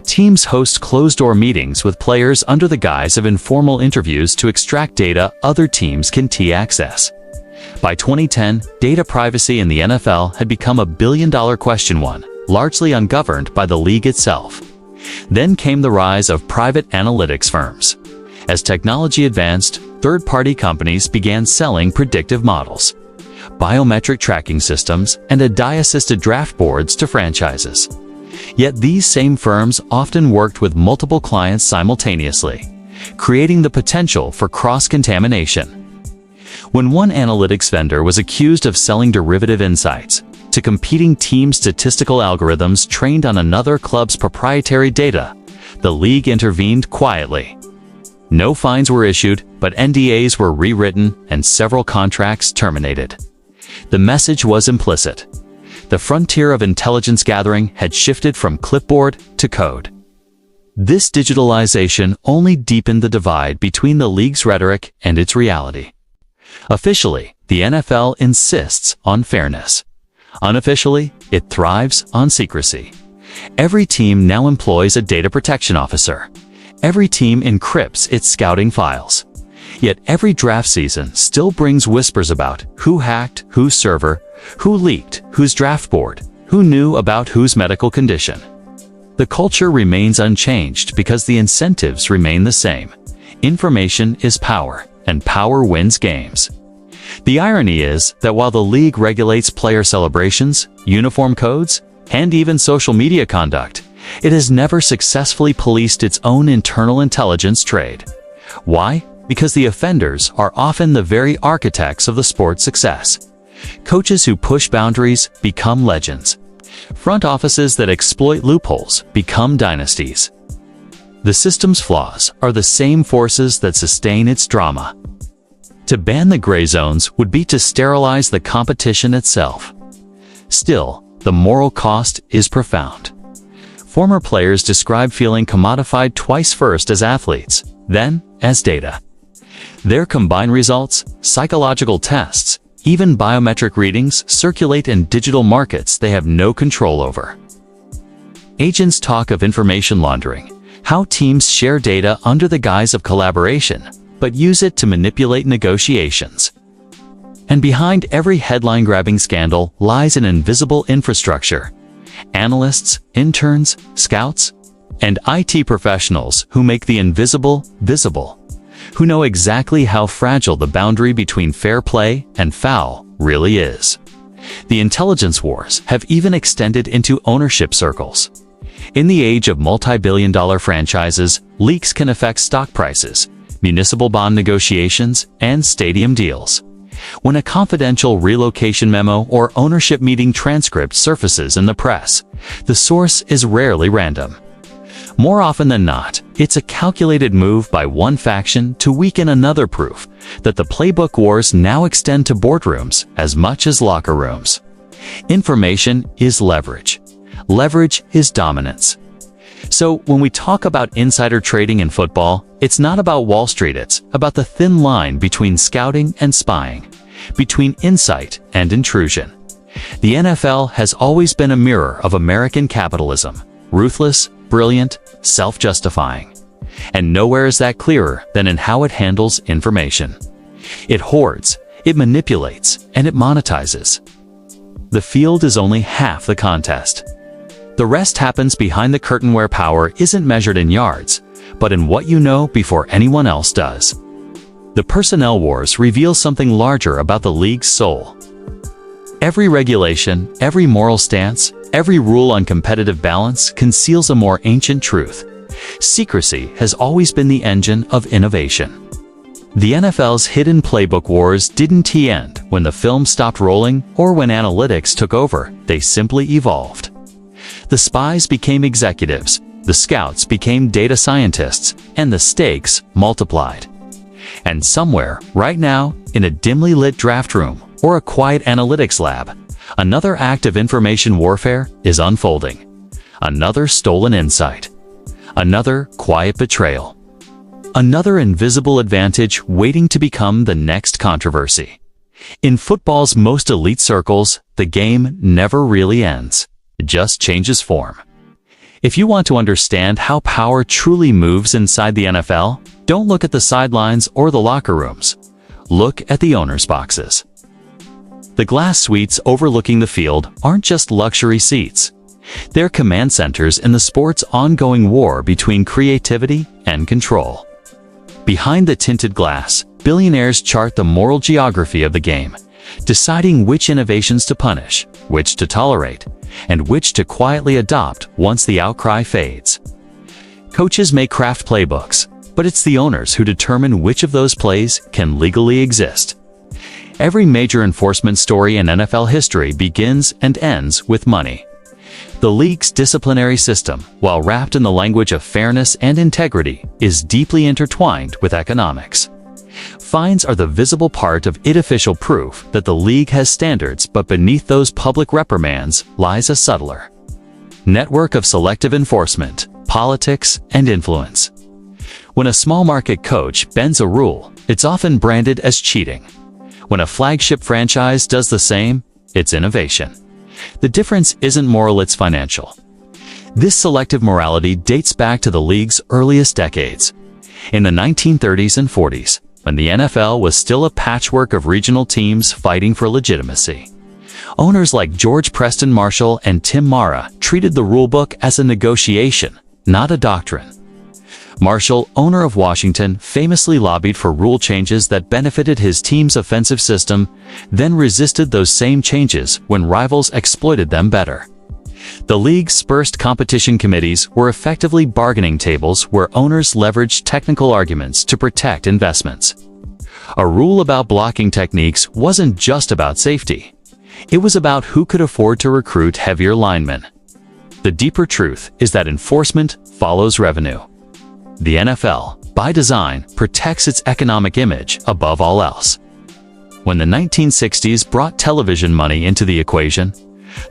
Teams host closed-door meetings with players under the guise of informal interviews to extract data other teams can access. By 2010, data privacy in the NFL had become a billion-dollar question, one largely ungoverned by the league itself. Then came the rise of private analytics firms. As technology advanced, third-party companies began selling predictive models, biometric tracking systems, and AI-assisted draft boards to franchises. Yet these same firms often worked with multiple clients simultaneously, creating the potential for cross-contamination. When one analytics vendor was accused of selling derivative insights to competing team statistical algorithms trained on another club's proprietary data, the league intervened quietly. No fines were issued, but NDAs were rewritten and several contracts terminated. The message was implicit. The frontier of intelligence gathering had shifted from clipboard to code. This digitalization only deepened the divide between the league's rhetoric and its reality. Officially, the NFL insists on fairness. Unofficially, it thrives on secrecy. Every team now employs a data protection officer. Every team encrypts its scouting files. Yet every draft season still brings whispers about who hacked whose server, who leaked whose draft board, who knew about whose medical condition. The culture remains unchanged because the incentives remain the same. Information is power, and power wins games. The irony is that while the league regulates player celebrations, uniform codes, and even social media conduct, it has never successfully policed its own internal intelligence trade. Why? because the offenders are often the very architects of the sport's success. Coaches who push boundaries become legends. Front offices that exploit loopholes become dynasties. The system's flaws are the same forces that sustain its drama. To ban the gray zones would be to sterilize the competition itself. Still, the moral cost is profound. Former players describe feeling commodified twice, first as athletes, then as data. Their combined results, psychological tests, even biometric readings circulate in digital markets they have no control over. Agents talk of information laundering, how teams share data under the guise of collaboration, but use it to manipulate negotiations. And behind every headline-grabbing scandal lies an invisible infrastructure. Analysts, interns, scouts, and IT professionals who make the invisible visible, who know exactly how fragile the boundary between fair play and foul really is. The intelligence wars have even extended into ownership circles. In the age of multi-billion-dollar franchises, leaks can affect stock prices, municipal bond negotiations, and stadium deals. When a confidential relocation memo or ownership meeting transcript surfaces in the press, the source is rarely random. More often than not, it's a calculated move by one faction to weaken another, proof that the playbook wars now extend to boardrooms as much as locker rooms. Information is leverage. Leverage is dominance. So when we talk about insider trading in football, it's not about Wall Street, it's about the thin line between scouting and spying, between insight and intrusion. The NFL has always been a mirror of American capitalism, ruthless, brilliant, self-justifying. And nowhere is that clearer than in how it handles information. It hoards, it manipulates, and it monetizes. The field is only half the contest. The rest happens behind the curtain, where power isn't measured in yards, but in what you know before anyone else does. The personnel wars reveal something larger about the league's soul. Every regulation, every moral stance, every rule on competitive balance conceals a more ancient truth. Secrecy has always been the engine of innovation. The NFL's hidden playbook wars didn't end when the film stopped rolling or when analytics took over. They simply evolved. The spies became executives, the scouts became data scientists, and the stakes multiplied. And somewhere, right now, in a dimly lit draft room or a quiet analytics lab, another act of information warfare is unfolding. Another stolen insight. Another quiet betrayal. Another invisible advantage waiting to become the next controversy. In football's most elite circles, the game never really ends. It just changes form. If you want to understand how power truly moves inside the NFL, don't look at the sidelines or the locker rooms. Look at the owners' boxes. The glass suites overlooking the field aren't just luxury seats. They're command centers in the sport's ongoing war between creativity and control. Behind the tinted glass, billionaires chart the moral geography of the game, deciding which innovations to punish, which to tolerate, and which to quietly adopt once the outcry fades. Coaches may craft playbooks, but it's the owners who determine which of those plays can legally exist. Every major enforcement story in NFL history begins and ends with money. The league's disciplinary system, while wrapped in the language of fairness and integrity, is deeply intertwined with economics. Fines are the visible part of it, official proof that the league has standards, but beneath those public reprimands lies a subtler network of selective enforcement, politics, and influence. When a small market coach bends a rule, it's often branded as cheating. When a flagship franchise does the same, it's innovation. The difference isn't moral, it's financial. This selective morality dates back to the league's earliest decades. In the 1930s and 40s, when the NFL was still a patchwork of regional teams fighting for legitimacy, owners like George Preston Marshall and Tim Mara treated the rulebook as a negotiation, not a doctrine. Marshall, owner of Washington, famously lobbied for rule changes that benefited his team's offensive system, then resisted those same changes when rivals exploited them better. The league's first competition committees were effectively bargaining tables where owners leveraged technical arguments to protect investments. A rule about blocking techniques wasn't just about safety. It was about who could afford to recruit heavier linemen. The deeper truth is that enforcement follows revenue. The NFL, by design, protects its economic image above all else. When the 1960s brought television money into the equation,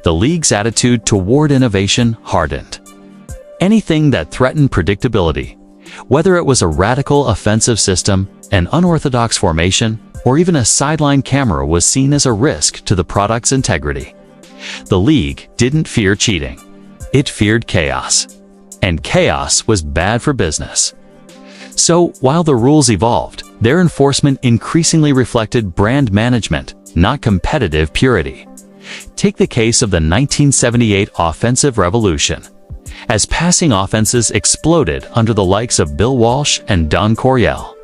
the league's attitude toward innovation hardened. Anything that threatened predictability, whether it was a radical offensive system, an unorthodox formation, or even a sideline camera, was seen as a risk to the product's integrity. The league didn't fear cheating. It feared chaos. And chaos was bad for business. So, while the rules evolved, their enforcement increasingly reflected brand management, not competitive purity. Take the case of the 1978 offensive revolution. As passing offenses exploded under the likes of Bill Walsh and Don Coryell,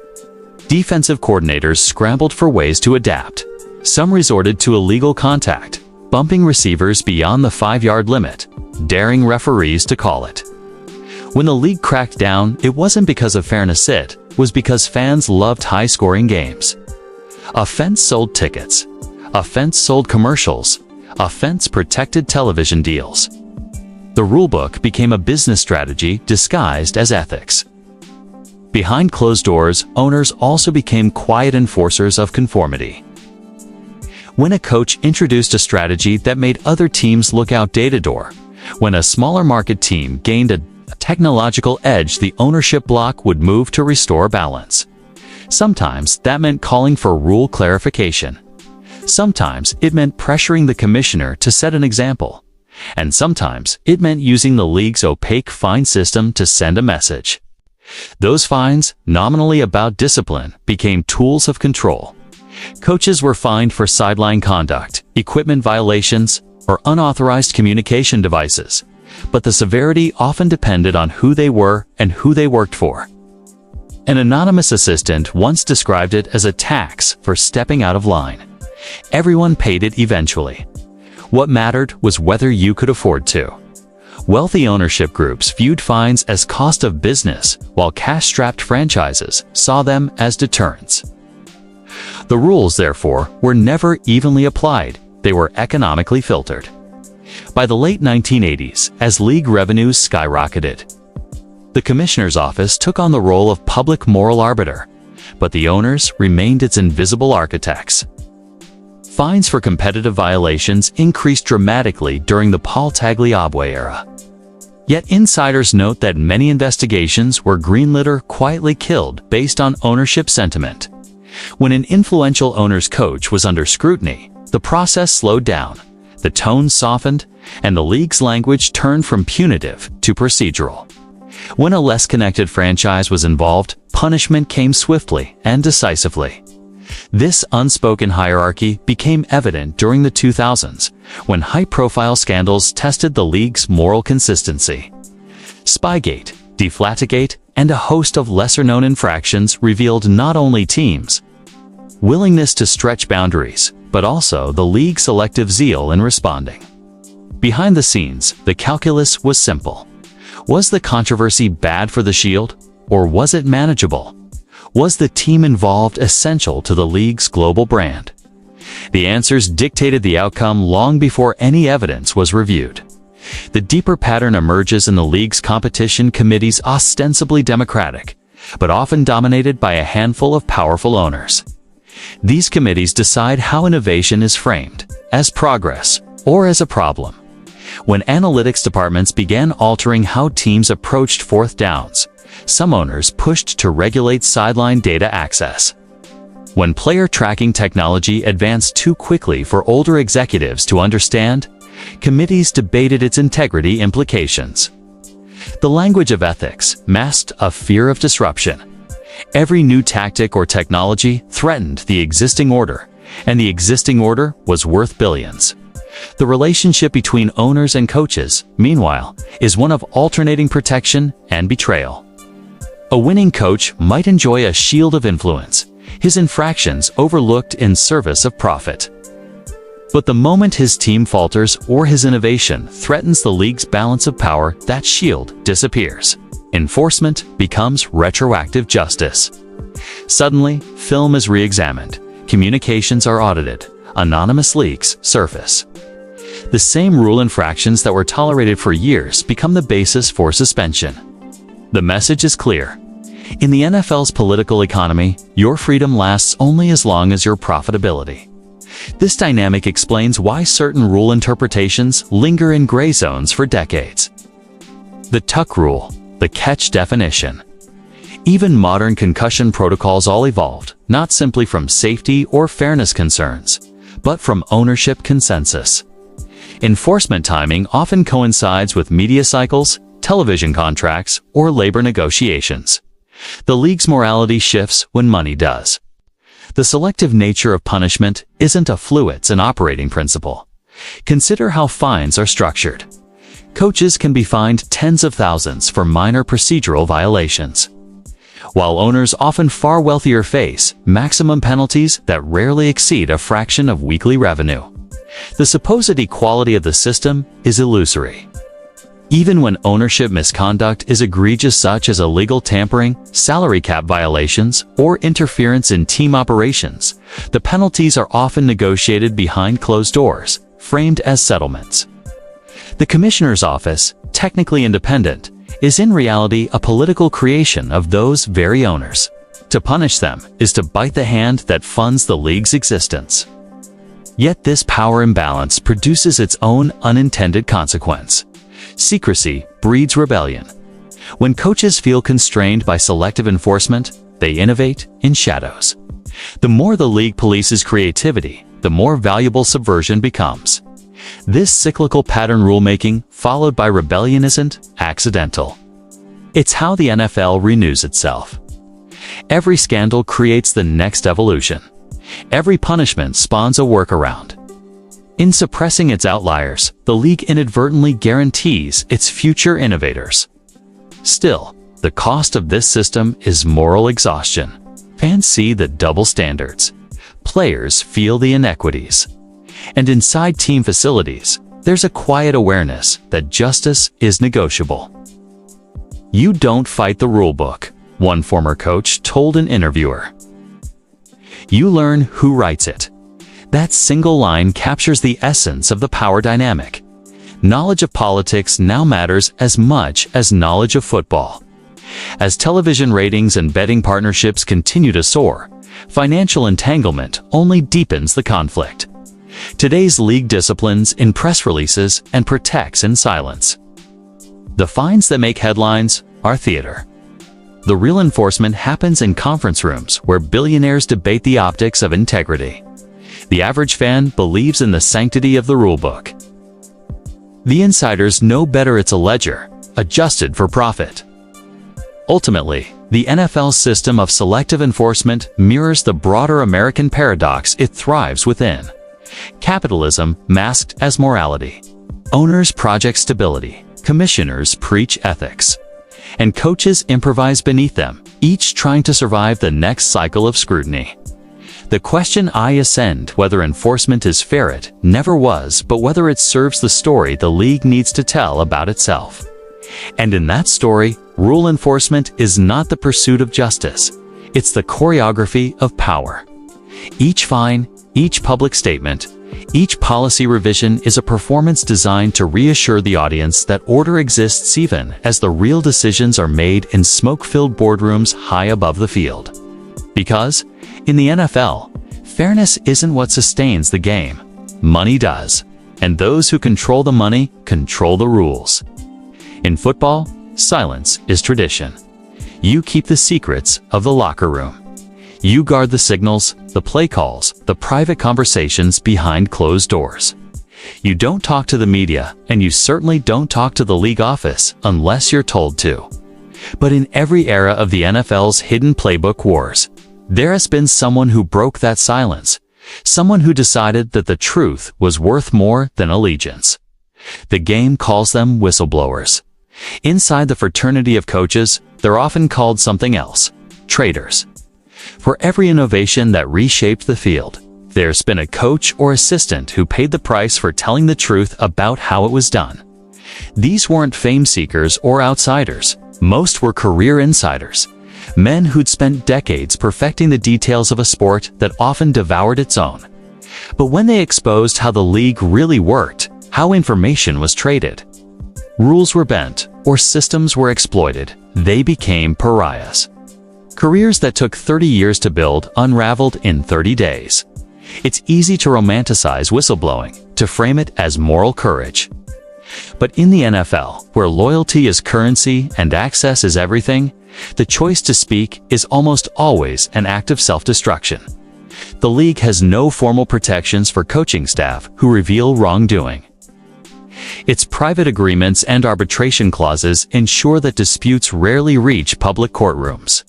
defensive coordinators scrambled for ways to adapt. Some resorted to illegal contact, bumping receivers beyond the 5-yard limit, daring referees to call it. When the league cracked down, it wasn't because of fairness, it was because fans loved high-scoring games. Offense sold tickets. Offense sold commercials. Offense protected television deals. The rulebook became a business strategy disguised as ethics. Behind closed doors, owners also became quiet enforcers of conformity. When a coach introduced a strategy that made other teams look outdated, or when a smaller market team gained a technological edge, the ownership block would move to restore balance. Sometimes that meant calling for rule clarification. Sometimes it meant pressuring the commissioner to set an example. And sometimes it meant using the league's opaque fine system to send a message. Those fines, nominally about discipline, became tools of control. Coaches were fined for sideline conduct, equipment violations, or unauthorized communication devices, but the severity often depended on who they were and who they worked for. An anonymous assistant once described it as a tax for stepping out of line. Everyone paid it eventually. What mattered was whether you could afford to. Wealthy ownership groups viewed fines as cost of business, while cash-strapped franchises saw them as deterrents. The rules, therefore, were never evenly applied. They were economically filtered. By the late 1980s, as league revenues skyrocketed, the commissioner's office took on the role of public moral arbiter, but the owners remained its invisible architects. Fines for competitive violations increased dramatically during the Paul Tagliabue era. Yet insiders note that many investigations were greenlit or quietly killed based on ownership sentiment. When an influential owner's coach was under scrutiny, the process slowed down, the tone softened, and the league's language turned from punitive to procedural. When a less connected franchise was involved, punishment came swiftly and decisively. This unspoken hierarchy became evident during the 2000s, when high-profile scandals tested the league's moral consistency. Spygate, Deflategate, and a host of lesser-known infractions revealed not only teams' willingness to stretch boundaries, but also the league's selective zeal in responding. Behind the scenes, the calculus was simple. Was the controversy bad for the Shield, or was it manageable? Was the team involved essential to the league's global brand? The answers dictated the outcome long before any evidence was reviewed. The deeper pattern emerges in the league's competition committees, ostensibly democratic, but often dominated by a handful of powerful owners. These committees decide how innovation is framed, as progress or as a problem. When analytics departments began altering how teams approached fourth downs, some owners pushed to regulate sideline data access. When player tracking technology advanced too quickly for older executives to understand, committees debated its integrity implications. The language of ethics masked a fear of disruption. Every new tactic or technology threatened the existing order, and the existing order was worth billions. The relationship between owners and coaches, meanwhile, is one of alternating protection and betrayal. A winning coach might enjoy a shield of influence, his infractions overlooked in service of profit. But the moment his team falters or his innovation threatens the league's balance of power, that shield disappears. Enforcement becomes retroactive justice. Suddenly, film is re-examined, communications are audited, anonymous leaks surface. The same rule infractions that were tolerated for years become the basis for suspension. The message is clear. In the NFL's political economy, your freedom lasts only as long as your profitability. This dynamic explains why certain rule interpretations linger in gray zones for decades. The tuck rule, the catch definition. Even modern concussion protocols all evolved, not simply from safety or fairness concerns, but from ownership consensus. Enforcement timing often coincides with media cycles, television contracts, or labor negotiations. The league's morality shifts when money does. The selective nature of punishment isn't a fluid, it's an operating principle. Consider how fines are structured. Coaches can be fined tens of thousands for minor procedural violations, while owners, often far wealthier, face maximum penalties that rarely exceed a fraction of weekly revenue. The supposed equality of the system is illusory. Even when ownership misconduct is egregious, such as illegal tampering, salary cap violations, or interference in team operations, the penalties are often negotiated behind closed doors, framed as settlements. The commissioner's office, technically independent, is in reality a political creation of those very owners. To punish them is to bite the hand that funds the league's existence. Yet this power imbalance produces its own unintended consequence. Secrecy breeds rebellion. When coaches feel constrained by selective enforcement, they innovate in shadows. The more the league polices creativity, the more valuable subversion becomes. This cyclical pattern rulemaking, followed by rebellion, isn't accidental. It's how the NFL renews itself. Every scandal creates the next evolution. Every punishment spawns a workaround. In suppressing its outliers, the league inadvertently guarantees its future innovators. Still, the cost of this system is moral exhaustion. Fans see the double standards. Players feel the inequities. And inside team facilities, there's a quiet awareness that justice is negotiable. "You don't fight the rulebook," one former coach told an interviewer. "You learn who writes it." That single line captures the essence of the power dynamic. Knowledge of politics now matters as much as knowledge of football. As television ratings and betting partnerships continue to soar, financial entanglement only deepens the conflict. Today's league disciplines in press releases and protects in silence. The fines that make headlines are theater. The real enforcement happens in conference rooms where billionaires debate the optics of integrity. The average fan believes in the sanctity of the rulebook. The insiders know better, it's a ledger, adjusted for profit. Ultimately, the NFL's system of selective enforcement mirrors the broader American paradox it thrives within. Capitalism masked as morality. Owners project stability, commissioners preach ethics, and coaches improvise beneath them, each trying to survive the next cycle of scrutiny. The question I ascend whether enforcement is fair, it never was, but whether it serves the story the league needs to tell about itself. And in that story, rule enforcement is not the pursuit of justice, it's the choreography of power. Each fine, each public statement, each policy revision is a performance designed to reassure the audience that order exists even as the real decisions are made in smoke-filled boardrooms high above the field. Because, in the NFL, fairness isn't what sustains the game. Money does. And those who control the money control the rules. In football, silence is tradition. You keep the secrets of the locker room. You guard the signals, the play calls, the private conversations behind closed doors. You don't talk to the media, and you certainly don't talk to the league office unless you're told to. But in every era of the NFL's hidden playbook wars, there has been someone who broke that silence, someone who decided that the truth was worth more than allegiance. The game calls them whistleblowers. Inside the fraternity of coaches, they're often called something else: traitors. For every innovation that reshaped the field, There's been a coach or assistant who paid the price for telling the truth about how it was done. These weren't fame seekers or outsiders. Most were career insiders, men who'd spent decades perfecting the details of a sport that often devoured its own. But when they exposed how the league really worked, how information was traded, rules were bent, or systems were exploited, they became pariahs. Careers that took 30 years to build unraveled in 30 days. It's easy to romanticize whistleblowing, to frame it as moral courage. But in the NFL, where loyalty is currency and access is everything, the choice to speak is almost always an act of self-destruction. The league has no formal protections for coaching staff who reveal wrongdoing. Its private agreements and arbitration clauses ensure that disputes rarely reach public courtrooms.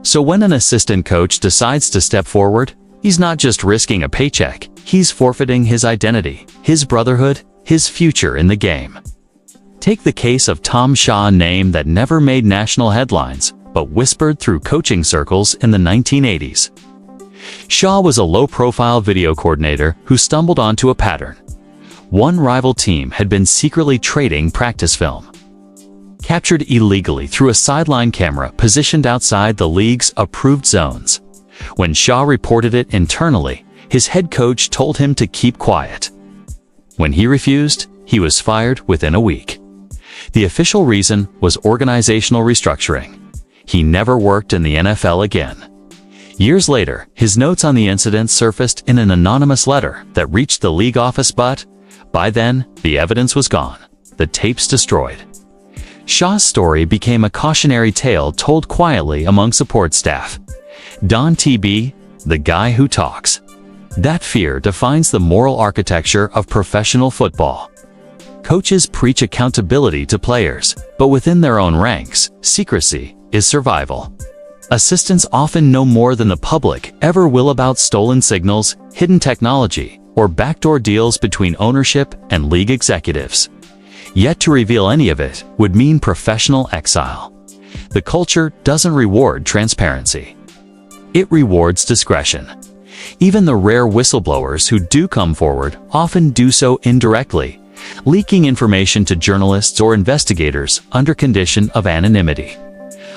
So when an assistant coach decides to step forward, he's not just risking a paycheck, he's forfeiting his identity, his brotherhood, his future in the game. Take the case of Tom Shaw, a name that never made national headlines, but whispered through coaching circles in the 1980s. Shaw was a low-profile video coordinator who stumbled onto a pattern. One rival team had been secretly trading practice film, captured illegally through a sideline camera positioned outside the league's approved zones. When Shaw reported it internally, his head coach told him to keep quiet. When he refused, he was fired within a week. The official reason was organizational restructuring. He never worked in the NFL again. Years later, his notes on the incident surfaced in an anonymous letter that reached the league office, but by then, the evidence was gone, the tapes destroyed. Shaw's story became a cautionary tale told quietly among support staff. Don TB, the guy who talks. That fear defines the moral architecture of professional football. Coaches preach accountability to players, but within their own ranks, secrecy is survival. Assistants often know more than the public ever will about stolen signals, hidden technology, or backdoor deals between ownership and league executives. Yet to reveal any of it would mean professional exile. The culture doesn't reward transparency. It rewards discretion. Even the rare whistleblowers who do come forward often do so indirectly, leaking information to journalists or investigators under condition of anonymity.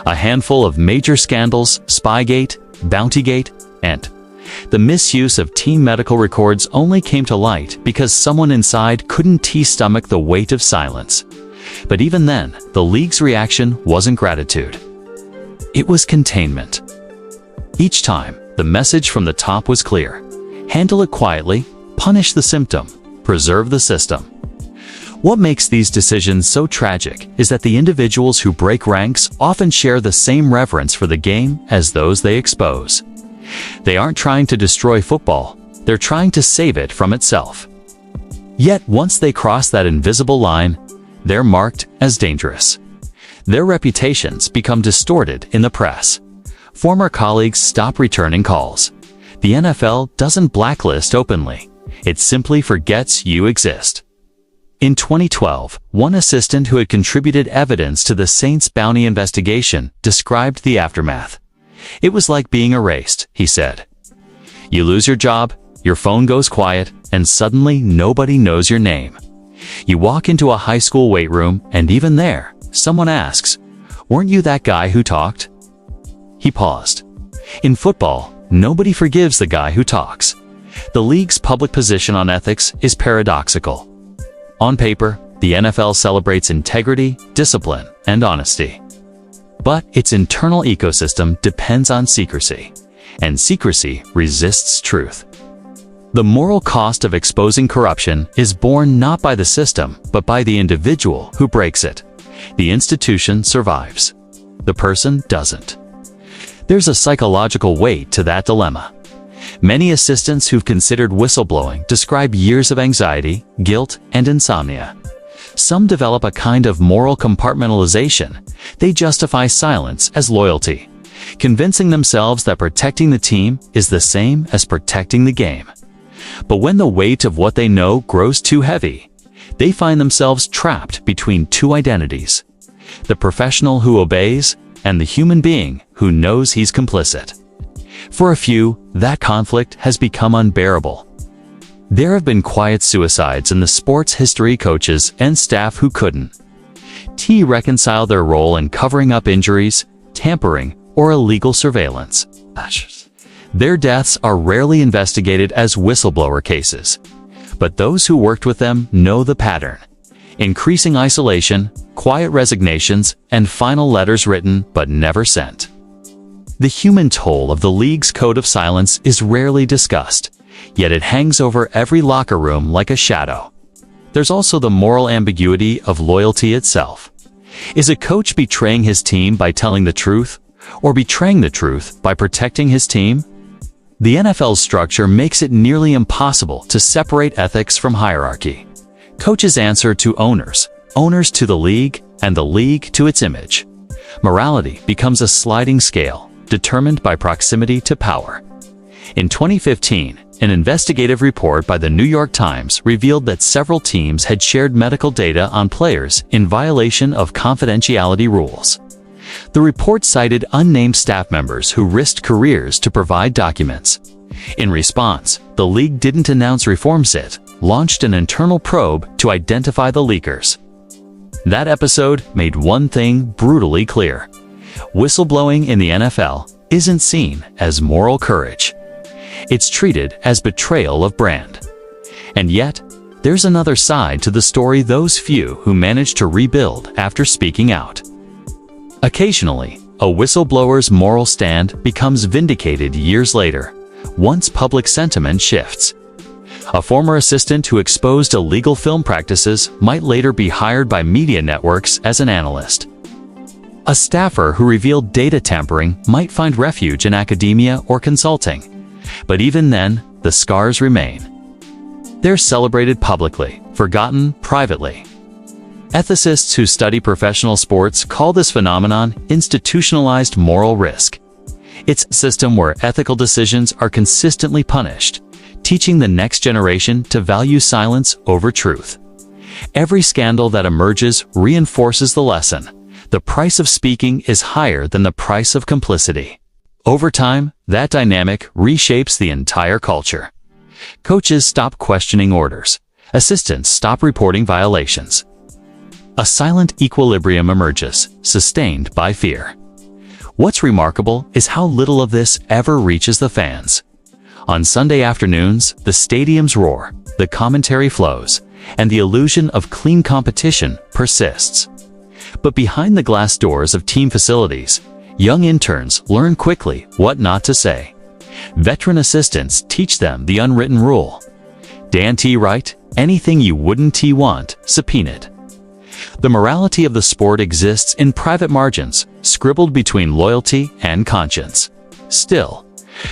A handful of major scandals, Spygate, Bountygate, and the misuse of team medical records only came to light because someone inside couldn't stomach the weight of silence. But even then, the league's reaction wasn't gratitude. It was containment. Each time, the message from the top was clear. Handle it quietly, punish the symptom, preserve the system. What makes these decisions so tragic is that the individuals who break ranks often share the same reverence for the game as those they expose. They aren't trying to destroy football, they're trying to save it from itself. Yet once they cross that invisible line, they're marked as dangerous. Their reputations become distorted in the press. Former colleagues stop returning calls. The NFL doesn't blacklist openly. It simply forgets you exist. In 2012, one assistant who had contributed evidence to the Saints bounty investigation described the aftermath. It was like being erased, he said. You lose your job, your phone goes quiet, and suddenly nobody knows your name. You walk into a high school weight room, and even there, someone asks, "Weren't you that guy who talked?" He paused. In football, nobody forgives the guy who talks. The league's public position on ethics is paradoxical. On paper, the NFL celebrates integrity, discipline, and honesty. But its internal ecosystem depends on secrecy, and secrecy resists truth. The moral cost of exposing corruption is borne not by the system, but by the individual who breaks it. The institution survives. The person doesn't. There's a psychological weight to that dilemma. Many assistants who've considered whistleblowing describe years of anxiety, guilt, and insomnia. Some develop a kind of moral compartmentalization. They justify silence as loyalty, convincing themselves that protecting the team is the same as protecting the game. But when the weight of what they know grows too heavy, they find themselves trapped between two identities: the professional who obeys and the human being who knows he's complicit. For a few, that conflict has become unbearable. There have been quiet suicides in the sports history, coaches and staff who couldn't reconcile their role in covering up injuries, tampering, or illegal surveillance. Their deaths are rarely investigated as whistleblower cases, but those who worked with them know the pattern: increasing isolation, quiet resignations, and final letters written but never sent. The human toll of the league's code of silence is rarely discussed, yet it hangs over every locker room like a shadow. There's also the moral ambiguity of loyalty itself. Is a coach betraying his team by telling the truth, or betraying the truth by protecting his team? The NFL's structure makes it nearly impossible to separate ethics from hierarchy. Coaches answer to owners, owners to the league, and the league to its image. Morality becomes a sliding scale, determined by proximity to power. In 2015, an investigative report by the New York Times revealed that several teams had shared medical data on players in violation of confidentiality rules. The report cited unnamed staff members who risked careers to provide documents. In response, the league didn't announce reforms. It launched an internal probe to identify the leakers. That episode made one thing brutally clear: whistleblowing in the NFL isn't seen as moral courage. It's treated as betrayal of brand. And yet, there's another side to the story: those few who manage to rebuild after speaking out. Occasionally, a whistleblower's moral stand becomes vindicated years later, once public sentiment shifts. A former assistant who exposed illegal film practices might later be hired by media networks as an analyst. A staffer who revealed data tampering might find refuge in academia or consulting. But even then, the scars remain. They're celebrated publicly, forgotten privately. Ethicists who study professional sports call this phenomenon institutionalized moral risk. It's a system where ethical decisions are consistently punished, teaching the next generation to value silence over truth. Every scandal that emerges reinforces the lesson: the price of speaking is higher than the price of complicity. Over time, that dynamic reshapes the entire culture. Coaches stop questioning orders. Assistants stop reporting violations. A silent equilibrium emerges, sustained by fear. What's remarkable is how little of this ever reaches the fans. On Sunday afternoons, the stadiums roar, the commentary flows, and the illusion of clean competition persists. But behind the glass doors of team facilities, young interns learn quickly what not to say. Veteran assistants teach them the unwritten rule. Dan T. Wright, anything you wouldn't want, subpoenaed. The morality of the sport exists in private margins, scribbled between loyalty and conscience. Still,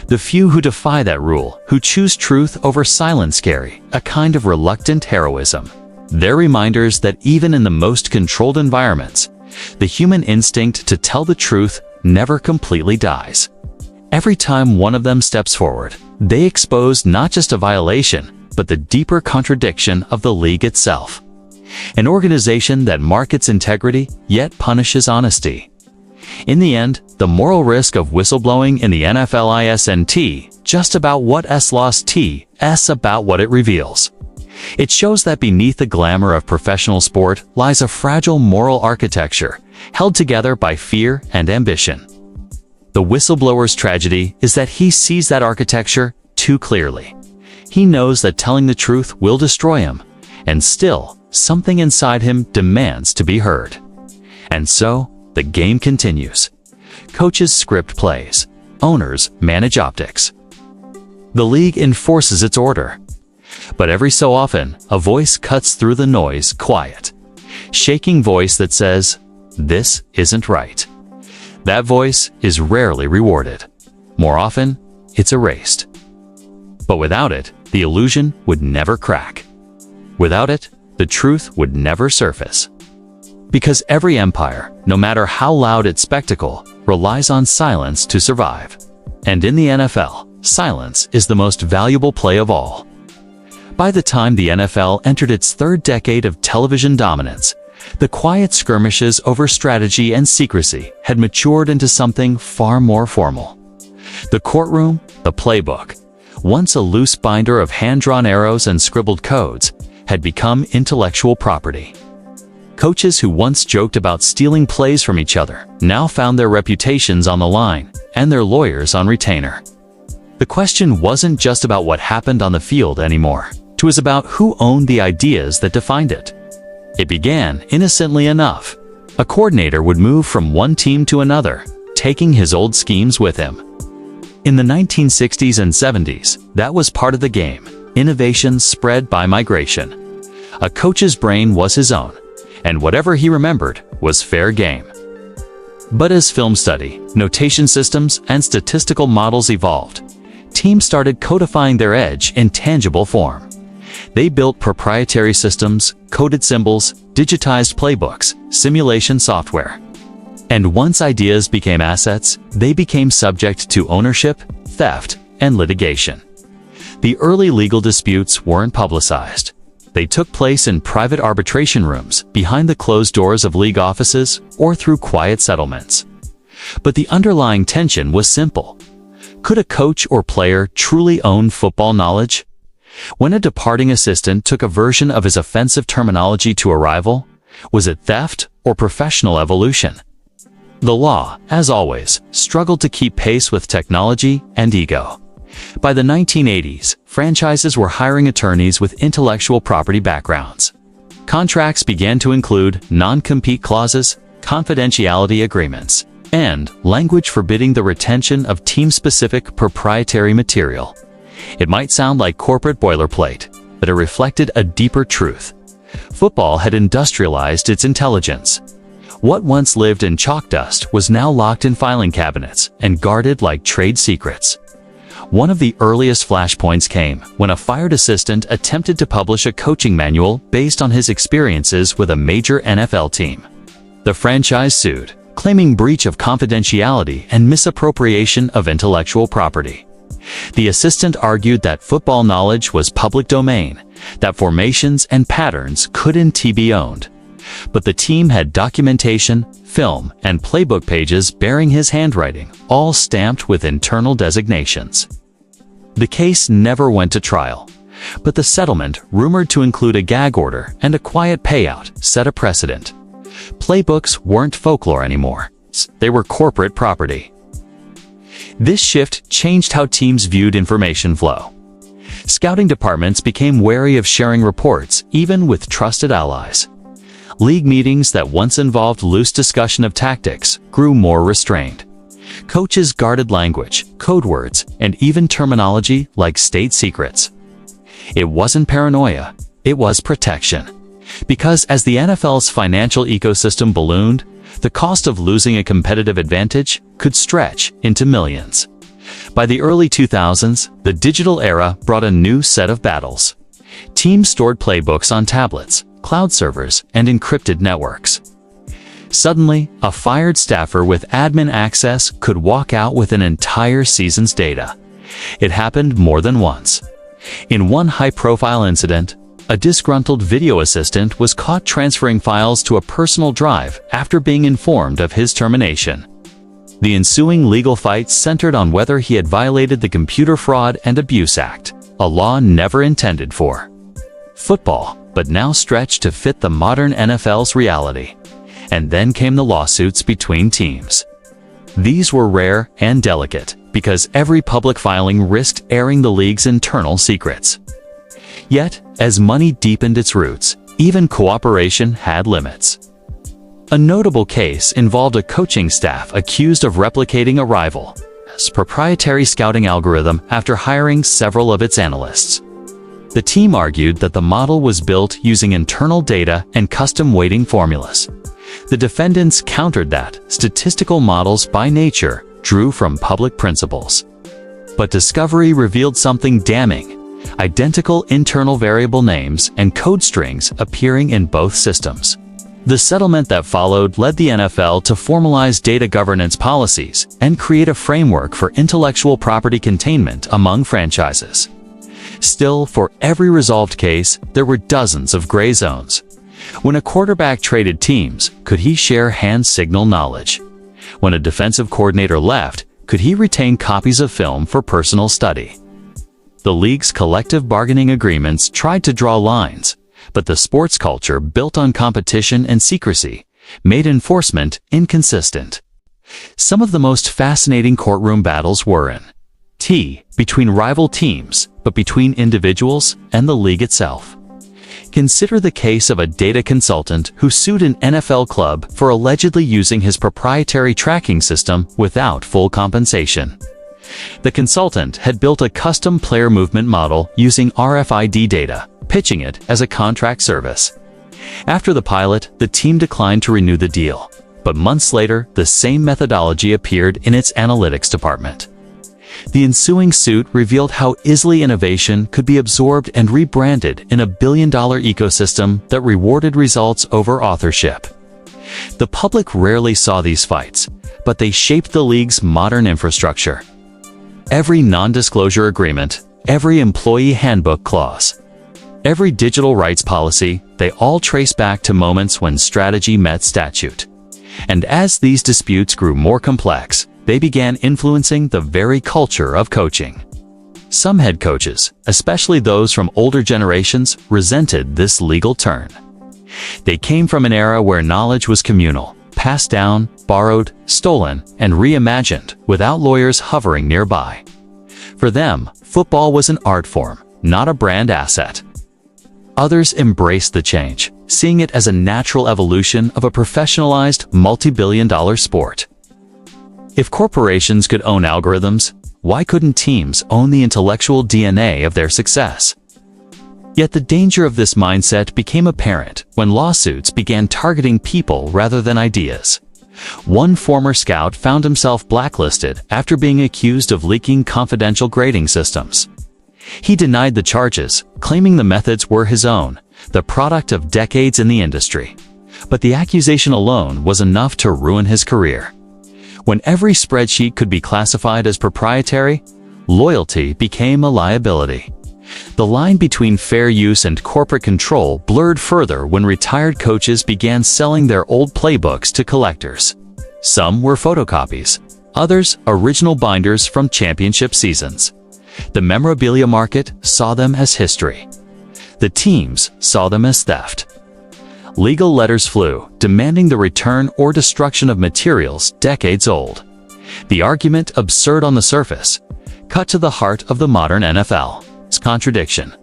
the few who defy that rule, who choose truth over silence, carry a kind of reluctant heroism. They're reminders that even in the most controlled environments, the human instinct to tell the truth never completely dies. Every time one of them steps forward, they expose not just a violation, but the deeper contradiction of the league itself. An organization that markets integrity, yet punishes honesty. In the end, the moral risk of whistleblowing in the NFL isn't just about what S lost S about what it reveals. It shows that beneath the glamour of professional sport lies a fragile moral architecture, held together by fear and ambition. The whistleblower's tragedy is that he sees that architecture too clearly. He knows that telling the truth will destroy him, and still, something inside him demands to be heard. And so, the game continues. Coaches script plays. Owners manage optics. The league enforces its order. But every so often, a voice cuts through the noise, quiet. Shaking voice that says, "This isn't right." That voice is rarely rewarded. More often, it's erased. But without it, the illusion would never crack. Without it, the truth would never surface. Because every empire, no matter how loud its spectacle, relies on silence to survive. And in the NFL, silence is the most valuable play of all. By the time the NFL entered its third decade of television dominance, the quiet skirmishes over strategy and secrecy had matured into something far more formal. The courtroom, the playbook, once a loose binder of hand-drawn arrows and scribbled codes, had become intellectual property. Coaches who once joked about stealing plays from each other now found their reputations on the line and their lawyers on retainer. The question wasn't just about what happened on the field anymore. It was about who owned the ideas that defined it. It began innocently enough. A coordinator would move from one team to another, taking his old schemes with him. In the 1960s and 70s, that was part of the game. Innovation spread by migration. A coach's brain was his own, and whatever he remembered was fair game. But as film study, notation systems, and statistical models evolved, teams started codifying their edge in tangible form. They built proprietary systems, coded symbols, digitized playbooks, simulation software. And once ideas became assets, they became subject to ownership, theft, and litigation. The early legal disputes weren't publicized. They took place in private arbitration rooms, behind the closed doors of league offices, or through quiet settlements. But the underlying tension was simple. Could a coach or player truly own football knowledge? When a departing assistant took a version of his offensive terminology to a rival, was it theft or professional evolution? The law, as always, struggled to keep pace with technology and ego. By the 1980s, franchises were hiring attorneys with intellectual property backgrounds. Contracts began to include non-compete clauses, confidentiality agreements, and language forbidding the retention of team-specific proprietary material. It might sound like corporate boilerplate, but it reflected a deeper truth. Football had industrialized its intelligence. What once lived in chalk dust was now locked in filing cabinets and guarded like trade secrets. One of the earliest flashpoints came when a fired assistant attempted to publish a coaching manual based on his experiences with a major NFL team. The franchise sued, claiming breach of confidentiality and misappropriation of intellectual property. The assistant argued that football knowledge was public domain, that formations and patterns couldn't be owned. But the team had documentation, film, and playbook pages bearing his handwriting, all stamped with internal designations. The case never went to trial, but the settlement, rumored to include a gag order and a quiet payout, set a precedent. Playbooks weren't folklore anymore. They were corporate property. This shift changed how teams viewed information flow. Scouting departments became wary of sharing reports, even with trusted allies. League meetings that once involved loose discussion of tactics grew more restrained. Coaches guarded language, code words, and even terminology like state secrets. It wasn't paranoia, it was protection. Because as the NFL's financial ecosystem ballooned, the cost of losing a competitive advantage could stretch into millions. By the early 2000s, the digital era brought a new set of battles. Teams stored playbooks on tablets, cloud servers, and encrypted networks. Suddenly, a fired staffer with admin access could walk out with an entire season's data. It happened more than once. In one high-profile incident, a disgruntled video assistant was caught transferring files to a personal drive after being informed of his termination. The ensuing legal fight centered on whether he had violated the Computer Fraud and Abuse Act, a law never intended for football, but now stretched to fit the modern NFL's reality. And then came the lawsuits between teams. These were rare and delicate because every public filing risked airing the league's internal secrets. Yet, as money deepened its roots, even cooperation had limits. A notable case involved a coaching staff accused of replicating a rival's proprietary scouting algorithm after hiring several of its analysts. The team argued that the model was built using internal data and custom weighting formulas. The defendants countered that statistical models by nature drew from public principles. But discovery revealed something damning: identical internal variable names and code strings appearing in both systems. The settlement that followed led the NFL to formalize data governance policies and create a framework for intellectual property containment among franchises. Still, for every resolved case, there were dozens of gray zones. When a quarterback traded teams, could he share hand signal knowledge? When a defensive coordinator left, Could he retain copies of film for personal study? The league's collective bargaining agreements tried to draw lines, but the sports culture built on competition and secrecy made enforcement inconsistent. Some of the most fascinating courtroom battles were between rival teams, but between individuals and the league itself. Consider the case of a data consultant who sued an NFL club for allegedly using his proprietary tracking system without full compensation. The consultant had built a custom player movement model using RFID data, pitching it as a contract service. After the pilot, the team declined to renew the deal, but months later, the same methodology appeared in its analytics department. The ensuing suit revealed how easily innovation could be absorbed and rebranded in a billion-dollar ecosystem that rewarded results over authorship. The public rarely saw these fights, but they shaped the league's modern infrastructure. Every non-disclosure agreement, every employee handbook clause, every digital rights policy, they all trace back to moments when strategy met statute. And as these disputes grew more complex, they began influencing the very culture of coaching. Some head coaches, especially those from older generations, resented this legal turn. They came from an era where knowledge was communal, passed down, borrowed, stolen, and reimagined without lawyers hovering nearby. For them, football was an art form, not a brand asset. Others embraced the change, seeing it as a natural evolution of a professionalized, multi-billion-dollar sport. If corporations could own algorithms, why couldn't teams own the intellectual DNA of their success? Yet the danger of this mindset became apparent when lawsuits began targeting people rather than ideas. One former scout found himself blacklisted after being accused of leaking confidential grading systems. He denied the charges, claiming the methods were his own, the product of decades in the industry. But the accusation alone was enough to ruin his career. When every spreadsheet could be classified as proprietary, loyalty became a liability. The line between fair use and corporate control blurred further when retired coaches began selling their old playbooks to collectors. Some were photocopies, others original binders from championship seasons. The memorabilia market saw them as history. The teams saw them as theft. Legal letters flew, demanding the return or destruction of materials decades old. The argument, absurd on the surface, cut to the heart of the modern NFL's contradiction.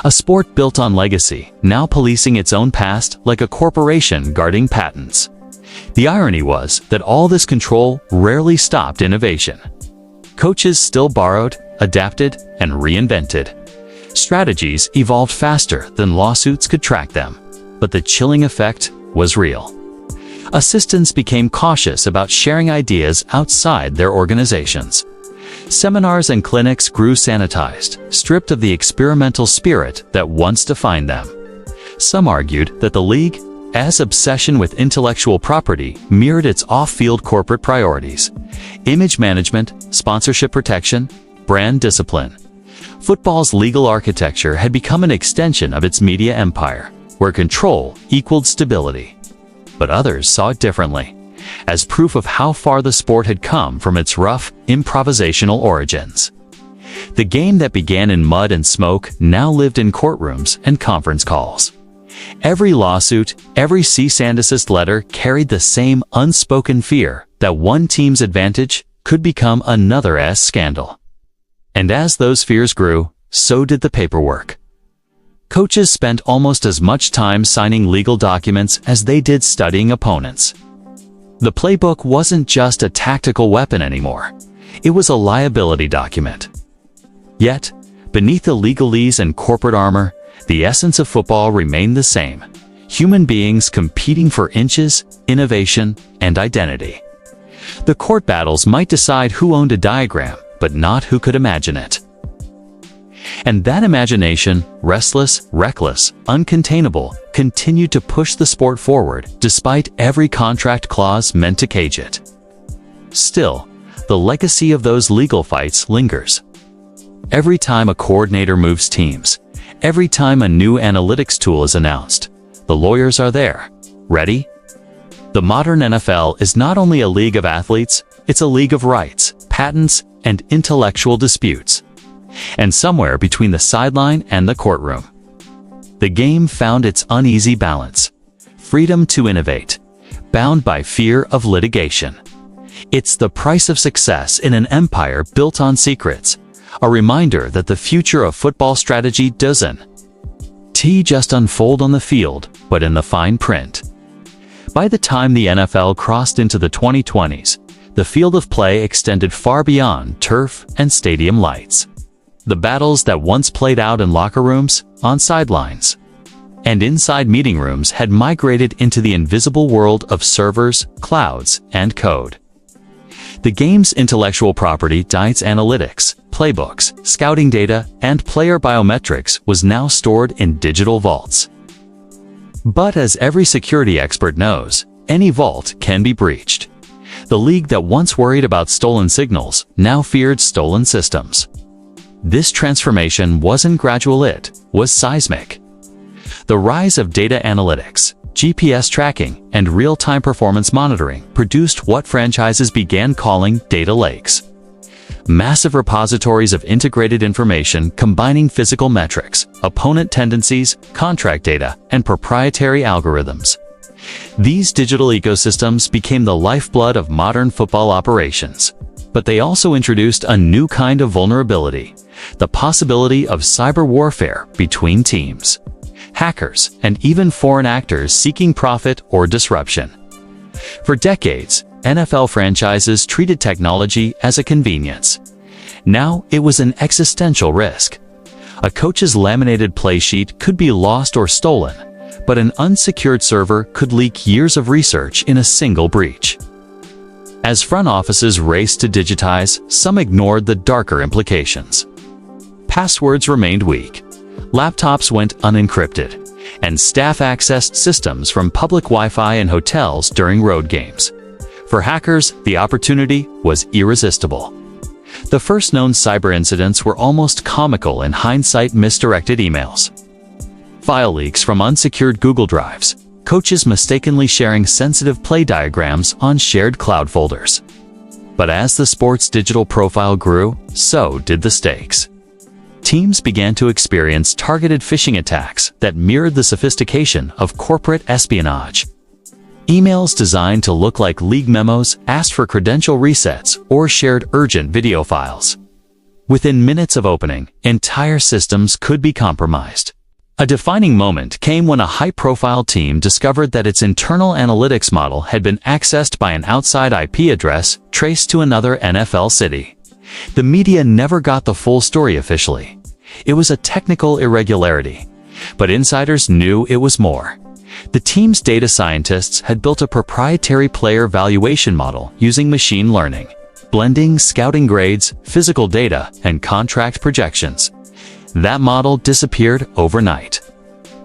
A sport built on legacy, now policing its own past like a corporation guarding patents. The irony was that all this control rarely stopped innovation. Coaches still borrowed, adapted, and reinvented. Strategies evolved faster than lawsuits could track them. But the chilling effect was real. Assistants became cautious about sharing ideas outside their organizations. Seminars and clinics grew sanitized, stripped of the experimental spirit that once defined them. Some argued that the league's obsession with intellectual property mirrored its off-field corporate priorities: image management, sponsorship protection, brand discipline. Football's legal architecture had become an extension of its media empire, where control equaled stability. But others saw it differently, as proof of how far the sport had come from its rough, improvisational origins. The game that began in mud and smoke now lived in courtrooms and conference calls. Every lawsuit, every cease and desist letter carried the same unspoken fear that one team's advantage could become another's scandal. And as those fears grew, so did the paperwork. Coaches spent almost as much time signing legal documents as they did studying opponents. The playbook wasn't just a tactical weapon anymore. It was a liability document. Yet, beneath the legalese and corporate armor, the essence of football remained the same: human beings competing for inches, innovation, and identity. The court battles might decide who owned a diagram, but not who could imagine it. And that imagination, restless, reckless, uncontainable, continued to push the sport forward despite every contract clause meant to cage it. Still, the legacy of those legal fights lingers. Every time a coordinator moves teams, every time a new analytics tool is announced, the lawyers are there, ready. The modern NFL is not only a league of athletes, it's a league of rights. patents, and intellectual disputes. And somewhere between the sideline and the courtroom, the game found its uneasy balance: freedom to innovate, bound by fear of litigation. It's the price of success in an empire built on secrets, a reminder that the future of football strategy doesn't just unfold on the field, but in the fine print. By the time the NFL crossed into the 2020s, the field of play extended far beyond turf and stadium lights. The battles that once played out in locker rooms, on sidelines, and inside meeting rooms had migrated into the invisible world of servers, clouds, and code. The game's intellectual property, its analytics, playbooks, scouting data, and player biometrics was now stored in digital vaults. But as every security expert knows, any vault can be breached. The league that once worried about stolen signals now feared stolen systems. This transformation wasn't gradual, it was seismic. The rise of data analytics, GPS tracking, and real-time performance monitoring produced what franchises began calling data lakes. Massive repositories of integrated information combining physical metrics, opponent tendencies, contract data, and proprietary algorithms. These digital ecosystems became the lifeblood of modern football operations. But they also introduced a new kind of vulnerability: the possibility of cyber warfare between teams, hackers, and even foreign actors seeking profit or disruption. For decades, NFL franchises treated technology as a convenience. Now it was an existential risk. A coach's laminated play sheet could be lost or stolen, but an unsecured server could leak years of research in a single breach. As front offices raced to digitize, some ignored the darker implications. Passwords remained weak, laptops went unencrypted, and staff accessed systems from public Wi-Fi in hotels during road games. For hackers, the opportunity was irresistible. The first known cyber incidents were almost comical in hindsight: misdirected emails, file leaks from unsecured Google Drives, coaches mistakenly sharing sensitive play diagrams on shared cloud folders. But as the sport's digital profile grew, so did the stakes. Teams began to experience targeted phishing attacks that mirrored the sophistication of corporate espionage. Emails designed to look like league memos asked for credential resets or shared urgent video files. Within minutes of opening, entire systems could be compromised. A defining moment came when a high-profile team discovered that its internal analytics model had been accessed by an outside IP address traced to another NFL city. The media never got the full story officially. It was a technical irregularity, but insiders knew it was more. The team's data scientists had built a proprietary player valuation model using machine learning, blending scouting grades, physical data, and contract projections. That model disappeared overnight.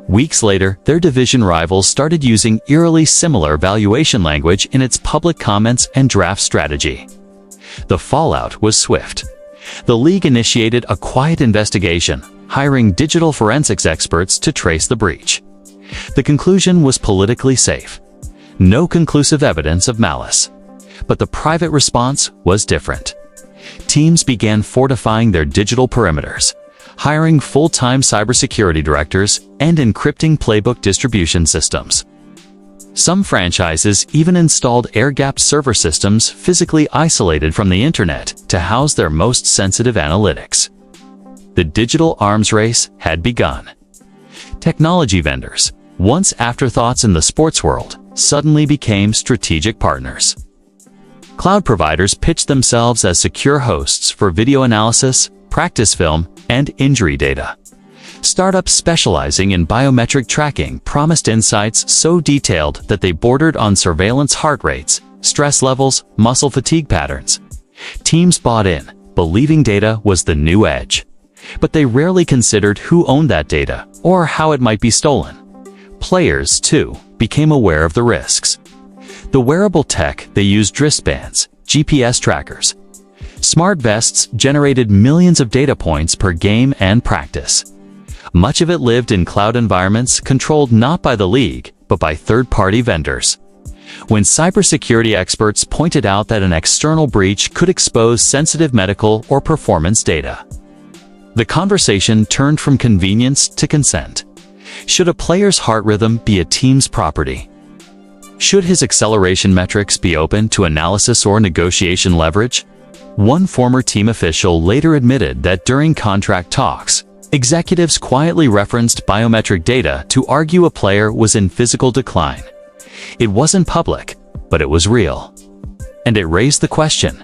Weeks later, their division rivals started using eerily similar valuation language in its public comments and draft strategy. The fallout was swift. The league initiated a quiet investigation, hiring digital forensics experts to trace the breach. The conclusion was politically safe. No conclusive evidence of malice. But the private response was different. Teams began fortifying their digital perimeters, hiring full-time cybersecurity directors, and encrypting playbook distribution systems. Some franchises even installed air-gapped server systems physically isolated from the internet to house their most sensitive analytics. The digital arms race had begun. Technology vendors, once afterthoughts in the sports world, suddenly became strategic partners. Cloud providers pitched themselves as secure hosts for video analysis, practice film, and injury data. Startups specializing in biometric tracking promised insights so detailed that they bordered on surveillance heart rates, stress levels, muscle fatigue patterns. Teams bought in, believing data was the new edge. But they rarely considered who owned that data or how it might be stolen. Players, too, became aware of the risks. The wearable tech they used: wristbands, GPS trackers. Smart vests generated millions of data points per game and practice. Much of it lived in cloud environments controlled not by the league, but by third-party vendors. when cybersecurity experts pointed out that an external breach could expose sensitive medical or performance data. The conversation turned from convenience to consent. Should a player's heart rhythm be a team's property? Should his acceleration metrics be open to analysis or negotiation leverage? One former team official later admitted that during contract talks, executives quietly referenced biometric data to argue a player was in physical decline. It wasn't public, but it was real. And it raised the question,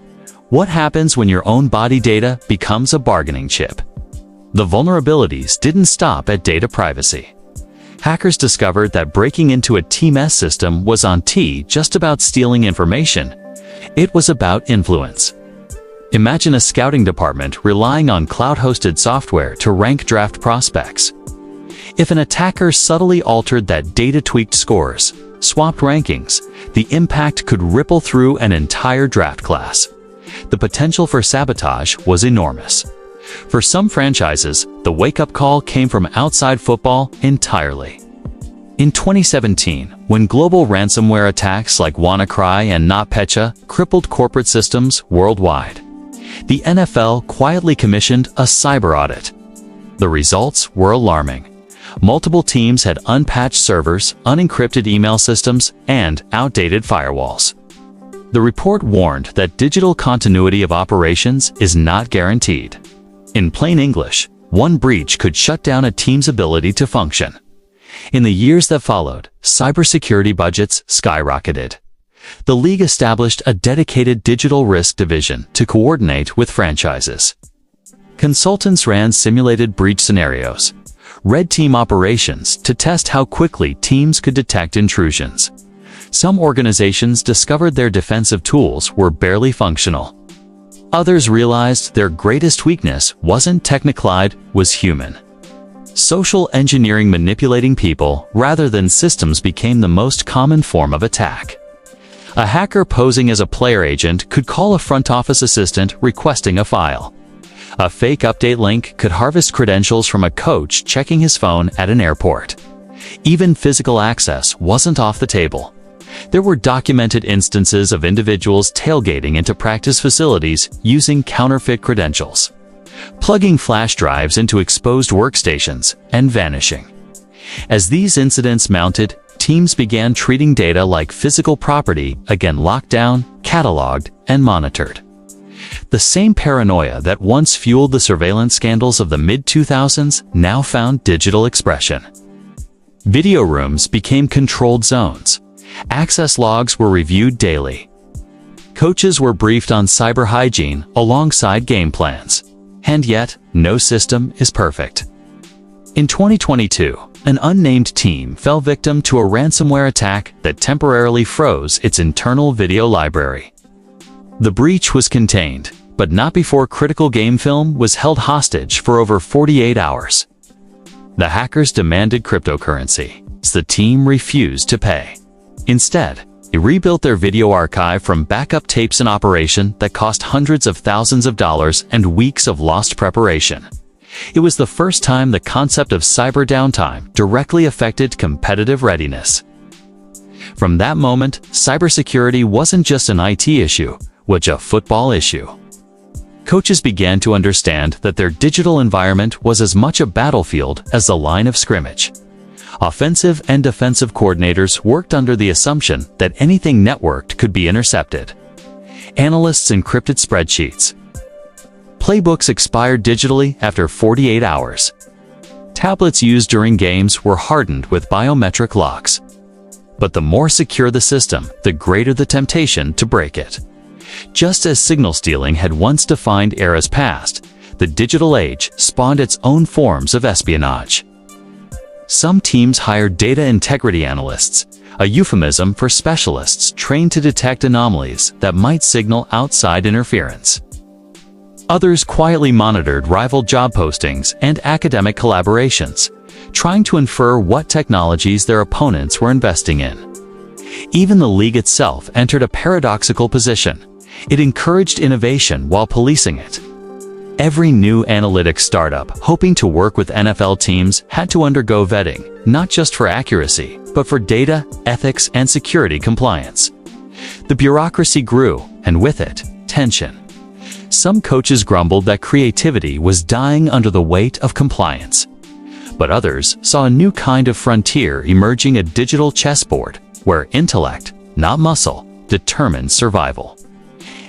what happens when your own body data becomes a bargaining chip? The vulnerabilities didn't stop at data privacy. Hackers discovered that breaking into a Team S system was on just about stealing information. It was about influence. Imagine a scouting department relying on cloud-hosted software to rank draft prospects. If an attacker subtly altered that data-tweaked scores, swapped rankings, the impact could ripple through an entire draft class. The potential for sabotage was enormous. For some franchises, the wake-up call came from outside football entirely. In 2017, when global ransomware attacks like WannaCry and NotPetya crippled corporate systems worldwide, the NFL quietly commissioned a cyber audit. The results were alarming. Multiple teams had unpatched servers, unencrypted email systems, and outdated firewalls. The report warned that digital continuity of operations is not guaranteed. In plain English, one breach could shut down a team's ability to function. In the years that followed, cybersecurity budgets skyrocketed. The league established a dedicated digital risk division to coordinate with franchises. Consultants ran simulated breach scenarios, red team operations to test how quickly teams could detect intrusions. Some organizations discovered their defensive tools were barely functional. Others realized their greatest weakness wasn't technicality, was human. Social engineering manipulating people rather than systems became the most common form of attack. A hacker posing as a player agent could call a front office assistant requesting a file. A fake update link could harvest credentials from a coach checking his phone at an airport. Even physical access wasn't off the table. There were documented instances of individuals tailgating into practice facilities using counterfeit credentials, plugging flash drives into exposed workstations, and vanishing. As these incidents mounted, teams began treating data like physical property, again locked down, cataloged, and monitored. The same paranoia that once fueled the surveillance scandals of the mid-2000s now found digital expression. Video rooms became controlled zones. Access logs were reviewed daily. Coaches were briefed on cyber hygiene alongside game plans. And yet, no system is perfect. In 2022, an unnamed team fell victim to a ransomware attack that temporarily froze its internal video library. The breach was contained, but not before critical game film was held hostage for over 48 hours. The hackers demanded cryptocurrency, so the team refused to pay. Instead, they rebuilt their video archive from backup tapes in operation that cost hundreds of thousands of dollars and weeks of lost preparation. It was the first time the concept of cyber downtime directly affected competitive readiness. From that moment, cybersecurity wasn't just an IT issue, but a football issue. Coaches began to understand that their digital environment was as much a battlefield as the line of scrimmage. Offensive and defensive coordinators worked under the assumption that anything networked could be intercepted. Analysts encrypted spreadsheets. Playbooks expired digitally after 48 hours. Tablets used during games were hardened with biometric locks. But the more secure the system, the greater the temptation to break it. Just as signal stealing had once defined eras past, the digital age spawned its own forms of espionage. Some teams hired data integrity analysts, a euphemism for specialists trained to detect anomalies that might signal outside interference. Others quietly monitored rival job postings and academic collaborations, trying to infer what technologies their opponents were investing in. Even the league itself entered a paradoxical position. It encouraged innovation while policing it. Every new analytics startup hoping to work with NFL teams had to undergo vetting, not just for accuracy, but for data, ethics, and security compliance. The bureaucracy grew, and with it, tension. Some coaches grumbled that creativity was dying under the weight of compliance. But others saw a new kind of frontier emerging: a digital chessboard, where intellect, not muscle, determines survival.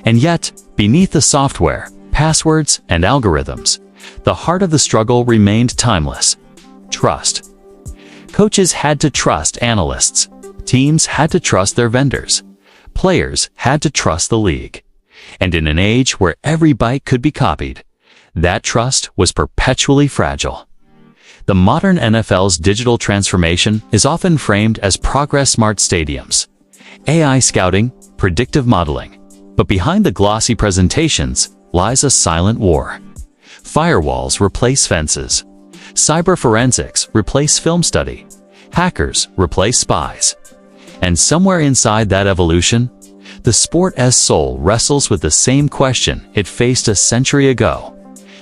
And yet, beneath the software, passwords, and algorithms, the heart of the struggle remained timeless: trust. Coaches had to trust analysts. Teams had to trust their vendors. Players had to trust the league. And in an age where every bite could be copied, that trust was perpetually fragile. The modern NFL's digital transformation is often framed as progress-smart stadiums, AI scouting, predictive modeling. But behind the glossy presentations lies a silent war. Firewalls replace fences. Cyber forensics replace film study. Hackers replace spies. And somewhere inside that evolution, the sport as soul wrestles with the same question it faced a century ago: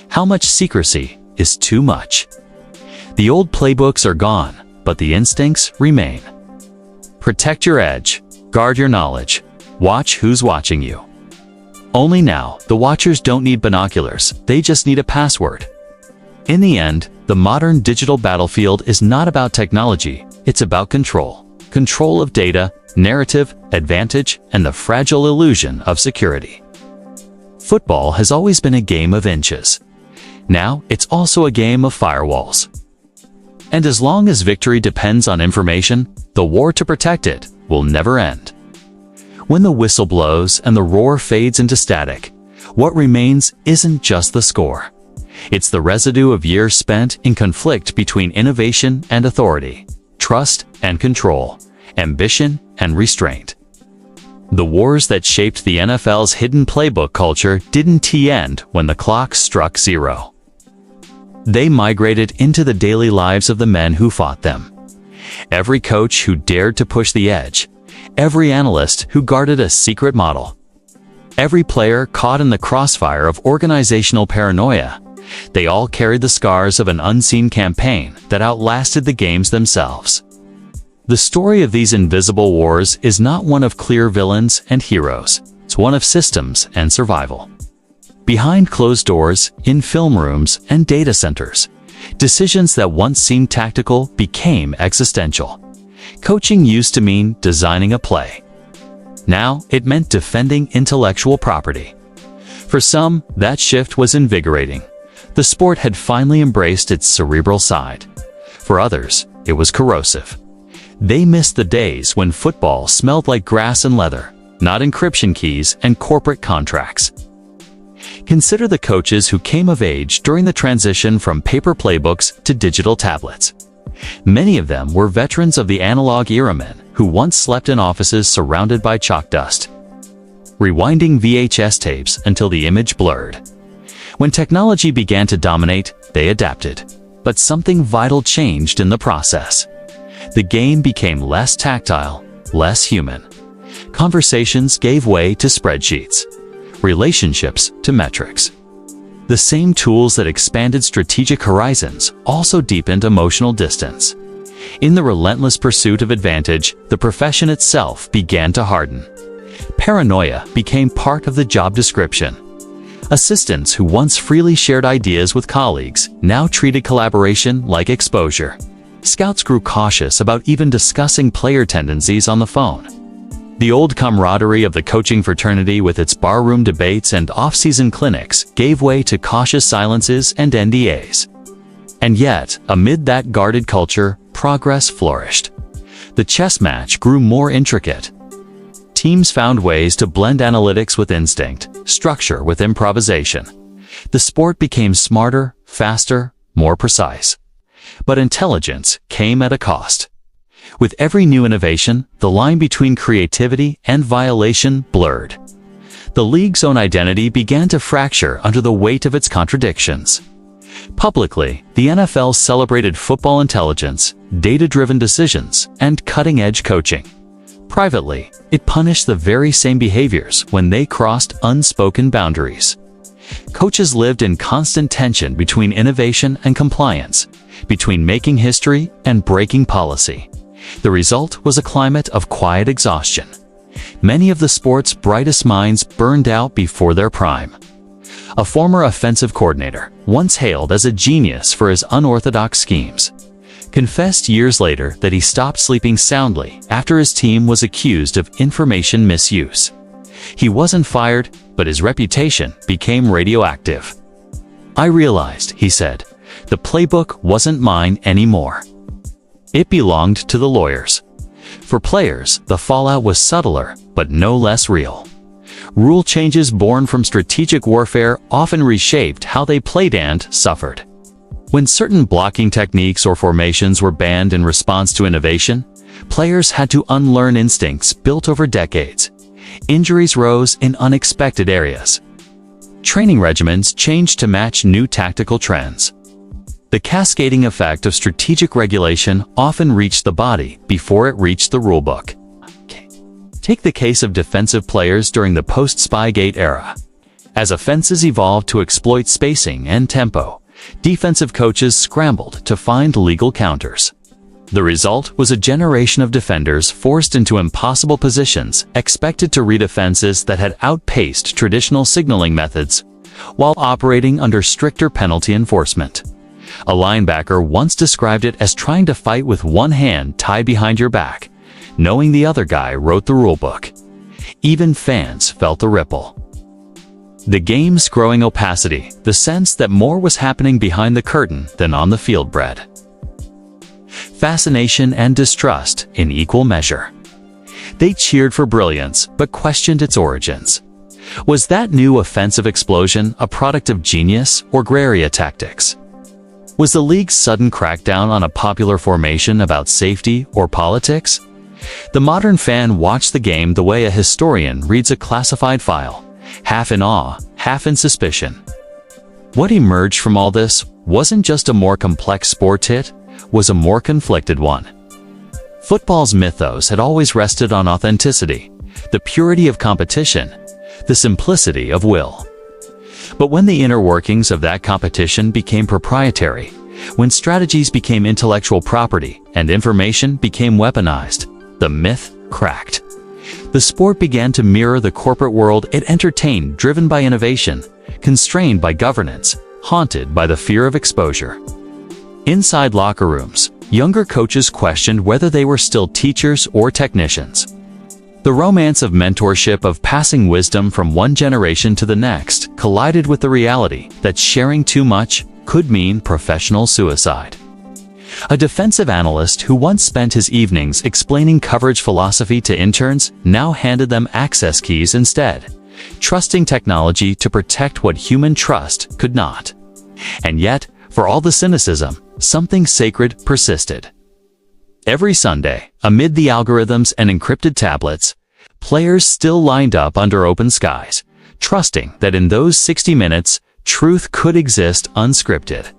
how much secrecy is too much? The old playbooks are gone, but the instincts remain. Protect your edge, guard your knowledge, watch who's watching you. Only now, the watchers don't need binoculars, they just need a password. In the end, the modern digital battlefield is not about technology, it's about control. Control of data, narrative, advantage, and the fragile illusion of security. Football has always been a game of inches. Now, it's also a game of firewalls. And as long as victory depends on information, the war to protect it will never end. When the whistle blows and the roar fades into static, what remains isn't just the score. It's the residue of years spent in conflict between innovation and authority, trust and control, ambition and restraint. The wars that shaped the NFL's hidden playbook culture didn't end when the clock struck zero. They migrated into the daily lives of the men who fought them. Every coach who dared to push the edge, every analyst who guarded a secret model, every player caught in the crossfire of organizational paranoia, they all carried the scars of an unseen campaign that outlasted the games themselves. The story of these invisible wars is not one of clear villains and heroes, it's one of systems and survival. Behind closed doors, in film rooms and data centers, decisions that once seemed tactical became existential. Coaching used to mean designing a play. Now it meant defending intellectual property. For some, that shift was invigorating. The sport had finally embraced its cerebral side. For others, it was corrosive. They missed the days when football smelled like grass and leather, not encryption keys and corporate contracts. Consider the coaches who came of age during the transition from paper playbooks to digital tablets. Many of them were veterans of the analog era, men who once slept in offices surrounded by chalk dust, rewinding VHS tapes until the image blurred. When technology began to dominate, they adapted. But something vital changed in the process. The game became less tactile, less human. Conversations gave way to spreadsheets, relationships to metrics. The same tools that expanded strategic horizons also deepened emotional distance. In the relentless pursuit of advantage, the profession itself began to harden. Paranoia became part of the job description. Assistants who once freely shared ideas with colleagues now treated collaboration like exposure. Scouts grew cautious about even discussing player tendencies on the phone. The old camaraderie of the coaching fraternity with its barroom debates and off-season clinics gave way to cautious silences and NDAs. And yet, amid that guarded culture, progress flourished. The chess match grew more intricate. Teams found ways to blend analytics with instinct, structure with improvisation. The sport became smarter, faster, more precise. But intelligence came at a cost. With every new innovation, the line between creativity and violation blurred. The league's own identity began to fracture under the weight of its contradictions. Publicly, the NFL celebrated football intelligence, data-driven decisions, and cutting-edge coaching. Privately, it punished the very same behaviors when they crossed unspoken boundaries. Coaches lived in constant tension between innovation and compliance, between making history and breaking policy. The result was a climate of quiet exhaustion. Many of the sport's brightest minds burned out before their prime. A former offensive coordinator, once hailed as a genius for his unorthodox schemes, confessed years later that he stopped sleeping soundly after his team was accused of information misuse. He wasn't fired, but his reputation became radioactive. "I realized," he said, "the playbook wasn't mine anymore. It belonged to the lawyers." For players, the fallout was subtler, but no less real. Rule changes born from strategic warfare often reshaped how they played and suffered. When certain blocking techniques or formations were banned in response to innovation, players had to unlearn instincts built over decades. Injuries rose in unexpected areas. Training regimens changed to match new tactical trends. The cascading effect of strategic regulation often reached the body before it reached the rulebook. Take the case of defensive players during the post-Spygate era. As offenses evolved to exploit spacing and tempo, defensive coaches scrambled to find legal counters. The result was a generation of defenders forced into impossible positions, expected to read offenses that had outpaced traditional signaling methods, while operating under stricter penalty enforcement. A linebacker once described it as trying to fight with one hand tied behind your back, knowing the other guy wrote the rulebook. Even fans felt the ripple. The game's growing opacity, the sense that more was happening behind the curtain than on the field bred fascination and distrust in equal measure. They cheered for brilliance, but questioned its origins. Was that new offensive explosion a product of genius or gray area tactics? Was the league's sudden crackdown on a popular formation about safety or politics? The modern fan watched the game the way a historian reads a classified file, half in awe, half in suspicion. What emerged from all this wasn't just a more complex sport, it was a more conflicted one. Football's mythos had always rested on authenticity, the purity of competition, the simplicity of will. But when the inner workings of that competition became proprietary, when strategies became intellectual property and information became weaponized, the myth cracked. The sport began to mirror the corporate world it entertained, driven by innovation, constrained by governance, haunted by the fear of exposure. Inside locker rooms, younger coaches questioned whether they were still teachers or technicians. The romance of mentorship, of passing wisdom from one generation to the next, collided with the reality that sharing too much could mean professional suicide. A defensive analyst who once spent his evenings explaining coverage philosophy to interns now handed them access keys instead, trusting technology to protect what human trust could not. And yet, for all the cynicism, something sacred persisted. Every Sunday, amid the algorithms and encrypted tablets, players still lined up under open skies, trusting that in those 60 minutes, truth could exist unscripted.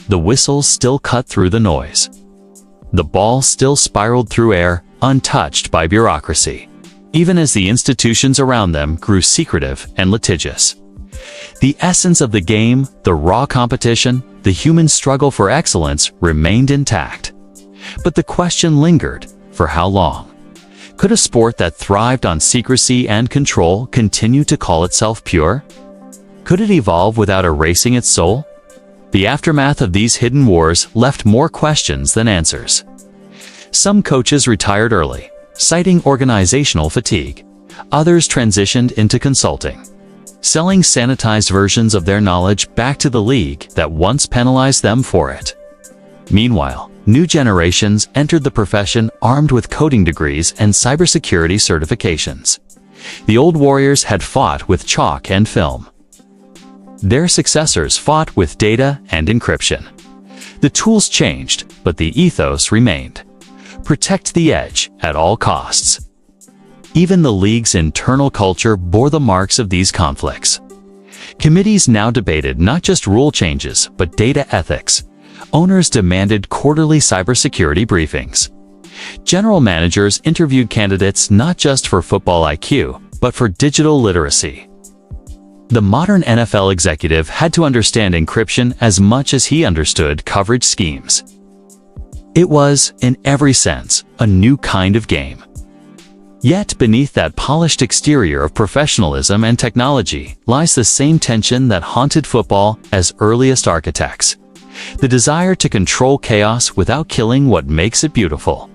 The whistles still cut through the noise. The ball still spiraled through air, untouched by bureaucracy, even as the institutions around them grew secretive and litigious. The essence of the game, the raw competition, the human struggle for excellence remained intact. But the question lingered: for how long? Could a sport that thrived on secrecy and control continue to call itself pure? Could it evolve without erasing its soul? The aftermath of these hidden wars left more questions than answers. Some coaches retired early, citing organizational fatigue. Others transitioned into consulting, selling sanitized versions of their knowledge back to the league that once penalized them for it. Meanwhile, new generations entered the profession armed with coding degrees and cybersecurity certifications. The old warriors had fought with chalk and film. Their successors fought with data and encryption. The tools changed, but the ethos remained. Protect the edge at all costs. Even the league's internal culture bore the marks of these conflicts. Committees now debated not just rule changes, but data ethics. Owners demanded quarterly cybersecurity briefings. General managers interviewed candidates not just for football IQ, but for digital literacy. The modern NFL executive had to understand encryption as much as he understood coverage schemes. It was, in every sense, a new kind of game. Yet beneath that polished exterior of professionalism and technology lies the same tension that haunted football as earliest architects: the desire to control chaos without killing what makes it beautiful.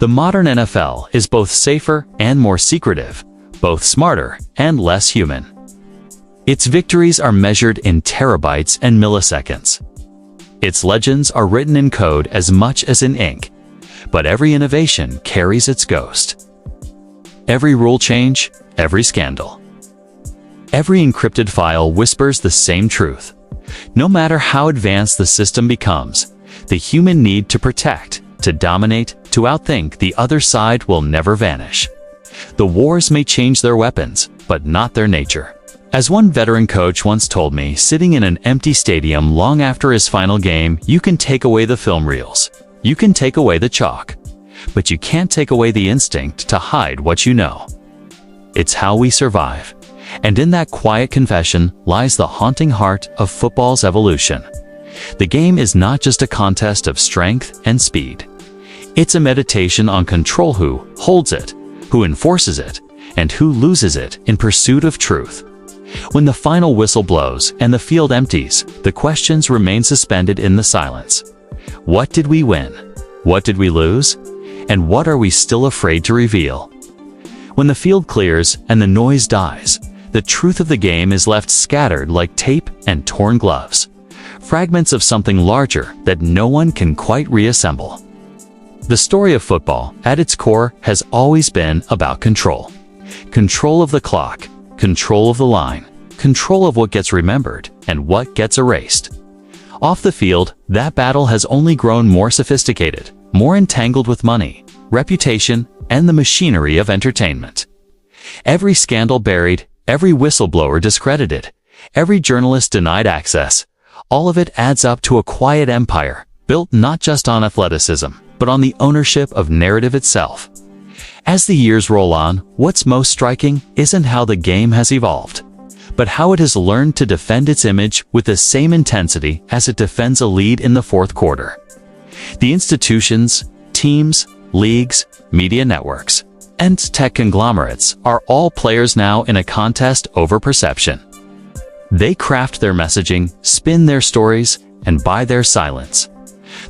The modern NFL is both safer and more secretive, both smarter and less human. Its victories are measured in terabytes and milliseconds. Its legends are written in code as much as in ink, but every innovation carries its ghost. Every rule change, every scandal. Every encrypted file whispers the same truth. No matter how advanced the system becomes, the human need to protect, to dominate, to outthink the other side will never vanish. The wars may change their weapons, but not their nature. As one veteran coach once told me, sitting in an empty stadium long after his final game, you can take away the film reels. You can take away the chalk. But you can't take away the instinct to hide what you know. It's how we survive. And in that quiet confession lies the haunting heart of football's evolution. The game is not just a contest of strength and speed. It's a meditation on control: who holds it, who enforces it, and who loses it in pursuit of truth. When the final whistle blows and the field empties, the questions remain suspended in the silence. What did we win? What did we lose? And what are we still afraid to reveal? When the field clears and the noise dies, the truth of the game is left scattered like tape and torn gloves, fragments of something larger that no one can quite reassemble. The story of football, at its core, has always been about control. Control of the clock, control of the line, control of what gets remembered and what gets erased. Off the field, that battle has only grown more sophisticated, more entangled with money, reputation, and the machinery of entertainment. Every scandal buried, every whistleblower discredited, every journalist denied access, all of it adds up to a quiet empire, built not just on athleticism, but on the ownership of narrative itself. As the years roll on, what's most striking isn't how the game has evolved, but how it has learned to defend its image with the same intensity as it defends a lead in the fourth quarter. The institutions, teams, leagues, media networks, and tech conglomerates are all players now in a contest over perception. They craft their messaging, spin their stories, and buy their silence.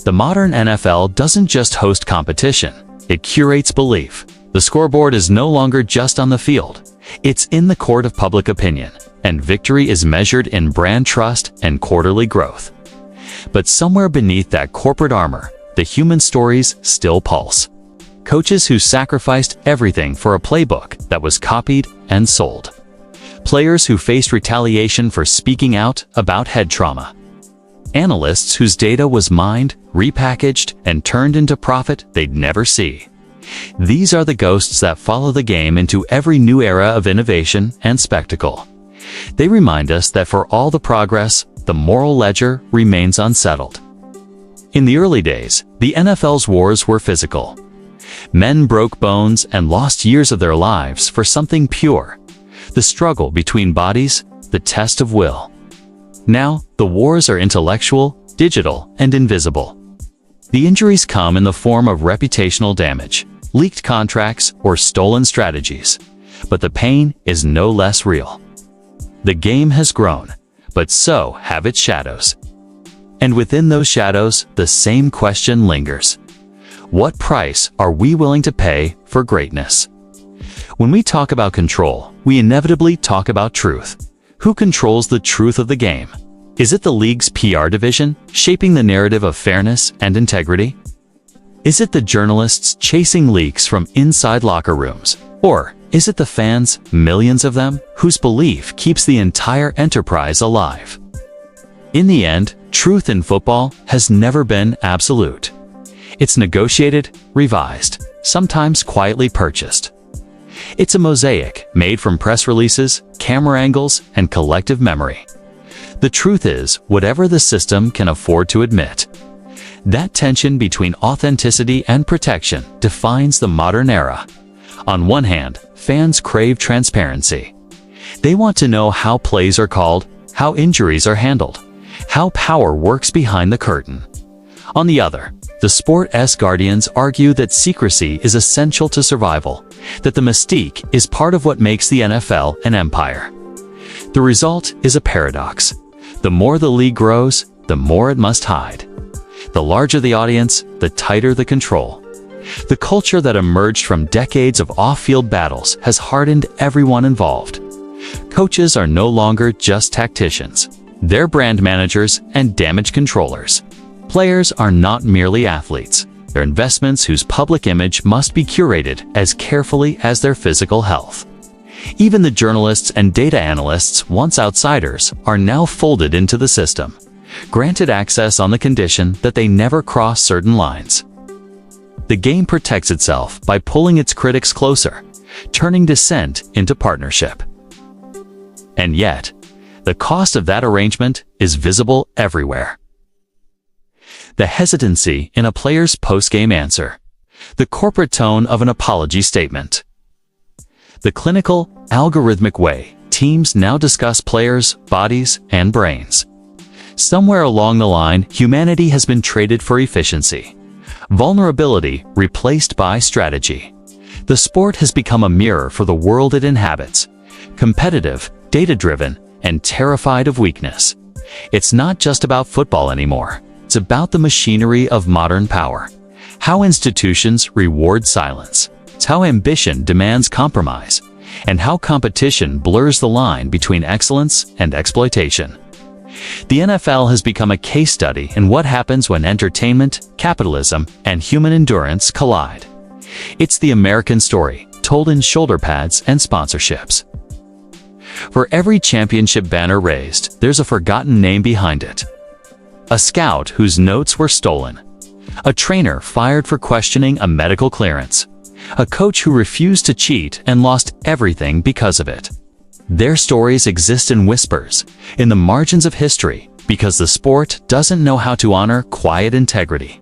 The modern NFL doesn't just host competition, it curates belief. The scoreboard is no longer just on the field, it's in the court of public opinion, and victory is measured in brand trust and quarterly growth. But somewhere beneath that corporate armor, the human stories still pulse. Coaches who sacrificed everything for a playbook that was copied and sold. Players who faced retaliation for speaking out about head trauma. Analysts whose data was mined, repackaged, and turned into profit they'd never see. These are the ghosts that follow the game into every new era of innovation and spectacle. They remind us that for all the progress, the moral ledger remains unsettled. In the early days, the NFL's wars were physical. Men broke bones and lost years of their lives for something pure. The struggle between bodies, the test of will. Now, the wars are intellectual, digital, and invisible. The injuries come in the form of reputational damage, leaked contracts, or stolen strategies. But the pain is no less real. The game has grown, but so have its shadows. And within those shadows, the same question lingers. What price are we willing to pay for greatness? When we talk about control, we inevitably talk about truth. Who controls the truth of the game? Is it the league's PR division, shaping the narrative of fairness and integrity? Is it the journalists chasing leaks from inside locker rooms? Or is it the fans, millions of them, whose belief keeps the entire enterprise alive? In the end, truth in football has never been absolute. It's negotiated, revised, sometimes quietly purchased. It's a mosaic made from press releases, camera angles, and collective memory. The truth is, whatever the system can afford to admit. That tension between authenticity and protection defines the modern era. On one hand, fans crave transparency. They want to know how plays are called, how injuries are handled, how power works behind the curtain. On the other, the sport's guardians argue that secrecy is essential to survival, that the mystique is part of what makes the NFL an empire. The result is a paradox. The more the league grows, the more it must hide. The larger the audience, the tighter the control. The culture that emerged from decades of off-field battles has hardened everyone involved. Coaches are no longer just tacticians. They're brand managers and damage controllers. Players are not merely athletes. They're investments whose public image must be curated as carefully as their physical health. Even the journalists and data analysts, once outsiders, are now folded into the system, granted access on the condition that they never cross certain lines. The game protects itself by pulling its critics closer, turning dissent into partnership. And yet, the cost of that arrangement is visible everywhere. The hesitancy in a player's post-game answer, the corporate tone of an apology statement, the clinical, algorithmic way teams now discuss players' bodies and brains. Somewhere along the line, humanity has been traded for efficiency, vulnerability replaced by strategy. The sport has become a mirror for the world it inhabits, competitive, data-driven, and terrified of weakness. It's not just about football anymore. It's about the machinery of modern power. How institutions reward silence. It's how ambition demands compromise, and how competition blurs the line between excellence and exploitation. The NFL has become a case study in what happens when entertainment, capitalism, and human endurance collide. It's the American story, told in shoulder pads and sponsorships. For every championship banner raised, there's a forgotten name behind it. A scout whose notes were stolen. A trainer fired for questioning a medical clearance. A coach who refused to cheat and lost everything because of it. Their stories exist in whispers, in the margins of history, because the sport doesn't know how to honor quiet integrity.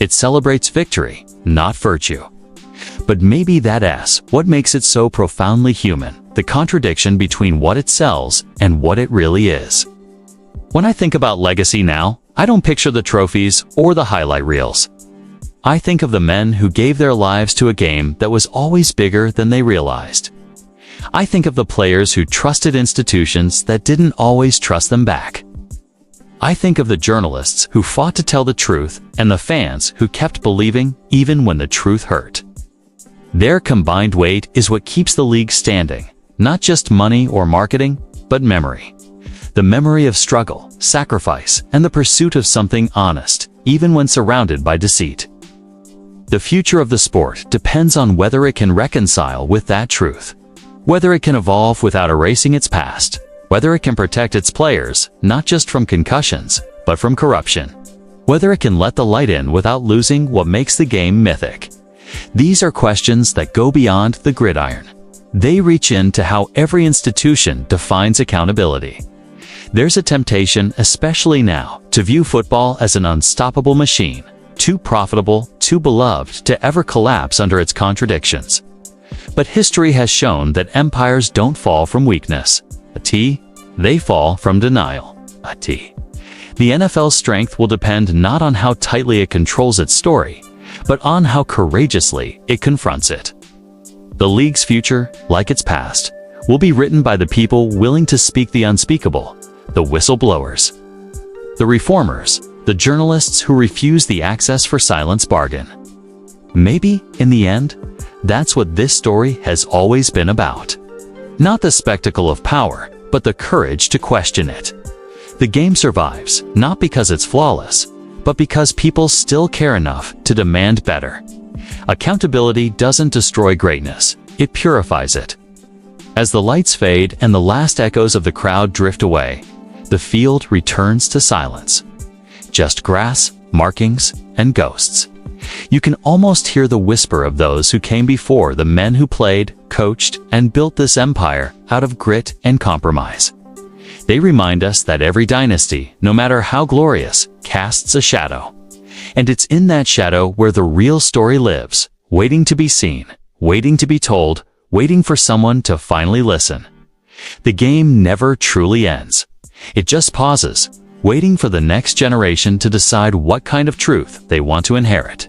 It celebrates victory, not virtue. But maybe that's what makes it so profoundly human, the contradiction between what it sells and what it really is. When I think about legacy now, I don't picture the trophies or the highlight reels. I think of the men who gave their lives to a game that was always bigger than they realized. I think of the players who trusted institutions that didn't always trust them back. I think of the journalists who fought to tell the truth and the fans who kept believing even when the truth hurt. Their combined weight is what keeps the league standing, not just money or marketing, but memory. The memory of struggle, sacrifice, and the pursuit of something honest, even when surrounded by deceit. The future of the sport depends on whether it can reconcile with that truth, whether it can evolve without erasing its past, whether it can protect its players, not just from concussions, but from corruption, whether it can let the light in without losing what makes the game mythic. These are questions that go beyond the gridiron. They reach into how every institution defines accountability. There's a temptation, especially now, to view football as an unstoppable machine, too profitable, too beloved to ever collapse under its contradictions. But history has shown that empires don't fall from weakness. They fall from denial. The NFL's strength will depend not on how tightly it controls its story, but on how courageously it confronts it. The league's future, like its past, will be written by the people willing to speak the unspeakable, the whistleblowers, the reformers, the journalists who refuse the access for silence bargain. Maybe, in the end, that's what this story has always been about. Not the spectacle of power, but the courage to question it. The game survives, not because it's flawless, but because people still care enough to demand better. Accountability doesn't destroy greatness, it purifies it. As the lights fade and the last echoes of the crowd drift away, the field returns to silence. Just grass, markings, and ghosts. You can almost hear the whisper of those who came before, the men who played, coached, and built this empire out of grit and compromise. They remind us that every dynasty, no matter how glorious, casts a shadow. And it's in that shadow where the real story lives, waiting to be seen, waiting to be told, waiting for someone to finally listen. The game never truly ends. It just pauses, waiting for the next generation to decide what kind of truth they want to inherit.